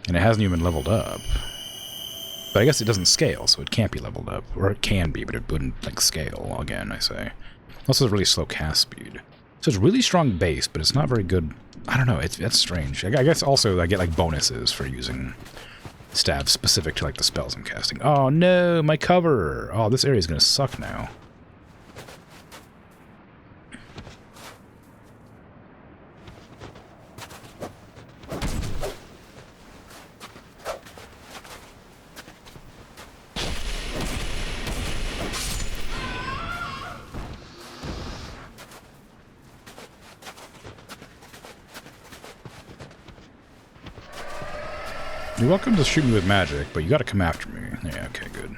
And it hasn't even leveled up. But I guess it doesn't scale, so it can't be leveled up. Or it can be, but it wouldn't like scale again, I say. Also, it's really slow cast speed. So it's really strong base, but it's not very good. I don't know, that's strange. I guess also I get like bonuses for using staves specific to like the spells I'm casting. Oh no, my cover! Oh, this area is gonna suck now. You're welcome to shoot me with magic, but you gotta come after me. Yeah, okay, good.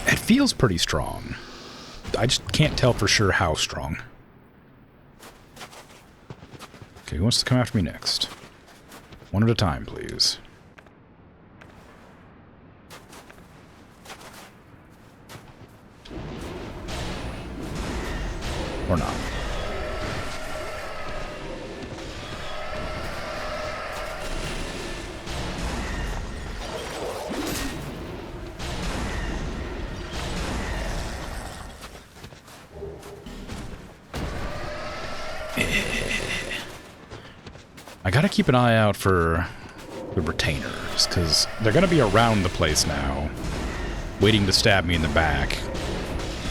It feels pretty strong. I just can't tell for sure how strong. Okay, who wants to come after me next? One at a time, please. Or not. I gotta keep an eye out for the retainers, because they're gonna be around the place now, waiting to stab me in the back.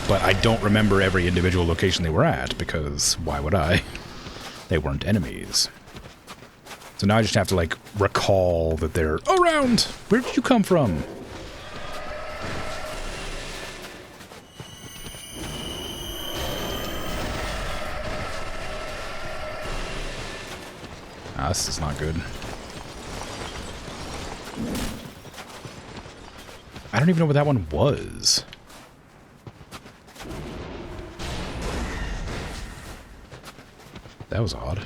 But I don't remember every individual location they were at, because why would I? They weren't enemies. So now I just have to, like, recall that they're around! Where did you come from? Ah, this is not good. I don't even know what that one was. That was odd.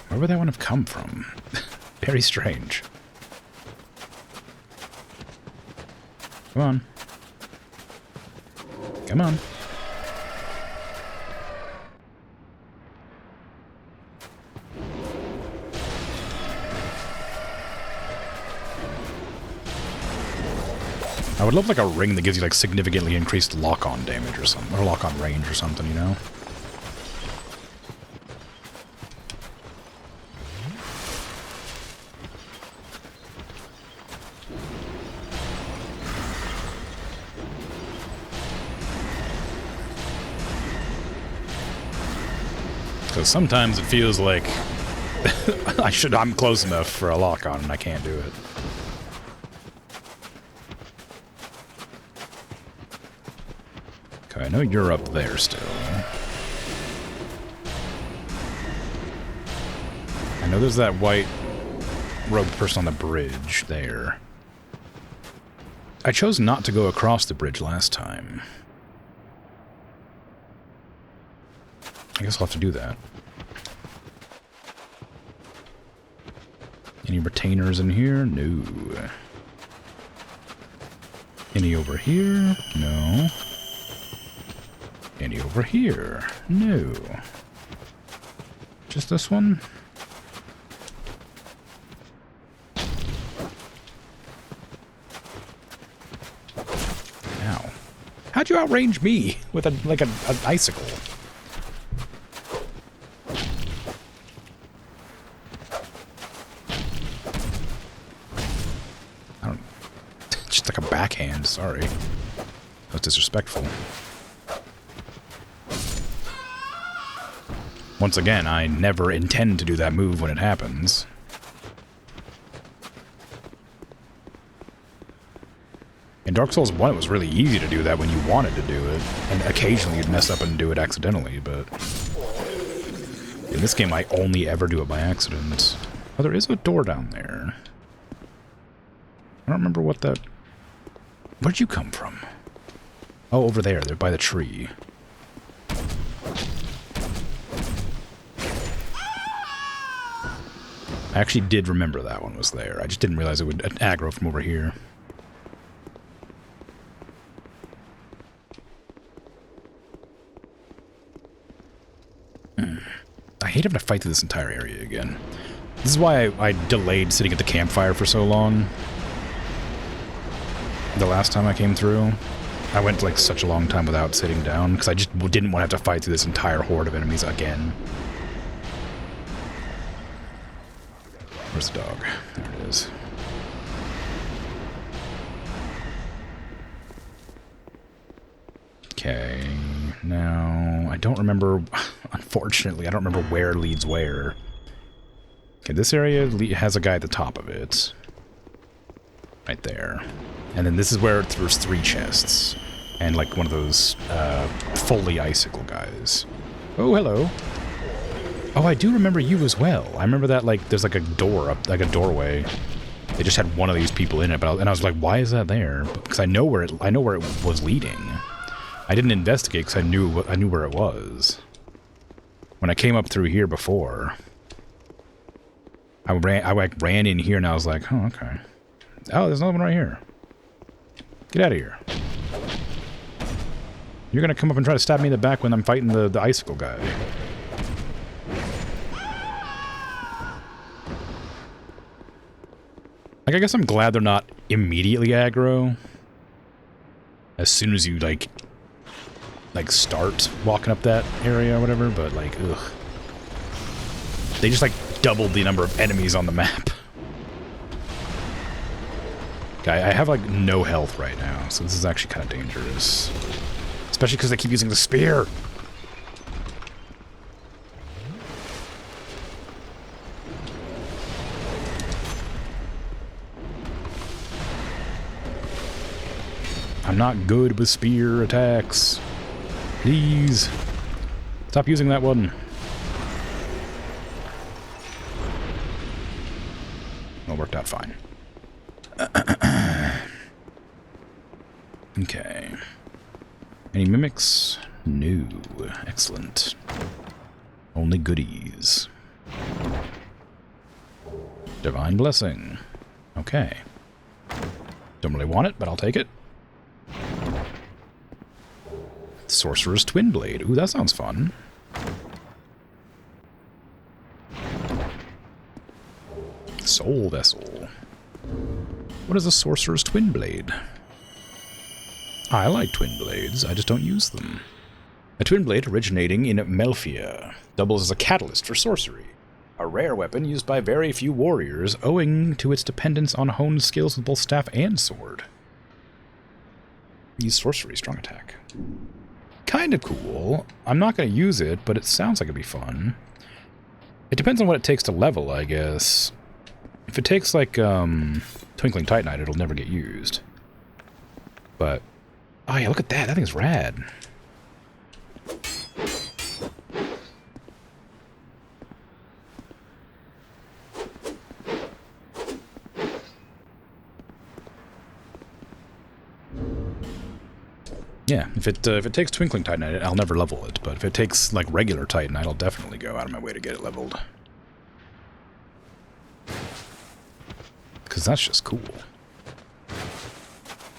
Where would that one have come from? Very strange. Come on. Come on. I would love like a ring that gives you like significantly increased lock-on damage or something, or lock-on range or something, you know? Because sometimes it feels like I'm close enough for a lock-on and I can't do it. Okay, I know you're up there still. I know there's that white robed person on the bridge there. I chose not to go across the bridge last time. I guess I'll have to do that. Any retainers in here? No. Any over here? No. Any over here? No. Just this one? Ow. How'd you outrange me with an icicle? Just like a backhand, sorry. That was disrespectful. Once again, I never intend to do that move when it happens. In Dark Souls 1, it was really easy to do that when you wanted to do it. And occasionally you'd mess up and do it accidentally, but... in this game, I only ever do it by accident. Oh, there is a door down there. I don't remember what that... Where'd you come from? Oh, over there. They're by the tree. I actually did remember that one was there. I just didn't realize it would aggro from over here. I hate having to fight through this entire area again. This is why I delayed sitting at the campfire for so long. The last time I came through, I went like such a long time without sitting down because I just didn't want to have to fight through this entire horde of enemies again. Where's the dog? There it is. Okay, now I don't remember, unfortunately, I don't remember where leads where. Okay, this area has a guy at the top of it. Right there. And then this is where there's 3 chests. And like one of those fully icicle guys. Oh, hello. Oh, I do remember you as well. I remember that like there's like a door up, like a doorway. They just had one of these people in it, and I was like, why is that there? Because I know where it was leading. I didn't investigate because I knew where it was. When I came up through here before, I ran in here and I was like, oh, okay. Oh, there's another one right here. Get out of here. You're gonna come up and try to stab me in the back when I'm fighting the icicle guy. Like, I guess I'm glad they're not immediately aggro. As soon as you, like start walking up that area or whatever, but, like, ugh. They just, like, doubled the number of enemies on the map. Okay, I have, like, no health right now, so this is actually kind of dangerous. Especially because they keep using the spear. I'm not good with spear attacks. Please. Stop using that one. Well, it worked out fine. Okay. Any mimics? No. Excellent. Only goodies. Divine Blessing. Okay. Don't really want it, but I'll take it. Sorcerer's Twin Blade. Ooh, that sounds fun. Soul Vessel. What is a Sorcerer's Twin Blade? I like twin blades, I just don't use them. A twin blade originating in Melfia doubles as a catalyst for sorcery. A rare weapon used by very few warriors, owing to its dependence on honed skills with both staff and sword. Use sorcery, strong attack. Kind of cool. I'm not going to use it, but it sounds like it'd be fun. It depends on what it takes to level, I guess. If it takes, like, Twinkling Titanite, it'll never get used. But... Oh yeah, look at that. That thing's rad. Yeah, if it takes Twinkling Titanite, I'll never level it. But if it takes, like, regular Titanite, I'll definitely go out of my way to get it leveled. Because that's just cool.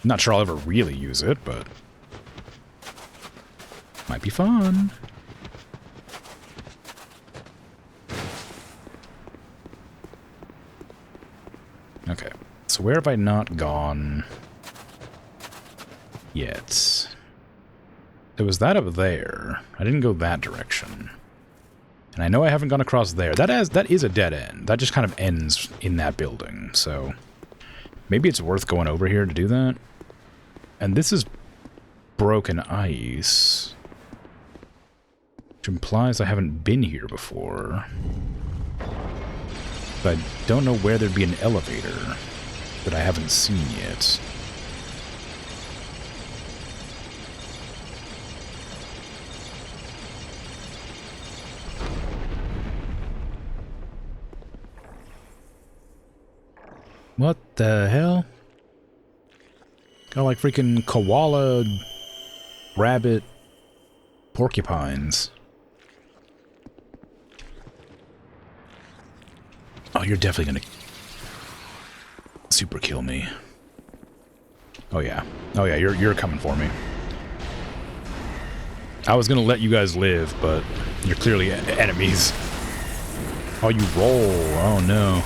Not sure I'll ever really use it, but... might be fun. Okay, so where have I not gone yet? There was that up there. I didn't go that direction. And I know I haven't gone across there. That is a dead end. That just kind of ends in that building, so... maybe it's worth going over here to do that. And this is broken ice. Which implies I haven't been here before. But I don't know where there'd be an elevator that I haven't seen yet. What the hell? Got like freaking koala, rabbit, porcupines. Oh, you're definitely gonna super kill me. Oh yeah. Oh yeah, you're coming for me. I was gonna let you guys live, but you're clearly enemies. Oh, you roll. Oh no.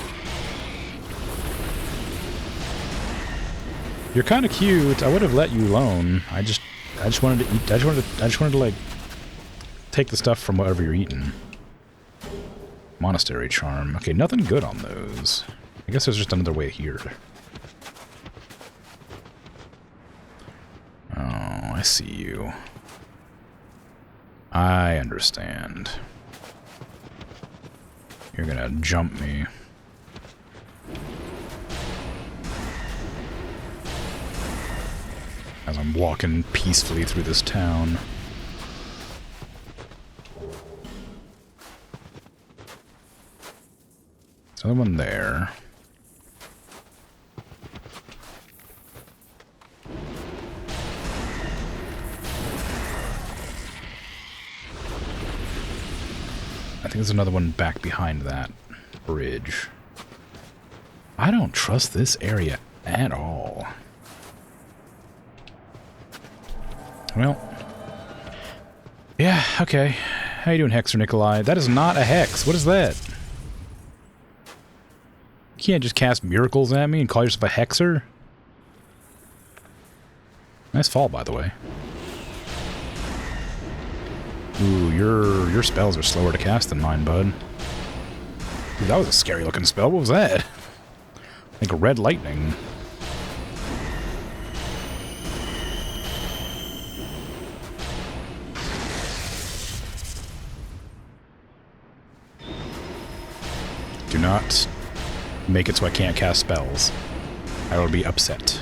You're kind of cute. I would have let you alone. I just wanted to eat. I just wanted to like take the stuff from whatever you're eating. Monastery charm. Okay, nothing good on those. I guess there's just another way here. Oh, I see you. I understand. You're gonna jump me. As I'm walking peacefully through this town. There's another one there. I think there's another one back behind that bridge. I don't trust this area at all. Well, yeah, okay. How you doing, Hexer Nikolai? That is not a hex. What is that? You can't just cast miracles at me and call yourself a hexer? Nice fall, by the way. Ooh, your spells are slower to cast than mine, bud. Ooh, that was a scary looking spell. What was that? Like a red lightning. Do not make it so I can't cast spells. I will be upset.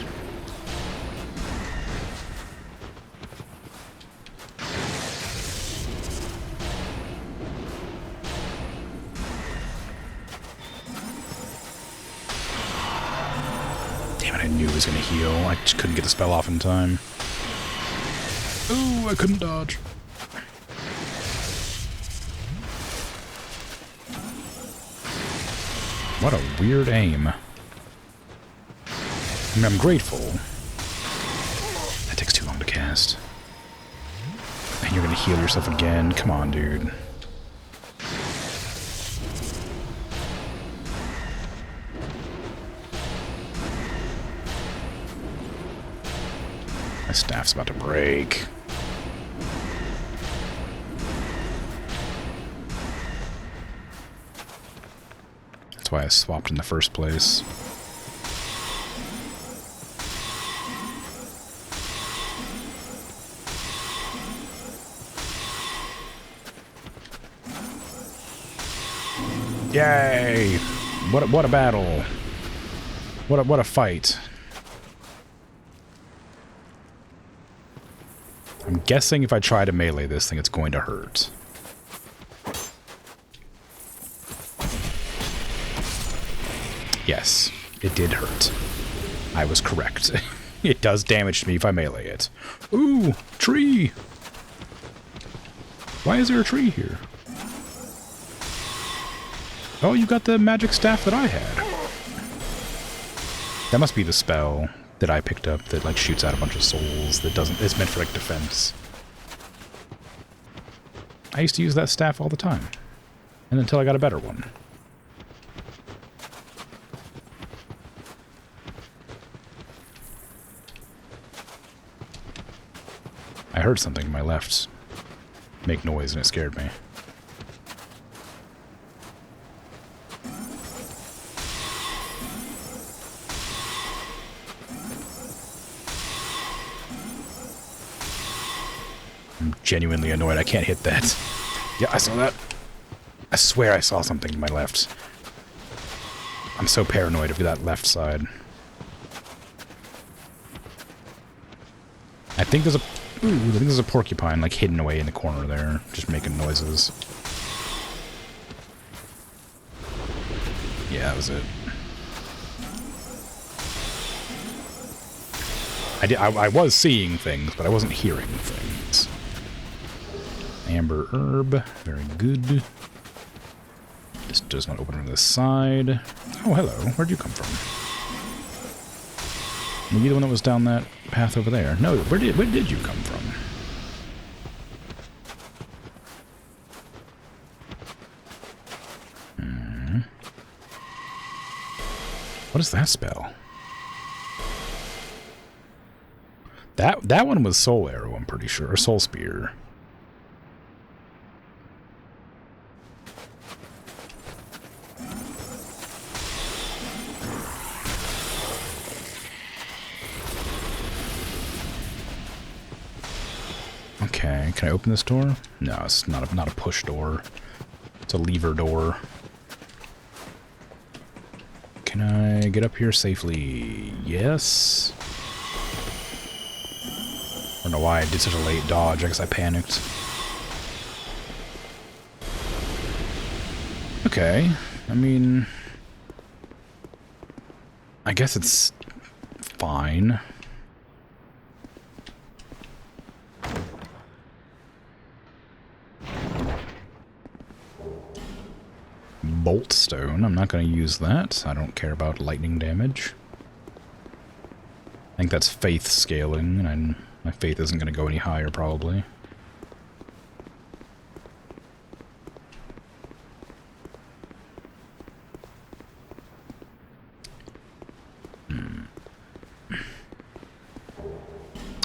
Damn it, I knew it was going to heal. I just couldn't get the spell off in time. Ooh, I couldn't dodge. What a weird aim. I mean, I'm grateful. That takes too long to cast. And you're gonna heal yourself again. Come on, dude. My staff's about to break. That's why I swapped in the first place. Yay! What a battle! What a fight! I'm guessing if I try to melee this thing, it's going to hurt. Yes, it did hurt. I was correct. It does damage to me if I melee it. Ooh, tree! Why is there a tree here? Oh, you got the magic staff that I had. That must be the spell that I picked up that like shoots out a bunch of souls that doesn't, it's meant for like defense. I used to use that staff all the time. And until I got a better one. I heard something to my left make noise and it scared me. I'm genuinely annoyed I can't hit that. Yeah, I saw that. I swear I saw something to my left. I'm so paranoid of that left side. I think there's a... Ooh, I think there's a porcupine, like, hidden away in the corner there, just making noises. Yeah, that was it. I was seeing things, but I wasn't hearing things. Amber herb, very good. This does not open on this side. Oh, hello. Where'd you come from? Were you the one that was down that path over there? No, where did you come from? What is that spell? That one was Soul Arrow, I'm pretty sure, or Soul Spear. Okay, can I open this door? No, it's not a push door. It's a lever door. Can I get up here safely? Yes. I don't know why I did such a late dodge. I guess I panicked. Okay. I mean... I guess it's fine. Bolt stone. I'm not going to use that. I don't care about lightning damage. I think that's faith scaling, and my faith isn't going to go any higher, probably.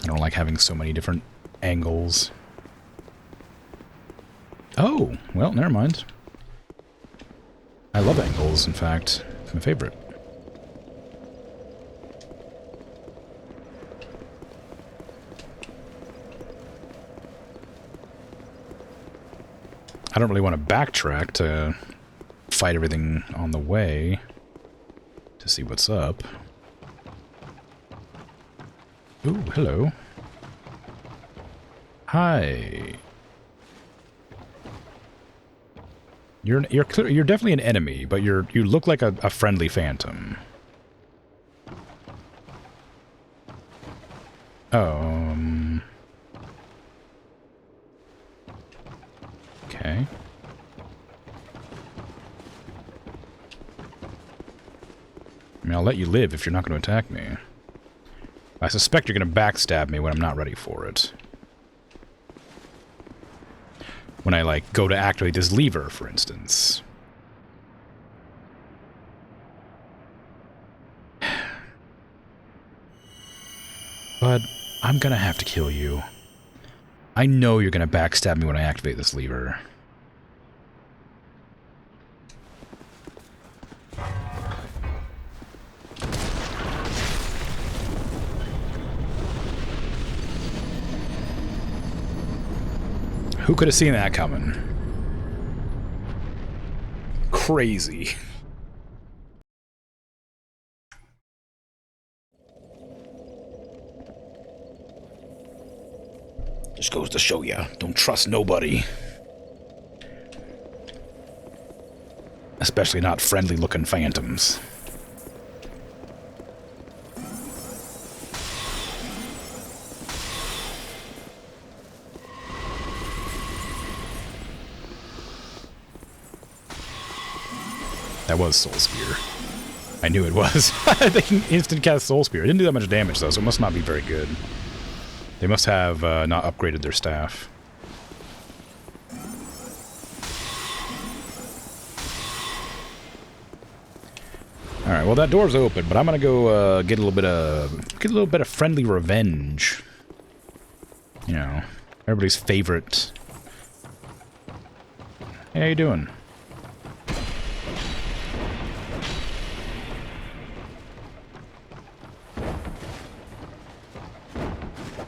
I don't like having so many different angles. Oh, well, never mind. I love angles, in fact. It's my favorite. I don't really want to backtrack to fight everything on the way to see what's up. Ooh, hello. Hi. You're definitely an enemy, but you look like a friendly phantom. Okay. I mean, I'll let you live if you're not going to attack me. I suspect you're going to backstab me when I'm not ready for it. When I, like, go to activate this lever, for instance. But I'm gonna have to kill you. I know you're gonna backstab me when I activate this lever. Who could have seen that coming? crazy. Just goes to show ya, don't trust nobody. Especially not friendly-looking phantoms. That was Soul Spear. I knew it was. They can instant cast Soul Spear. It didn't do that much damage, though, so it must not be very good. They must have not upgraded their staff. All right, well that door's open, but I'm gonna go get a little bit of friendly revenge. You know, everybody's favorite. Hey, how you doing?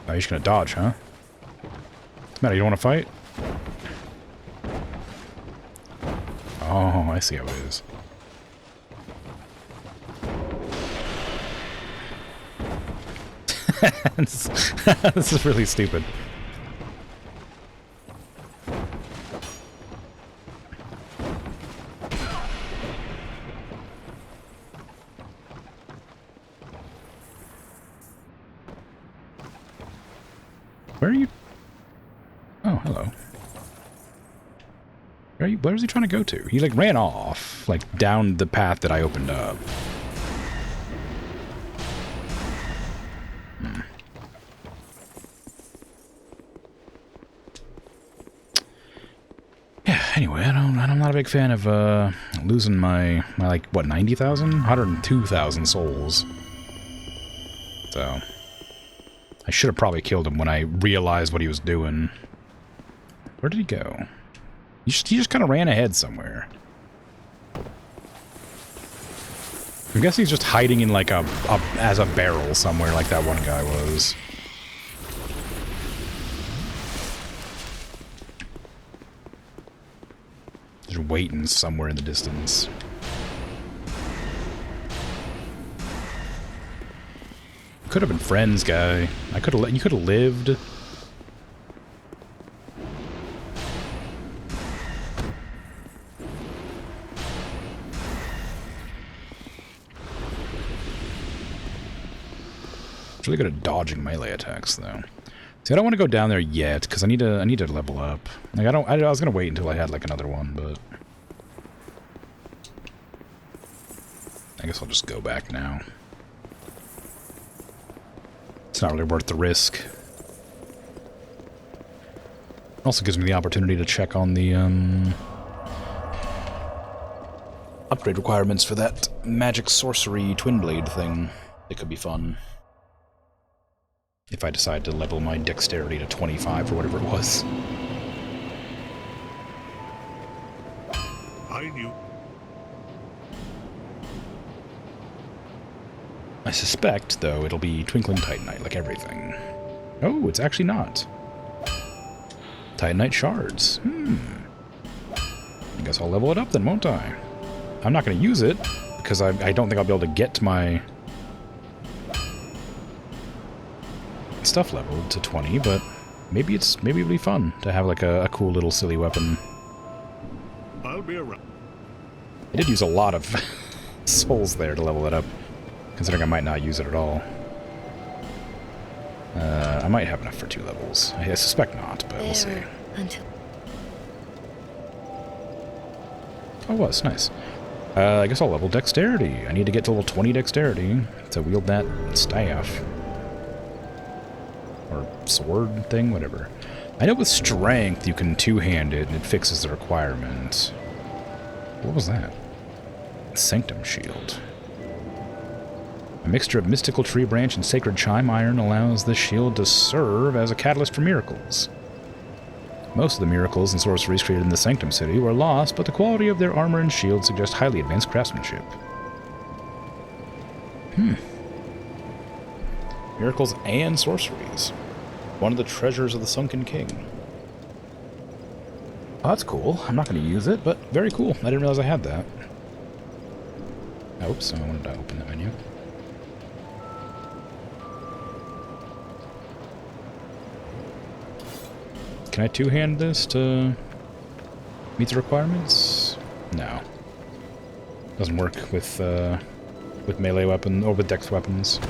Oh, you're just gonna dodge, huh? What's the matter? You don't want to fight? Oh, I see how it is. This is really stupid. Where are you? Oh, hello. Where is he trying to go to? He, like, ran off, like, down the path that I opened up. Yeah, anyway, I'm not a big fan of, losing my like, what, 90,000? 102,000 souls. So... I should have probably killed him when I realized what he was doing. Where did he go? He just kind of ran ahead somewhere. I guess he's just hiding in like as a barrel somewhere like that one guy was. Just waiting somewhere in the distance. Could have been friends, guy. You could have lived. It's really good at dodging melee attacks, though. See, I don't want to go down there yet because I need to level up. Like I was gonna wait until I had like another one, but I guess I'll just go back now. It's not really worth the risk. Also gives me the opportunity to check on the upgrade requirements for that magic sorcery twin blade thing. It could be fun. If I decide to level my dexterity to 25 or whatever it was. I knew. I suspect, though, it'll be Twinkling Titanite, like everything. Oh, it's actually not. Titanite shards. I guess I'll level it up then, won't I? I'm not going to use it, because I don't think I'll be able to get to my stuff leveled to 20, but maybe it'll be fun to have like a cool little silly weapon. I'll be around. I did use a lot of souls there to level it up, considering I might not use it at all. I might have enough for 2 levels. I suspect not, but we'll see. Oh, it was. Nice. I guess I'll level dexterity. I need to get to level 20 dexterity to wield that staff. Or sword thing, whatever. I know with strength you can two-hand it and it fixes the requirement. What was that? Sanctum shield. A mixture of mystical tree branch and sacred chime iron allows this shield to serve as a catalyst for miracles. Most of the miracles and sorceries created in the Sanctum City were lost, but the quality of their armor and shield suggest highly advanced craftsmanship. Miracles and sorceries. One of the treasures of the Sunken King. Oh, that's cool. I'm not going to use it, but very cool. I didn't realize I had that. Oops, I wanted to open the menu. Can I two-hand this to meet the requirements? No. Doesn't work with melee weapon or with dex weapons.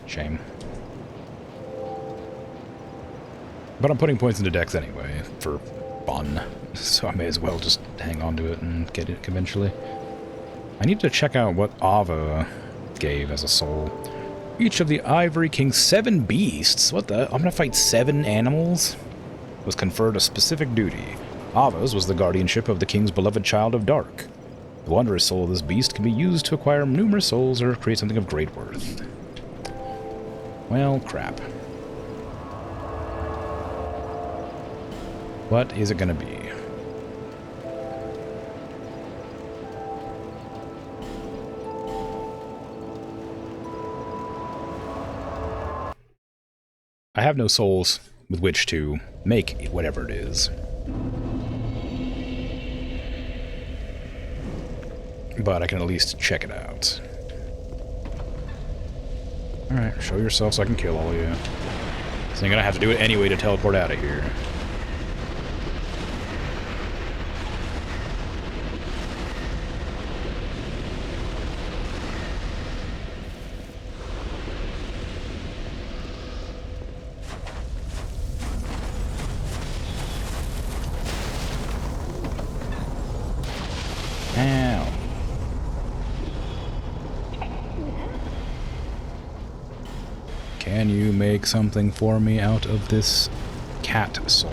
Shame. But I'm putting points into dex anyway, for fun. So I may as well just hang on to it and get it eventually. I need to check out what Ava gave as a soul. Each of the Ivory King's 7 beasts, what the? I'm gonna fight 7 animals? Was conferred a specific duty. Ava's was the guardianship of the king's beloved child of dark. The wondrous soul of this beast can be used to acquire numerous souls or create something of great worth. Well, crap. What is it gonna be? I have no souls with which to make whatever it is. But I can at least check it out. Alright, show yourself so I can kill all of you. So I'm gonna have to do it anyway to teleport out of here. Ow. Can you make something for me out of this cat soul?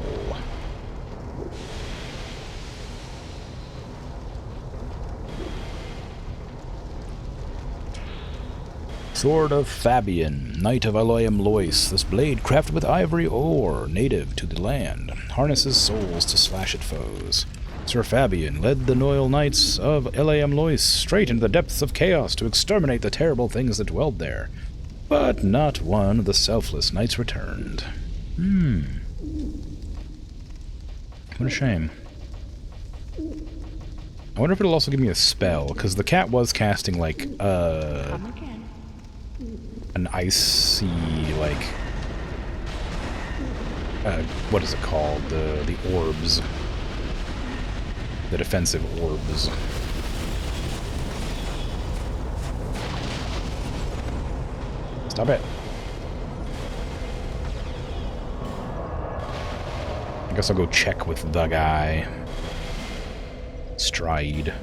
Sword of Fabian, Knight of Aloyam Lois. This blade, crafted with ivory ore, native to the land, harnesses souls to slash at foes. Sir Fabian led the loyal knights of Aloyam Lois straight into the depths of chaos to exterminate the terrible things that dwelled there. But not one of the selfless knights returned. What a shame. I wonder if it'll also give me a spell, because the cat was casting, like, an icy, like, what is it called? The orbs. The defensive orbs. Stop it. I guess I'll go check with the guy. Stride.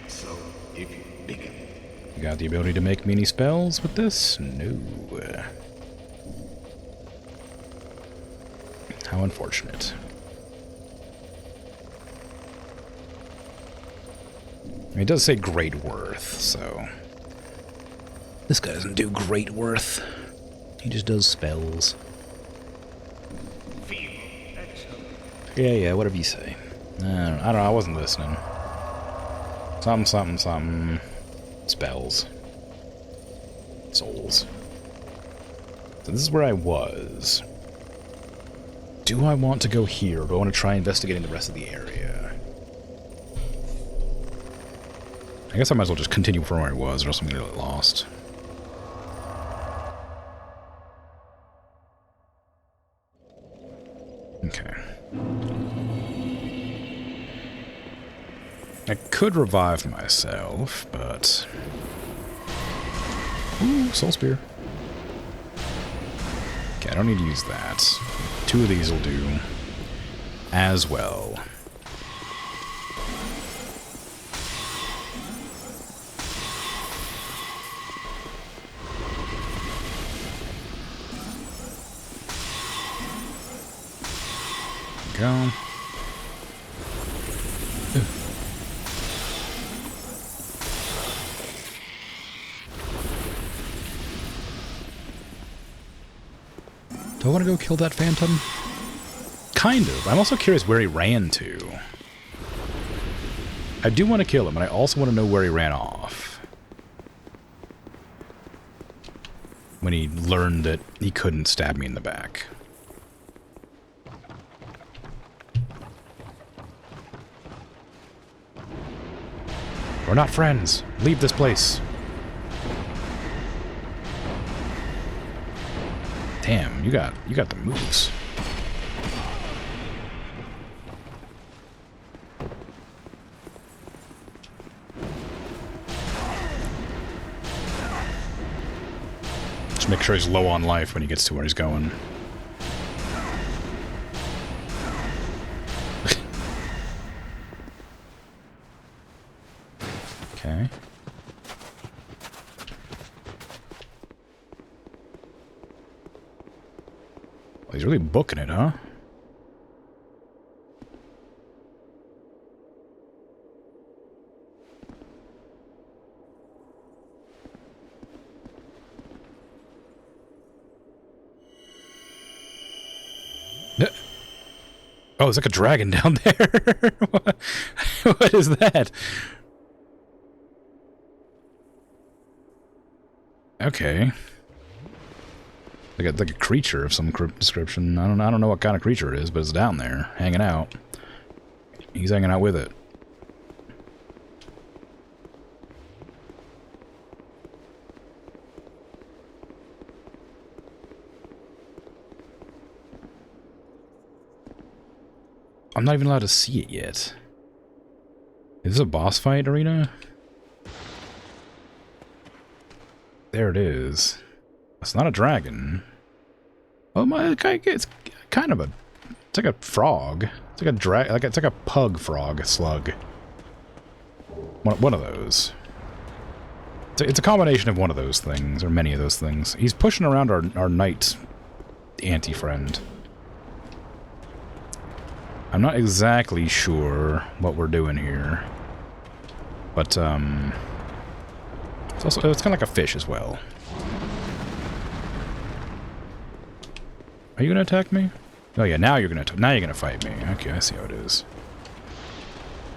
So, if you pick it, You got the ability to make mini spells with this? No. How unfortunate. I mean, it does say great worth, so... This guy doesn't do great worth. He just does spells. Yeah, whatever you say. I don't know, I wasn't listening. Something. Spells. Souls. So this is where I was. Do I want to go here, or do I want to try investigating the rest of the area? I guess I might as well just continue from where I was, or else I'm going to get lost. Okay. I could revive myself, but... Ooh, soul spear. Okay, I don't need to use that. 2 of these will do as well. Go. Do I want to go kill that phantom? Kind of. I'm also curious where he ran to. I do want to kill him, but I also want to know where he ran off. When he learned that he couldn't stab me in the back. We're not friends. Leave this place. Damn, you got the moves. Just make sure he's low on life when he gets to where he's going. Okay. Well, he's really booking it, huh? Oh, there's like a dragon down there. What is that? Okay. Like a creature of some description. I don't know what kind of creature it is, but it's down there, hanging out. He's hanging out with it. I'm not even allowed to see it yet. Is this a boss fight arena? There it is. It's not a dragon. Oh my! It's kind of a. It's like a frog. It's like a it's like a pug frog slug. One of those. It's a combination of one of those things, or many of those things. He's pushing around our knight anti-friend. I'm not exactly sure what we're doing here, but it's kind of like a fish as well. Are you gonna attack me? Oh yeah, now you're gonna fight me. Okay, I see how it is.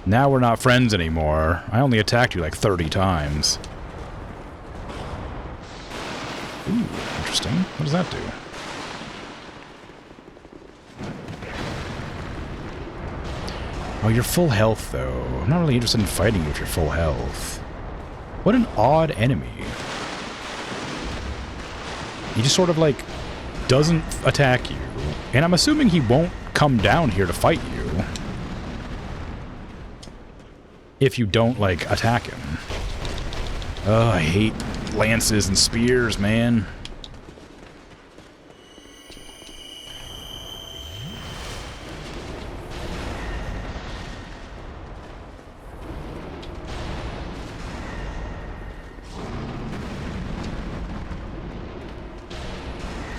Now we're not friends anymore. I only attacked you like 30 times. Ooh, interesting. What does that do? Oh, you're full health, though. I'm not really interested in fighting you if you're full health. What an odd enemy. He just sort of, like, doesn't attack you. And I'm assuming he won't come down here to fight you. If you don't, like, attack him. Oh, I hate lances and spears, man.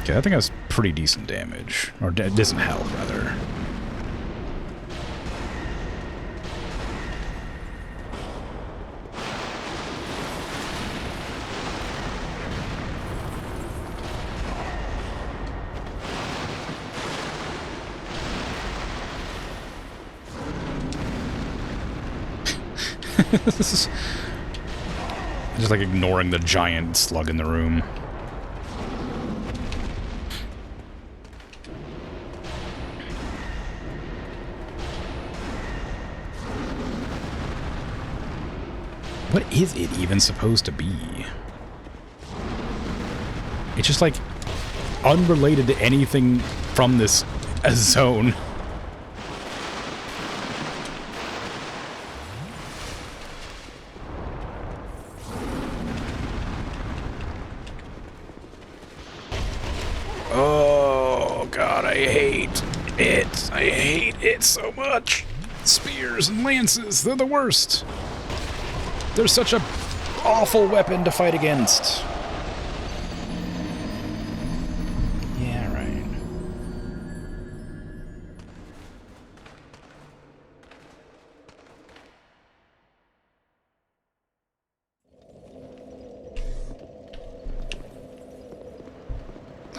Okay, I think that's pretty decent damage. Or decent health, rather. This is just like ignoring the giant slug in the room. What is it even supposed to be? It's just like unrelated to anything from this zone. Oh god, I hate it. I hate it so much. Spears and lances, they're the worst. They're such a awful weapon to fight against. Yeah, right.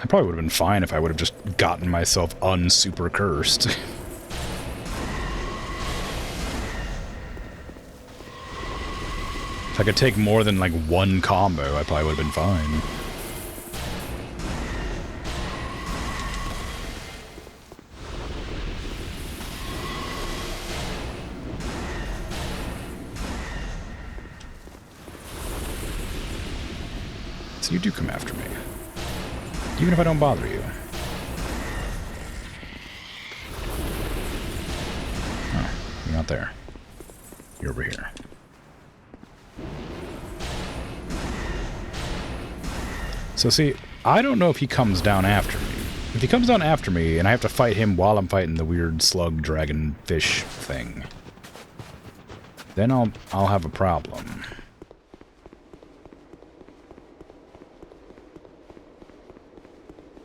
I probably would have been fine if I would have just gotten myself unsuper cursed. If I could take more than like one combo, I probably would have been fine. So you do come after me. Even if I don't bother you. Oh, you're not there. You're over here. So see, I don't know if he comes down after me. If he comes down after me and I have to fight him while I'm fighting the weird slug dragon fish thing, then I'll have a problem.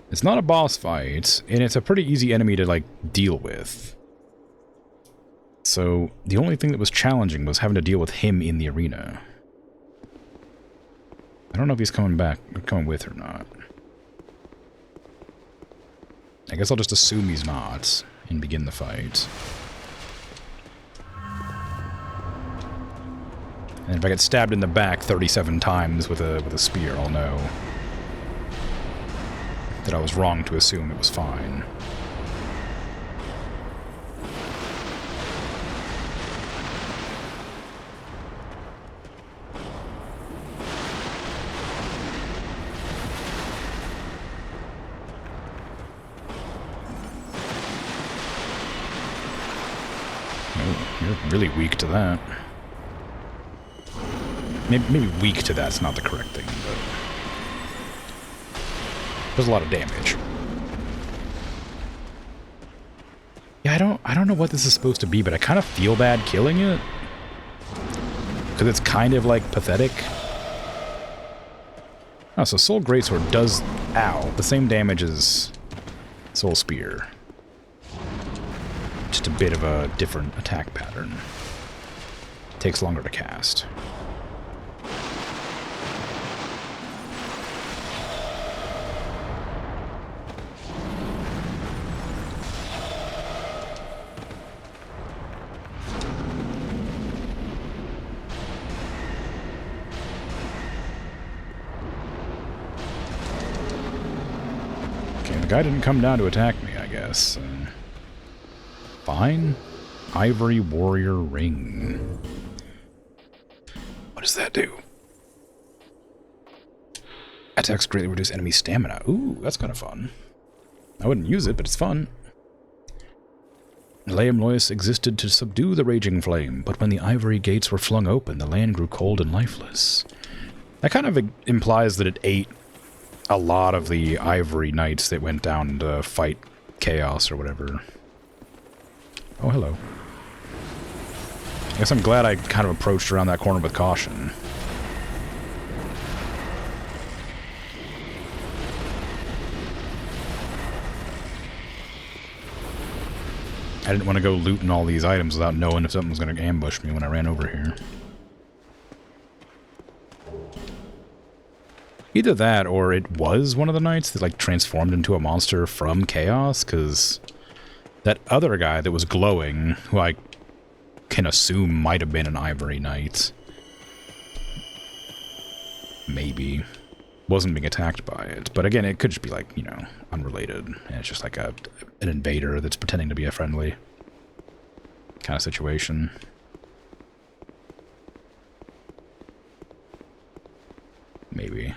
It's not a boss fight, and it's a pretty easy enemy to, like, deal with. So, the only thing that was challenging was having to deal with him in the arena. I don't know if he's coming back, or coming with or not. I guess I'll just assume he's not, and begin the fight. And if I get stabbed in the back 37 times with a spear, I'll know that I was wrong to assume it was fine. Oh, you're really weak to that. Maybe weak to that's not the correct thing, but there's a lot of damage. Yeah, I don't know what this is supposed to be, but I kind of feel bad killing it. Because it's kind of, like, pathetic. Oh, so Soul Greatsword does, ow, the same damage as Soul Spear. Just a bit of a different attack pattern. Takes longer to cast. The guy didn't come down to attack me, I guess. Fine. Ivory Warrior Ring. What does that do? Attacks greatly reduce enemy stamina. Ooh, that's kind of fun. I wouldn't use it, but it's fun. Leam Lois existed to subdue the raging flame, but when the ivory gates were flung open, the land grew cold and lifeless. That kind of implies that it ate a lot of the ivory knights that went down to fight chaos or whatever. Oh, hello. I guess I'm glad I kind of approached around that corner with caution. I didn't want to go looting all these items without knowing if something was going to ambush me when I ran over here. Either that, or it was one of the knights that, like, transformed into a monster from Chaos, because that other guy that was glowing, who I can assume might have been an Ivory Knight, maybe, wasn't being attacked by it. But again, it could just be, like, you know, unrelated, and it's just like an invader that's pretending to be a friendly kind of situation. Maybe.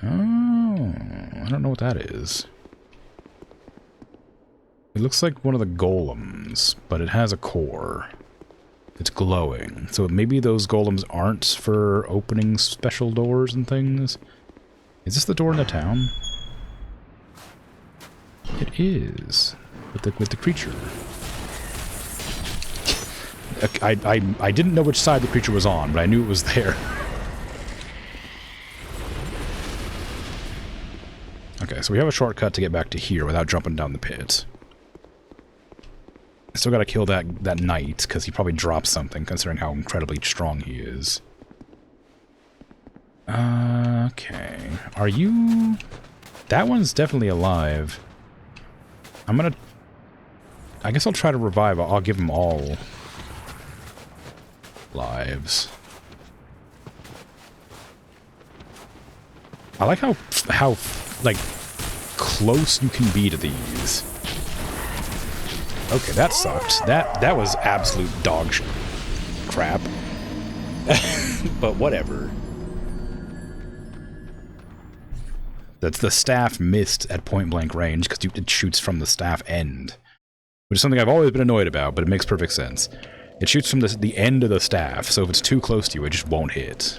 Oh, I don't know what that is. It looks like one of the golems, but it has a core. It's glowing. So maybe those golems aren't for opening special doors and things. Is this the door in the town? It is. With the creature. I didn't know which side the creature was on, but I knew it was there. Okay, so we have a shortcut to get back to here without jumping down the pit. I still gotta kill that knight, because he probably dropped something, considering how incredibly strong he is. Okay. Are you... That one's definitely alive. I'm gonna... I guess I'll try to revive. I'll give them all lives. I like how like, close you can be to these. Okay, that sucked. That was absolute dog crap. But whatever. That's the staff missed at point-blank range because it shoots from the staff end. Which is something I've always been annoyed about, but it makes perfect sense. It shoots from the end of the staff, so if it's too close to you, it just won't hit.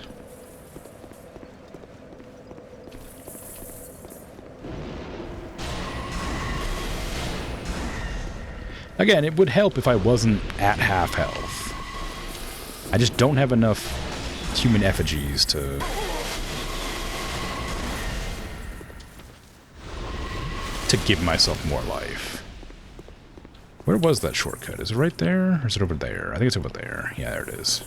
Again, it would help if I wasn't at half health. I just don't have enough human effigies to... give myself more life. Where was that shortcut? Is it right there? Or is it over there? I think it's over there. Yeah, there it is.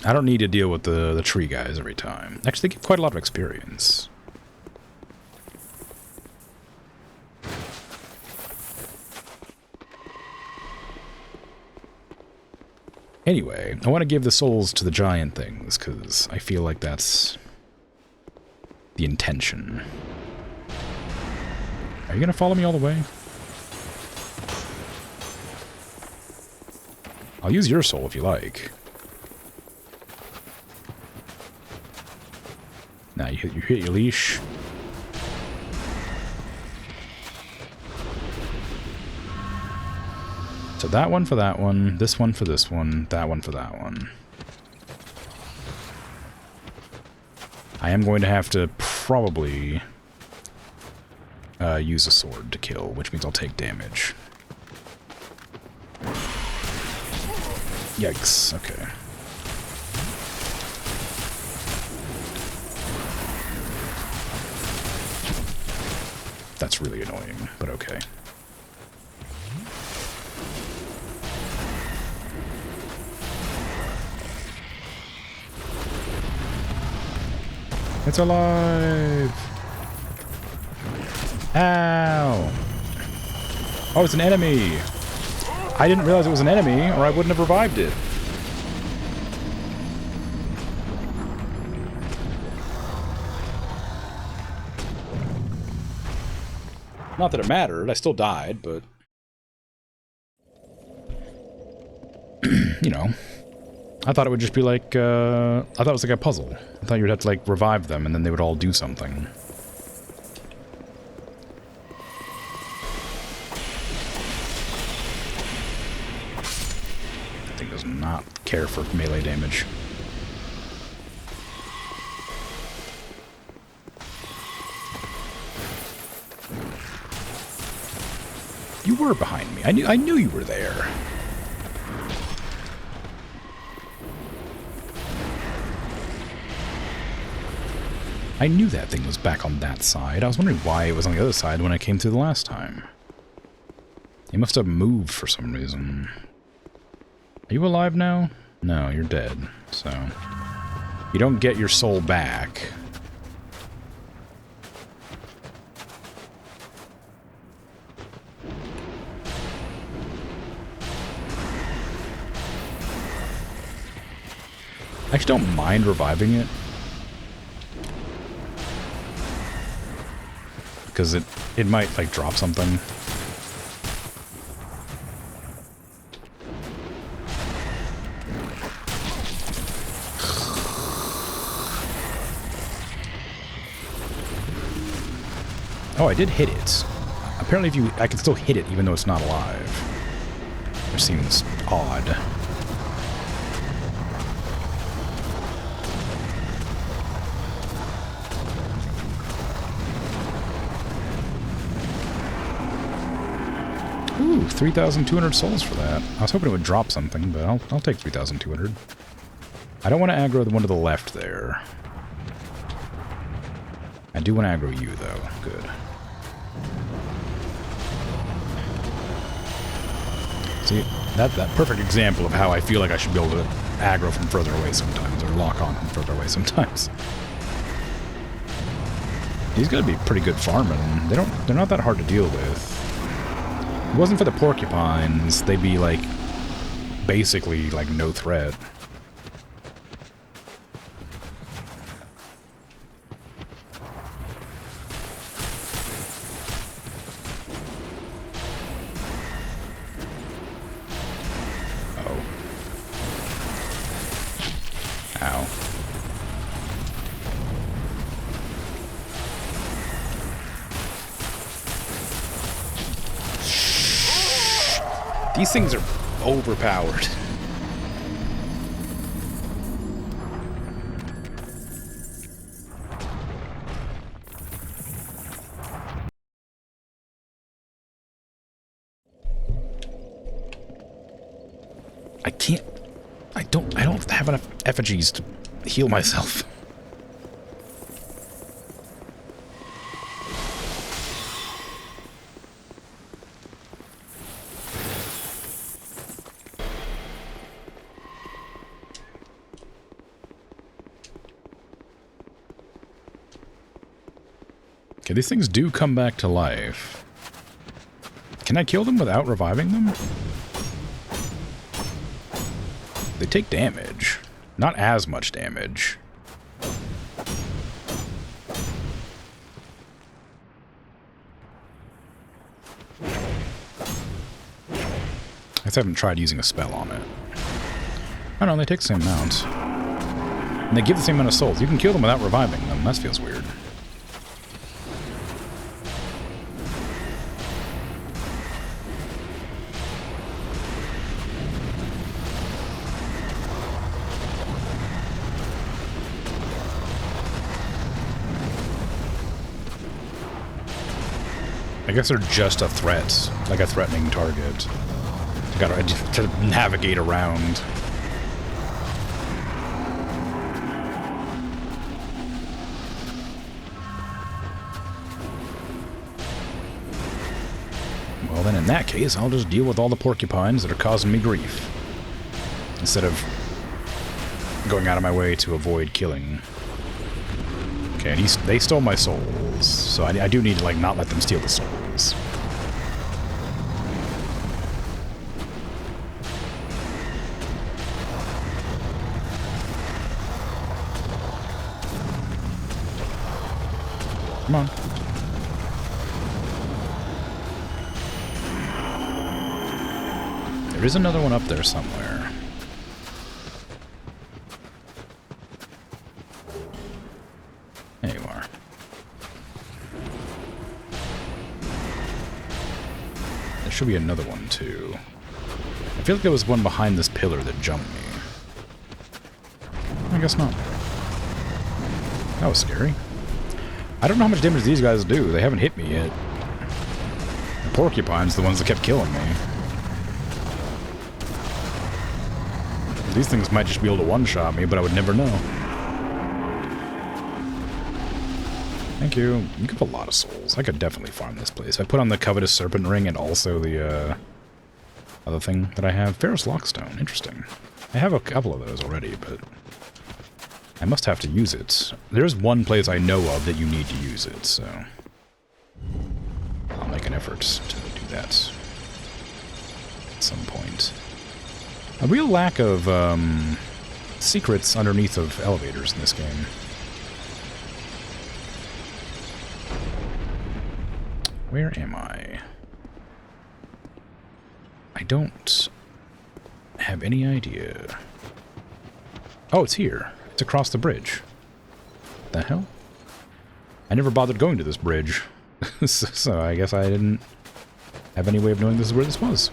I don't need to deal with the tree guys every time. Actually, they give quite a lot of experience. Anyway, I want to give the souls to the giant things, because I feel like that's the intention. Are you going to follow me all the way? I'll use your soul if you like. Now you hit your leash. So that one for that one, this one for this one, that one for that one. I am going to have to probably use a sword to kill, which means I'll take damage. Yikes, okay. That's really annoying, but okay. It's alive! Ow! Oh, it's an enemy! I didn't realize it was an enemy, or I wouldn't have revived it. Not that it mattered, I still died, but... you know. I thought it would just be like, I thought it was like a puzzle. I thought you would have to, like, revive them, and then they would all do something. That thing does not care for melee damage. You were behind me. I knew you were there. I knew that thing was back on that side. I was wondering why it was on the other side when I came through the last time. He must have moved for some reason. Are you alive now? No, you're dead. So, you don't get your soul back. I actually don't mind reviving it. Because it might, like, drop something. Oh, I did hit it. Apparently I can still hit it even though it's not alive. Which seems odd. Ooh, 3,200 souls for that. I was hoping it would drop something, but I'll take 3,200. I don't want to aggro the one to the left there. I do want to aggro you, though. Good. See, that perfect example of how I feel like I should be able to aggro from further away sometimes, or lock on from further away sometimes. He's gonna be pretty good farming. They're not that hard to deal with. If it wasn't for the porcupines, they'd be like basically like no threat. Ow. These things are overpowered. I don't have enough effigies to heal myself. Okay, these things do come back to life. Can I kill them without reviving them? They take damage. Not as much damage. I guess I haven't tried using a spell on it. Oh no, they take the same amount. And they give the same amount of souls. You can kill them without reviving them. That feels weird. I guess they're just a threat, like a threatening target. I gotta to navigate around. Well then, in that case, I'll just deal with all the porcupines that are causing me grief, instead of going out of my way to avoid killing. Okay, and they stole my souls, so I do need to, like, not let them steal the souls. Come on. There is another one up there somewhere. There you are. There should be another one, too. I feel like there was one behind this pillar that jumped me. I guess not. That was scary. I don't know how much damage these guys do. They haven't hit me yet. The porcupines are the ones that kept killing me. These things might just be able to one-shot me, but I would never know. Thank you. You give a lot of souls. I could definitely farm this place. I put on the Covetous Serpent Ring and also the other thing that I have. Ferrous Lockstone. Interesting. I have a couple of those already, but I must have to use it. There's one place I know of that you need to use it, so I'll make an effort to do that at some point. A real lack of secrets underneath of elevators in this game. Where am I? I don't have any idea. Oh, it's here. It's across the bridge. The hell? I never bothered going to this bridge. So I guess I didn't have any way of knowing this is where this was.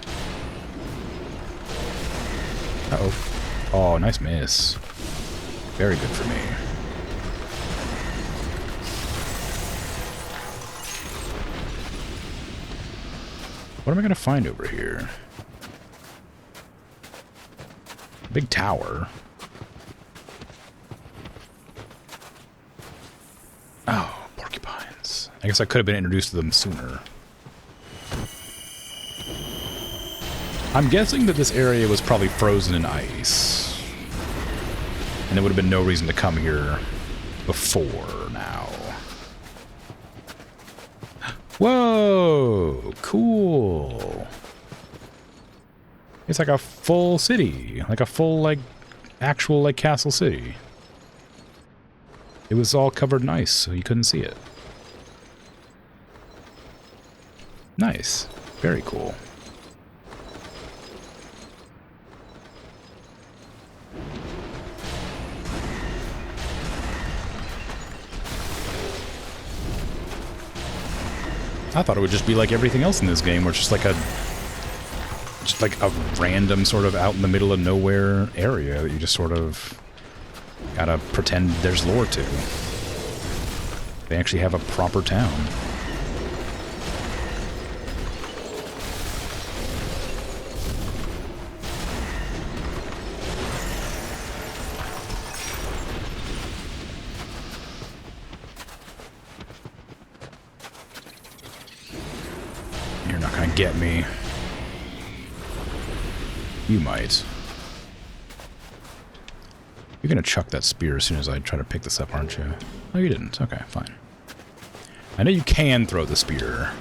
Uh-oh. Oh, nice miss. Very good for me. What am I going to find over here? Big tower. Oh, porcupines. I guess I could have been introduced to them sooner. I'm guessing that this area was probably frozen in ice. And there would have been no reason to come here before now. Whoa! Cool! It's like a full city. Like a full, like, actual, like, castle city. It was all covered in ice, so you couldn't see it. Nice. Very cool. I thought it would just be like everything else in this game, where it's just like a random sort of out in the middle of nowhere area that you just sort of gotta pretend there's lore to. They actually have a proper town. You're not gonna get me. You might. You're gonna chuck that spear as soon as I try to pick this up, aren't you? Oh, you didn't. Okay, fine. I know you can throw the spear.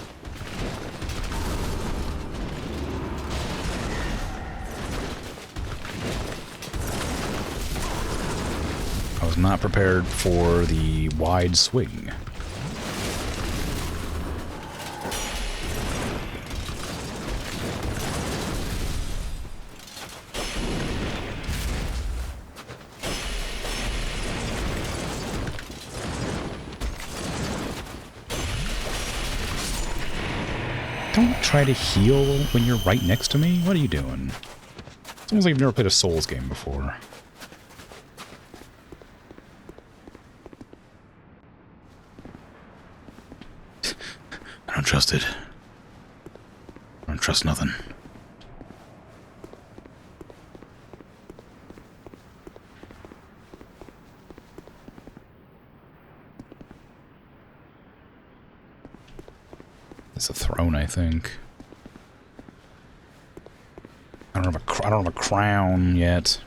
I was not prepared for the wide swing. Don't try to heal when you're right next to me. What are you doing? It's almost like you've never played a Souls game before. I don't trust it. I don't trust nothing. It's a throne, I think. I don't have a crown yet.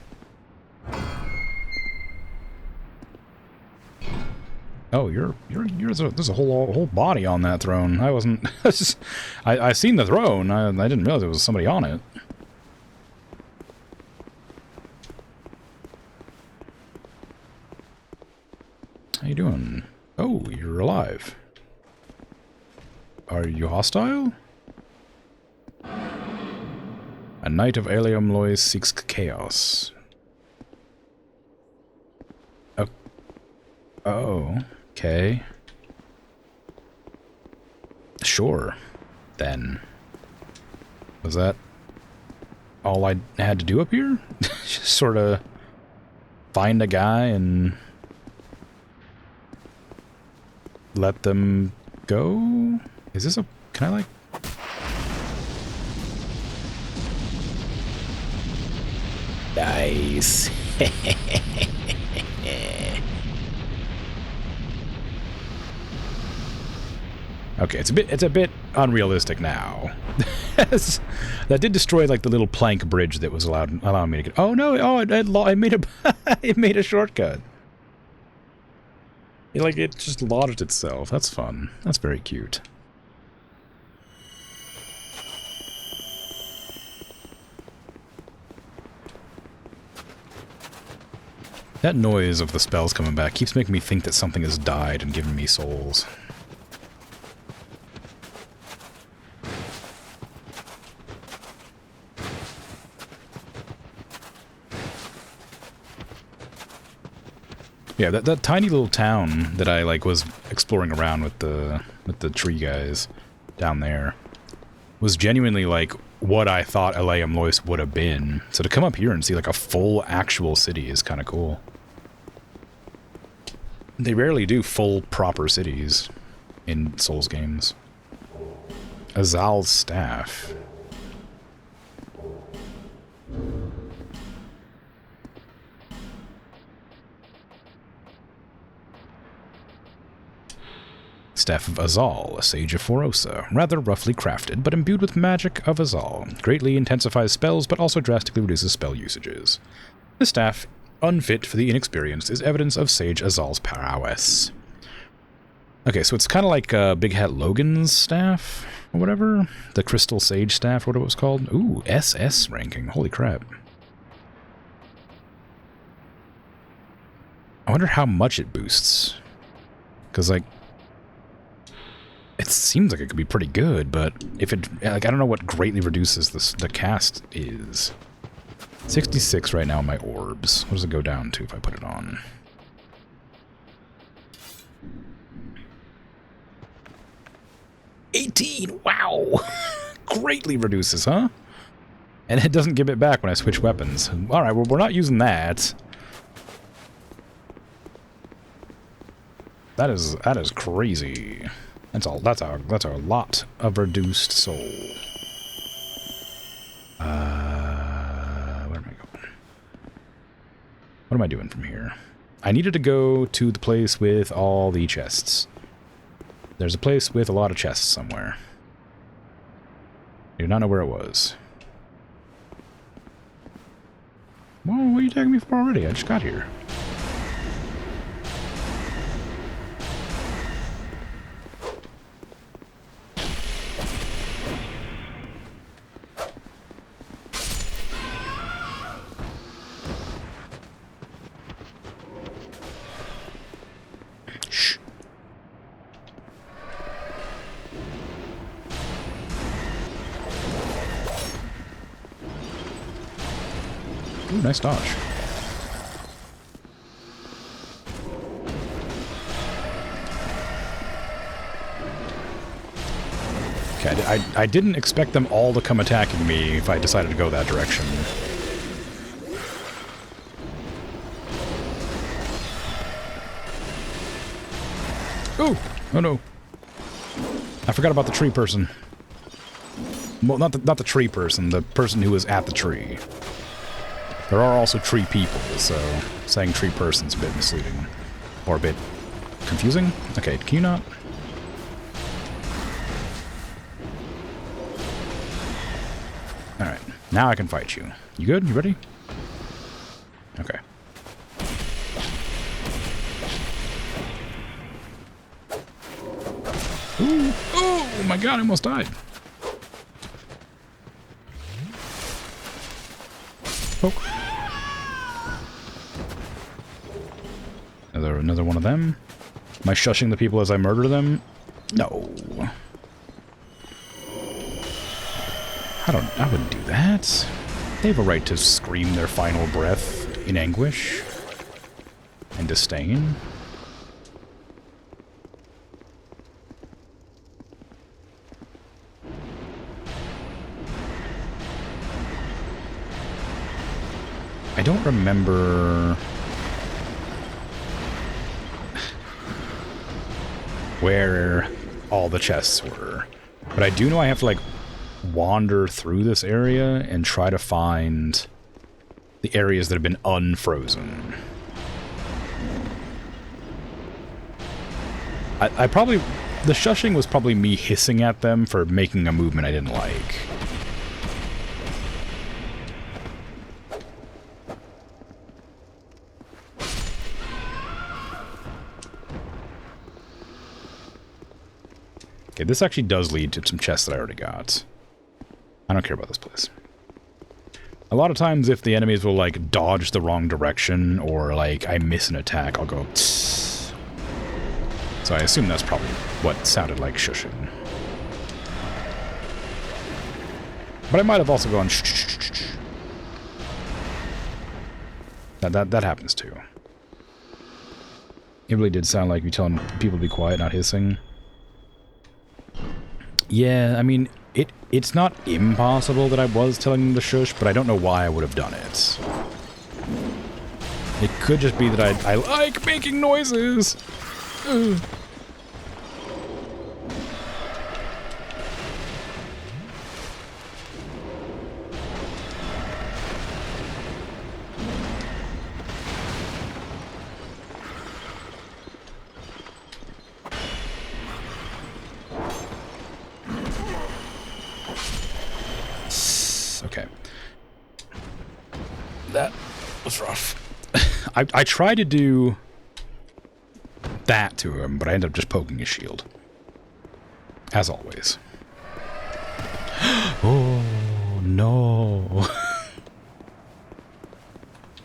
Oh, there's a whole body on that throne. I wasn't. I seen the throne. I didn't realize there was somebody on it. How you doing? Oh, you're alive. Are you hostile? A knight of Alium Lois seeks chaos. Oh, okay. Sure, then. Was that all I had to do up here? Just sort of find a guy and let them go? Is this a... Can I, like... Nice. Okay, it's a bit unrealistic now. That did destroy, like, the little plank bridge that was allowing me to get... Oh, no! Oh, it made a... it made a shortcut. It just lodged itself. That's fun. That's very cute. That noise of the spells coming back keeps making me think that something has died and given me souls. Yeah, that tiny little town that I was exploring around with the tree guys down there was genuinely what I thought Eleum Lois would have been. So to come up here and see a full actual city is kind of cool. They rarely do full proper cities in Souls games. Azal's staff. Staff of Azal, a sage of Forosa, rather roughly crafted, but imbued with magic of Azal. Greatly intensifies spells, but also drastically reduces spell usages. The staff unfit for the inexperienced is evidence of Sage Azal's prowess. Okay, so it's kind of like Big Hat Logan's staff, or whatever. The Crystal Sage staff, or what it was called. Ooh, SS ranking. Holy crap. I wonder how much it boosts. Because, like, it seems like it could be pretty good, but if it, like, I don't know what greatly reduces the cast is. 66 right now in my orbs. What does it go down to if I put it on? $18! Wow! Greatly reduces, huh? And it doesn't give it back when I switch weapons. Alright, well, we're not using that. That is crazy. That's a lot of reduced soul. Where am I going? What am I doing from here? I needed to go to the place with all the chests. There's a place with a lot of chests somewhere. I do not know where it was. Whoa, what are you taking me for already? I just got here. Ooh, nice dodge. Okay, I didn't expect them all to come attacking me if I decided to go that direction. Ooh! Oh no. I forgot about the tree person. Well, not the tree person, the person who was at the tree. There are also tree people, so saying tree person's a bit misleading. Or a bit confusing. Okay, can you not? Alright, now I can fight you. You good? You ready? Okay. Ooh! Oh my god, I almost died. Poke. Another one of them. Am I shushing the people as I murder them? No. I wouldn't do that. They have a right to scream their final breath in anguish and disdain. I don't remember where all the chests were, but I do know I have to, like, wander through this area and try to find the areas that have been unfrozen. I probably... The shushing was probably me hissing at them for making a movement I didn't like. Okay, this actually does lead to some chests that I already got. I don't care about this place. A lot of times if the enemies will, like, dodge the wrong direction or, like, I miss an attack, I'll go tss. So I assume that's probably what sounded like shushing. But I might have also gone shh, shh, shh, shh. That happens too. It really did sound like you telling people to be quiet, not hissing. Yeah, I mean, it's not impossible that I was telling them to shush, but I don't know why I would have done it. It could just be that I like making noises! Ugh. Okay. That was rough. I tried to do that to him, but I ended up just poking his shield. As always. Oh, no.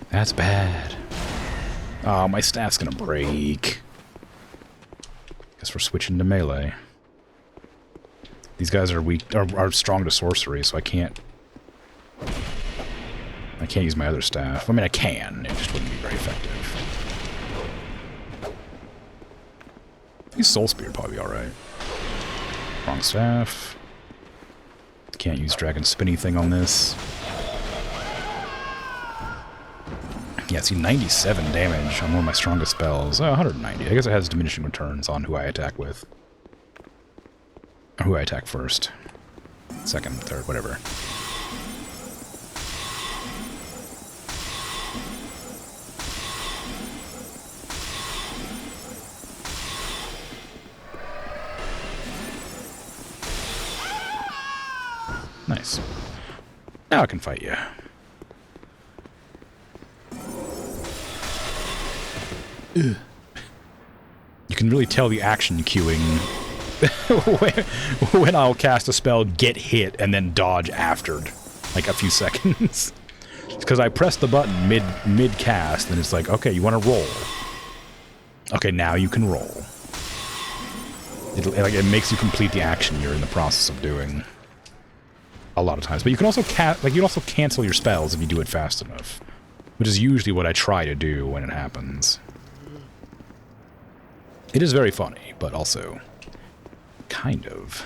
That's bad. Oh, my staff's gonna break. Guess we're switching to melee. These guys are weak, are strong to sorcery, so I can't use my other staff. I mean, I can, it just wouldn't be very effective. Use Soul Spear would probably be alright. Wrong staff. Can't use Dragon Spinny thing on this. Yeah, see, 97 damage on one of my strongest spells. 190. I guess it has diminishing returns on who I attack with. Or who I attack first. Second, third, whatever. Nice. Now I can fight you. Ugh. You can really tell the action queuing when I'll cast a spell, get hit, and then dodge after, like a few seconds. Because I press the button mid cast, and it's like, okay, you want to roll. Okay, now you can roll. It makes you complete the action you're in the process of doing. A lot of times, but you can also you also cancel your spells if you do it fast enough, which is usually what I try to do when it happens. It is very funny, but also kind of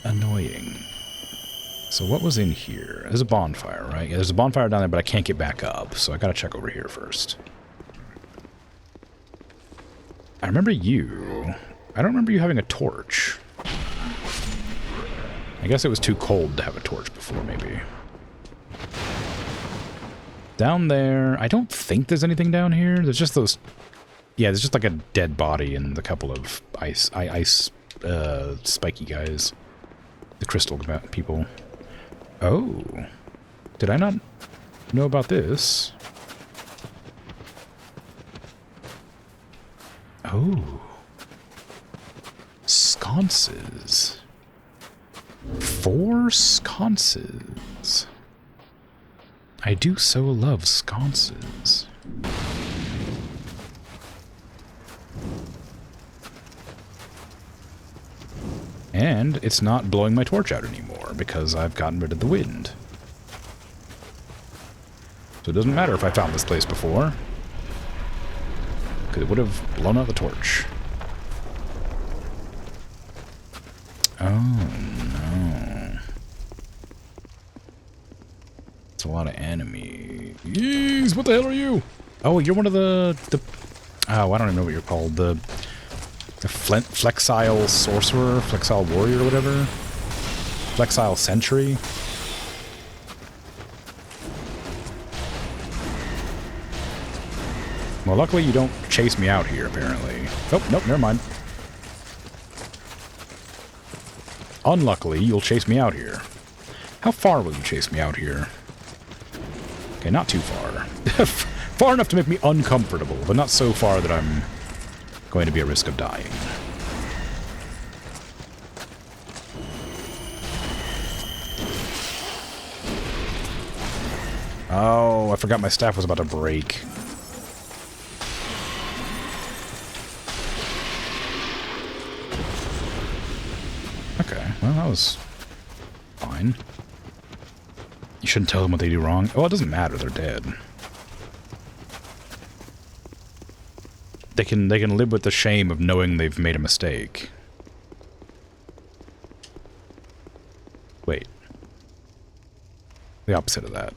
annoying. So what was in here? There's a bonfire, right? Yeah, there's a bonfire down there, but I can't get back up, so I gotta check over here first. I remember you. I don't remember you having a torch. I guess it was too cold to have a torch before, maybe. Down there, I don't think there's anything down here. There's just those... Yeah, there's just like a dead body and a couple of ice spiky guys. The crystal people. Oh. Did I not know about this? Oh. Sconces. 4 sconces. I do so love sconces. And it's not blowing my torch out anymore because I've gotten rid of the wind. So it doesn't matter if I found this place before, because it would have blown out the torch. Oh no. It's a lot of enemies. Yeez, what the hell are you? Oh, you're one of the oh, I don't even know what you're called. The Flexile Sorcerer, Flexile Warrior or whatever. Flexile Sentry. Well, luckily you don't chase me out here, apparently. Oh, nope, never mind. Unluckily, you'll chase me out here. How far will you chase me out here? Okay, not too far. Far enough to make me uncomfortable, but not so far that I'm going to be at risk of dying. Oh, I forgot my staff was about to break. Okay, well, that was fine. You shouldn't tell them what they do wrong. Oh, it doesn't matter, they're dead. They can live with the shame of knowing they've made a mistake. Wait. The opposite of that.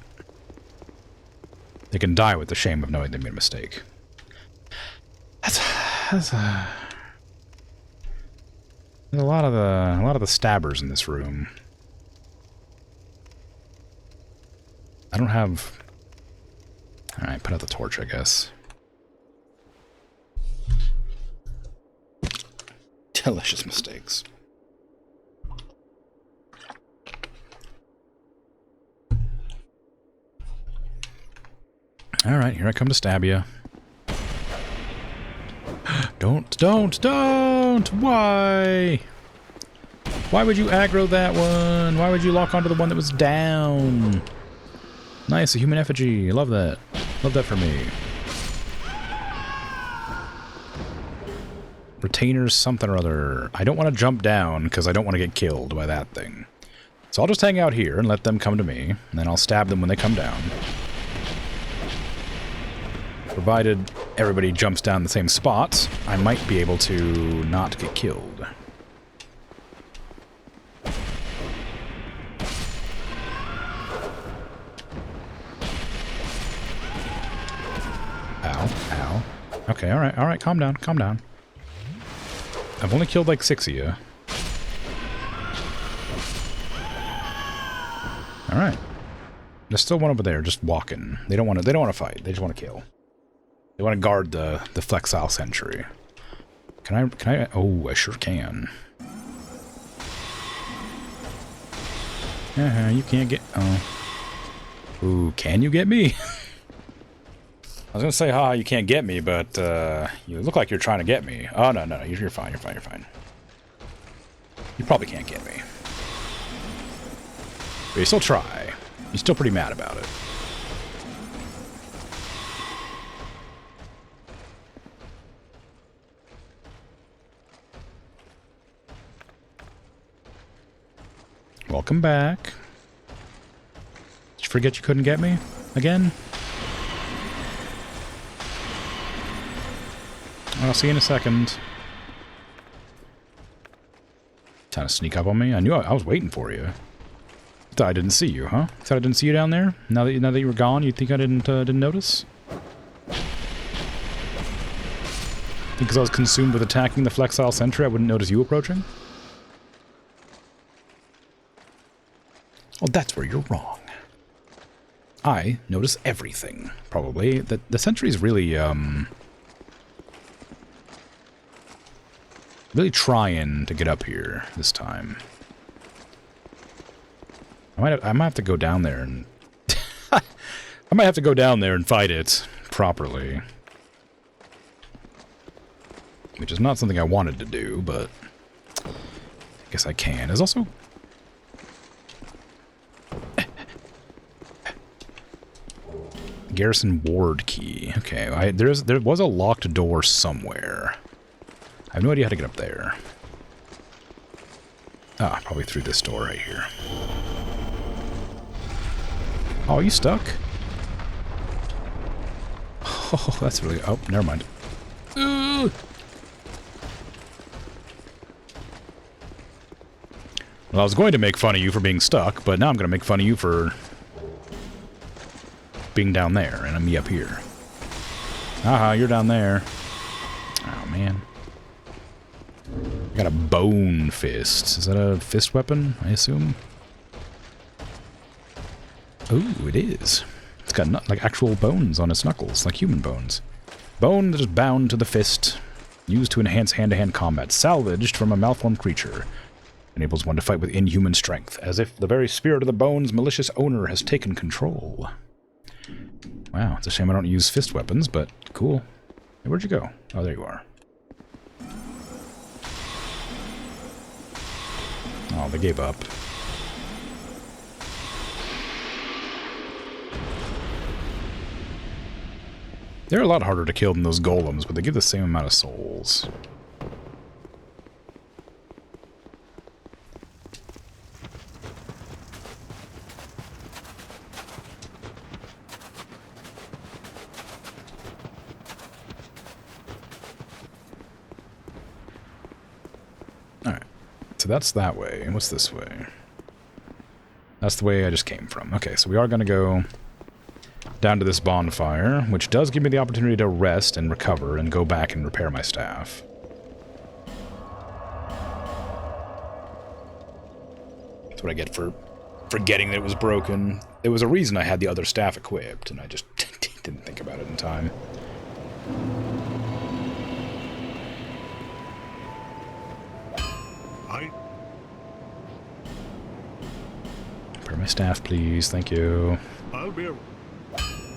They can die with the shame of knowing they made a mistake. There's a lot of the stabbers in this room. I don't have... Alright, put out the torch, I guess. Delicious mistakes. Alright, here I come to stab you. Don't! Why? Why would you aggro that one? Why would you lock onto the one that was down? Nice, a human effigy. Love that. Love that for me. Retainers something or other. I don't want to jump down because I don't want to get killed by that thing. So I'll just hang out here and let them come to me, and then I'll stab them when they come down. Provided everybody jumps down the same spots, I might be able to not get killed. Ow, ow. Okay, alright, calm down, calm down. I've only killed like 6 of you. Alright. There's still one over there just walking. They don't want to fight, they just want to kill. They want to guard the flexile sentry. Can I? Oh, I sure can. You can't get... Oh. Ooh, can you get me? I was gonna say, haha, you can't get me, but, you look like you're trying to get me. Oh, no, you're fine, you're fine. You probably can't get me. But you still try. You're still pretty mad about it. Welcome back. Did you forget you couldn't get me? Again? I'll see you in a second. Trying to sneak up on me? I knew I was waiting for you. Thought I didn't see you, huh? Thought I didn't see you down there? Now that you were gone, you think I didn't notice? Because I was consumed with attacking the flexile sentry, I wouldn't notice you approaching? Well, that's where you're wrong. I notice everything, probably. The sentry's really, really trying to get up here this time. I might have to go down there and... I might have to go down there and fight it properly. Which is not something I wanted to do, but... I guess I can. There's also... Garrison ward key. Okay, there was a locked door somewhere. I have no idea how to get up there. Ah, probably through this door right here. Oh, are you stuck? Oh, that's really... Oh, never mind. Well, I was going to make fun of you for being stuck, but now I'm going to make fun of you for being down there, and I'm me up here. Aha, you're down there. Oh, man. I got a bone fist. Is that a fist weapon, I assume? Ooh, it is. It's got like actual bones on its knuckles, like human bones. Bone that is bound to the fist, used to enhance hand-to-hand combat, salvaged from a malformed creature. Enables one to fight with inhuman strength, as if the very spirit of the bone's malicious owner has taken control. Wow, it's a shame I don't use fist weapons, but cool. Hey, where'd you go? Oh, there you are. Oh, they gave up. They're a lot harder to kill than those golems, but they give the same amount of souls. Alright, so that's that way. And what's this way? That's the way I just came from. Okay, so we are going to go down to this bonfire, which does give me the opportunity to rest and recover and go back and repair my staff. That's what I get for forgetting that it was broken. There was a reason I had the other staff equipped, and I just didn't think about it in time. Repair my staff, please. Thank you. I'll be...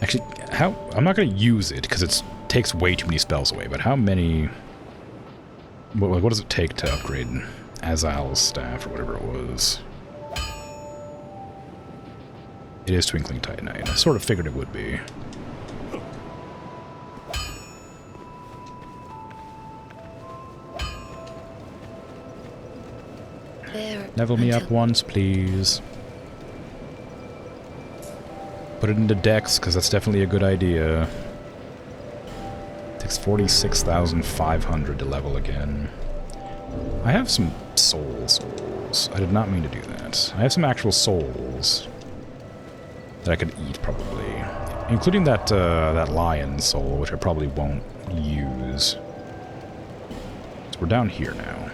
Actually, how... I'm not going to use it, because it takes way too many spells away, but how many... What does it take to upgrade Azal's staff or whatever it was? It is Twinkling Titanite. I sort of figured it would be. There Level me up once, please. Put it into Dex, because that's definitely a good idea. Takes 46,500 to level again. I have some souls. I did not mean to do that. I have some actual souls that I could eat, probably. Including that, that lion soul, which I probably won't use. So we're down here now.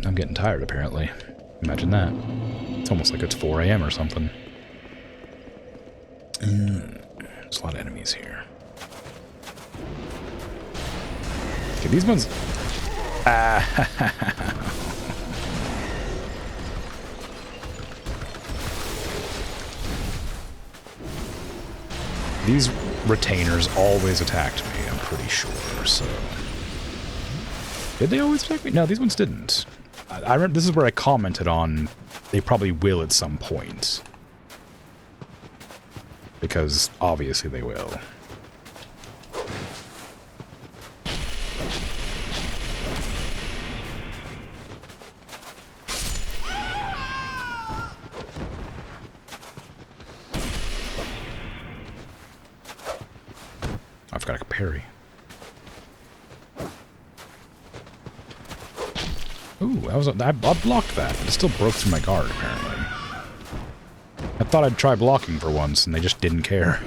I'm getting tired, apparently. Imagine that. It's almost like it's 4 AM or something. There's a lot of enemies here. Okay, these ones... These retainers always attacked me, I'm pretty sure, so... Did they always attack me? No, these ones didn't. I remember this is where I commented on they probably will at some point. Because obviously they will. I forgot I could parry. Ooh, I blocked that, but it still broke through my guard, apparently. I thought I'd try blocking for once, and they just didn't care.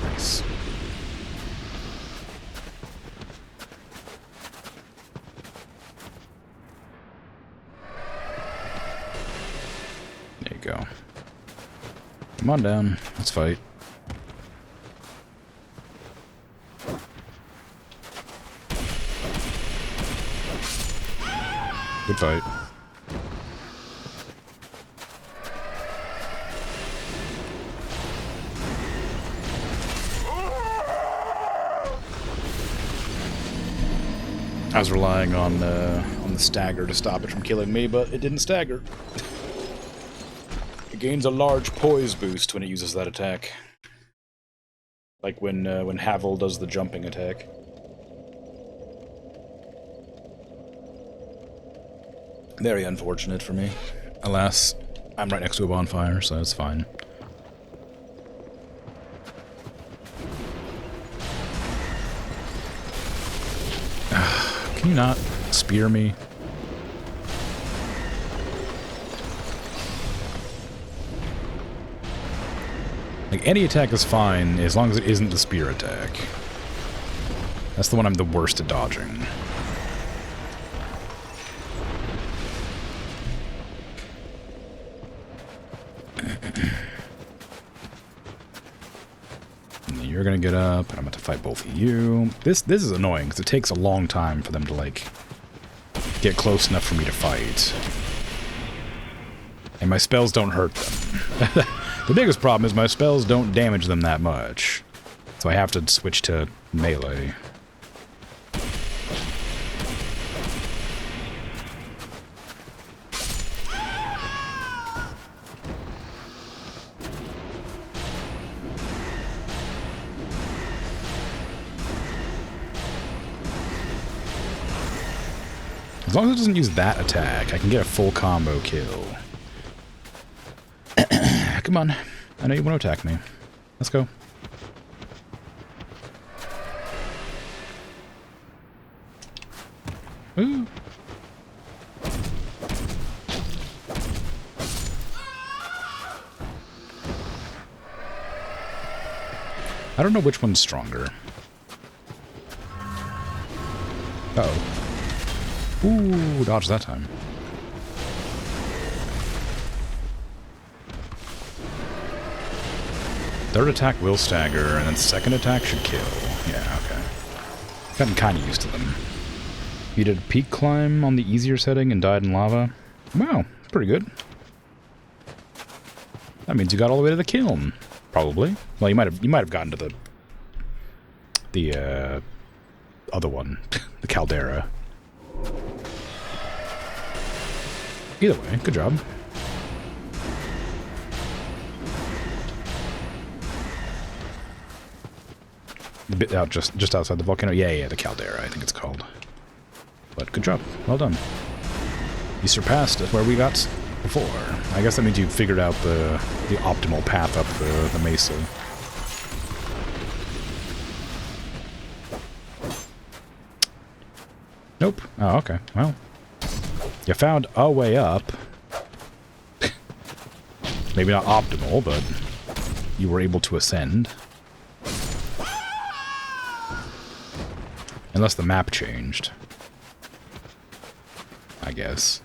Nice. There you go. Come on down. Let's fight. Good fight. I was relying on the stagger to stop it from killing me, but it didn't stagger. It gains a large poise boost when it uses that attack. Like when Havel does the jumping attack. Very unfortunate for me. Alas, I'm right next to a bonfire, so that's fine. Can you not spear me? Like, any attack is fine, as long as it isn't the spear attack. That's the one I'm the worst at dodging. You're gonna get up, and I'm about to fight both of you. This is annoying, because it takes a long time for them to, like, get close enough for me to fight. And my spells don't hurt them. The biggest problem is my spells don't damage them that much. So I have to switch to melee. As long as it doesn't use that attack, I can get a full combo kill. Come on. I know you want to attack me. Let's go. Ooh. I don't know which one's stronger. Uh-oh. Ooh, dodge that time. Third attack will stagger, and then second attack should kill. Yeah, okay. Gotten kinda used to them. You did a peak climb on the easier setting and died in lava. Wow, pretty good. That means you got all the way to the kiln, probably. Well, you might have gotten to the other one, the caldera. Either way, good job. A bit out just outside the volcano. Yeah, the caldera, I think it's called. But good job. Well done. You surpassed where we got before. I guess that means you figured out the optimal path up the mesa. Nope. Oh, okay. Well, you found a way up. Maybe not optimal, but you were able to ascend. Unless the map changed. I guess.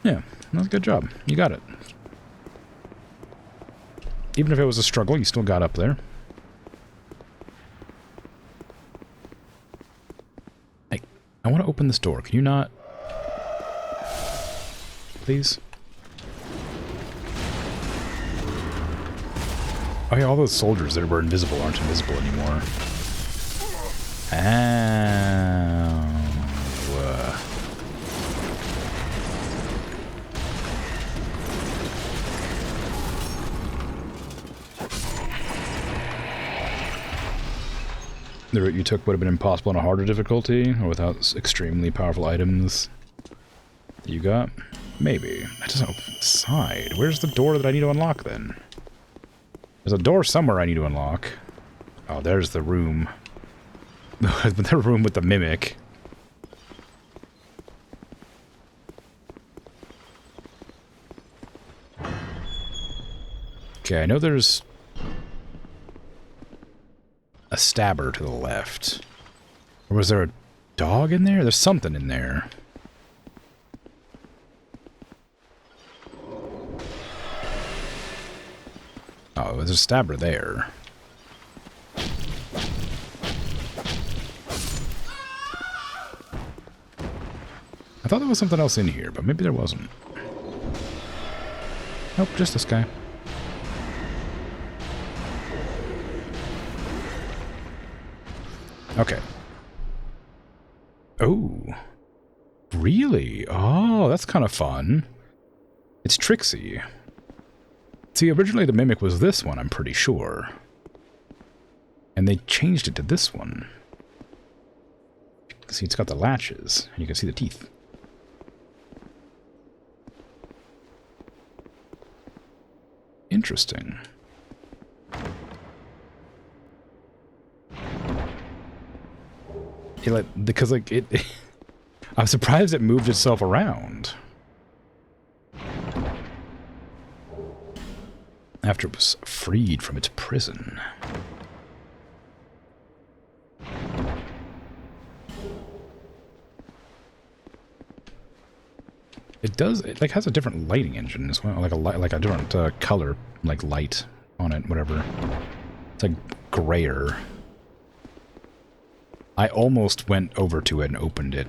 Yeah, that's a good job. You got it. Even if it was a struggle, you still got up there. Hey, I want to open this door. Can you not? Please? Oh yeah, all those soldiers that were invisible aren't invisible anymore. The route you took would have been impossible on a harder difficulty, or without extremely powerful items that you got? Maybe. That doesn't open the side. Where's the door that I need to unlock, then? There's a door somewhere I need to unlock. Oh, there's the room. The room with the mimic. Okay, I know there's a stabber to the left. Or was there a dog in there? There's something in there. Oh, there's a stabber there. I thought there was something else in here, but maybe there wasn't. Nope, just this guy. Okay. Oh. Really? Oh, that's kind of fun. It's Trixie. See, originally the Mimic was this one, I'm pretty sure. And they changed it to this one. See, it's got the latches, and you can see the teeth. Interesting. Because it I'm surprised it moved itself around after it was freed from its prison. It has a different lighting engine as well, like a different color, like light on it, whatever. It's like grayer. I almost went over to it and opened it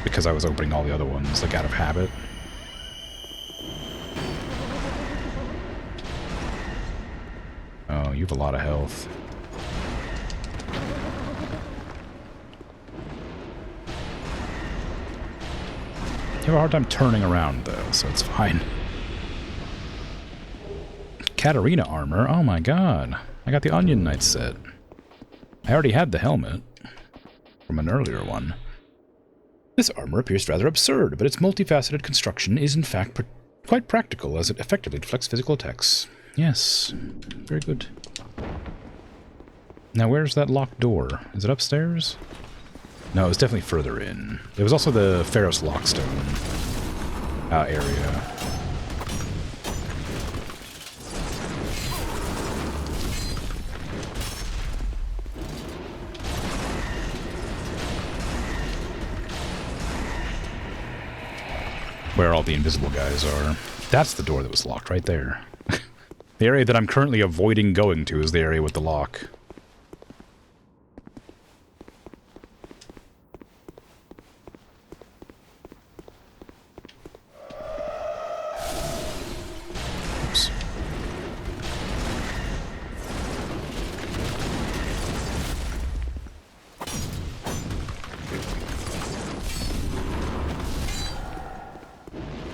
because I was opening all the other ones, like out of habit. Oh, you have a lot of health. You have a hard time turning around, though, so it's fine. Katarina armor? Oh my god. I got the Onion Knight set. I already had the helmet from an earlier one. This armor appears rather absurd, but its multifaceted construction is in fact quite practical, as it effectively deflects physical attacks. Yes, very good. Now where's that locked door? Is it upstairs? No, it was definitely further in. It was also the Pharos Lockstone area. Where all the invisible guys are. That's the door that was locked right there. The area that I'm currently avoiding going to is the area with the lock. Oops.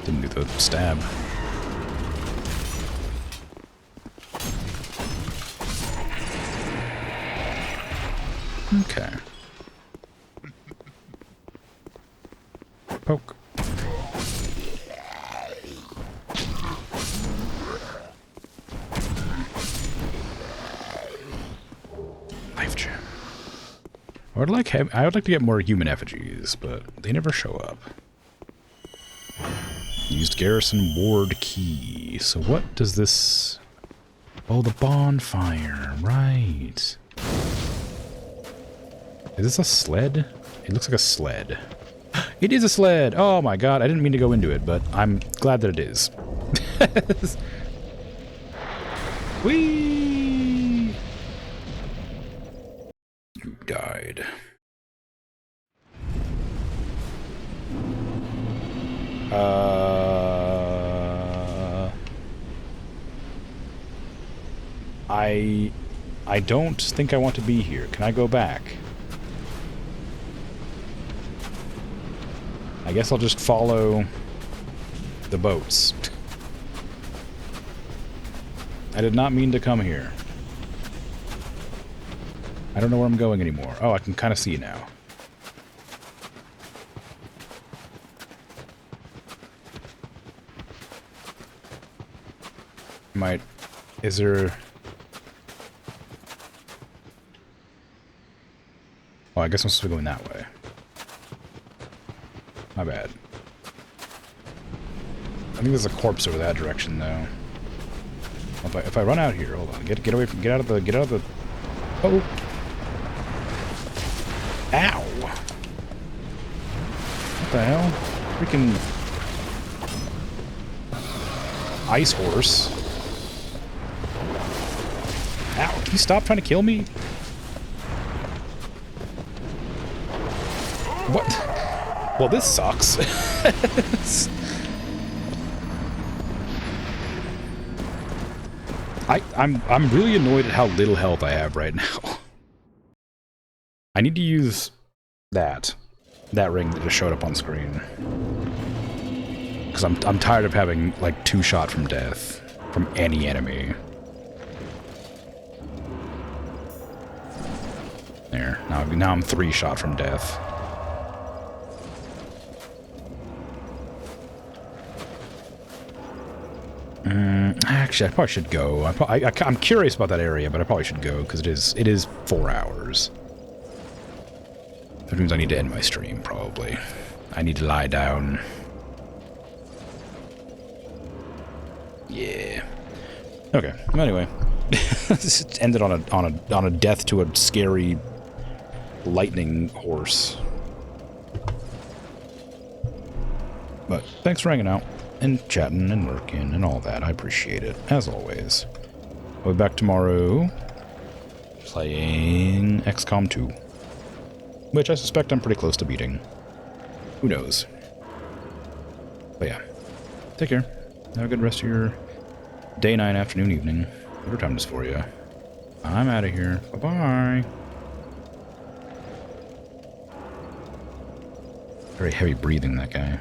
Didn't do the stab. Okay. Poke. Life gem. I would like to get more human effigies, but they never show up. Used garrison ward key. So what does this... Oh, the bonfire. Right. Is this a sled? It looks like a sled. It is a sled! Oh my god, I didn't mean to go into it, but I'm glad that it is. Whee! You died. I don't think I want to be here. Can I go back? I guess I'll just follow the boats. I did not mean to come here. I don't know where I'm going anymore. Oh, I can kind of see now. Is there... Oh, I guess I'm supposed to be going that way. My bad. I think there's a corpse over that direction, though. If I run out here, hold on. Get away from... Get out of the... Oh! Ow! What the hell? Freaking... Ice horse. Ow, can you stop trying to kill me? What? Well, this sucks. I'm really annoyed at how little health I have right now. I need to use that ring that just showed up on screen. Because I'm tired of having like 2 shot from death from any enemy. There. Now I'm 3 shot from death. Actually, I probably should go. I'm curious about that area, but I probably should go because it is 4 hours. That means I need to end my stream, probably. I need to lie down. Yeah. Okay. Well, anyway, this ended on a death to a scary lightning horse. But thanks for hanging out and chatting and lurking and all that. I appreciate it, as always. I'll be back tomorrow playing XCOM 2, which I suspect I'm pretty close to beating. Who knows? But yeah, take care. Have a good rest of your day, night, afternoon, evening. Whatever time it is for you. I'm out of here. Bye-bye. Very heavy breathing, that guy.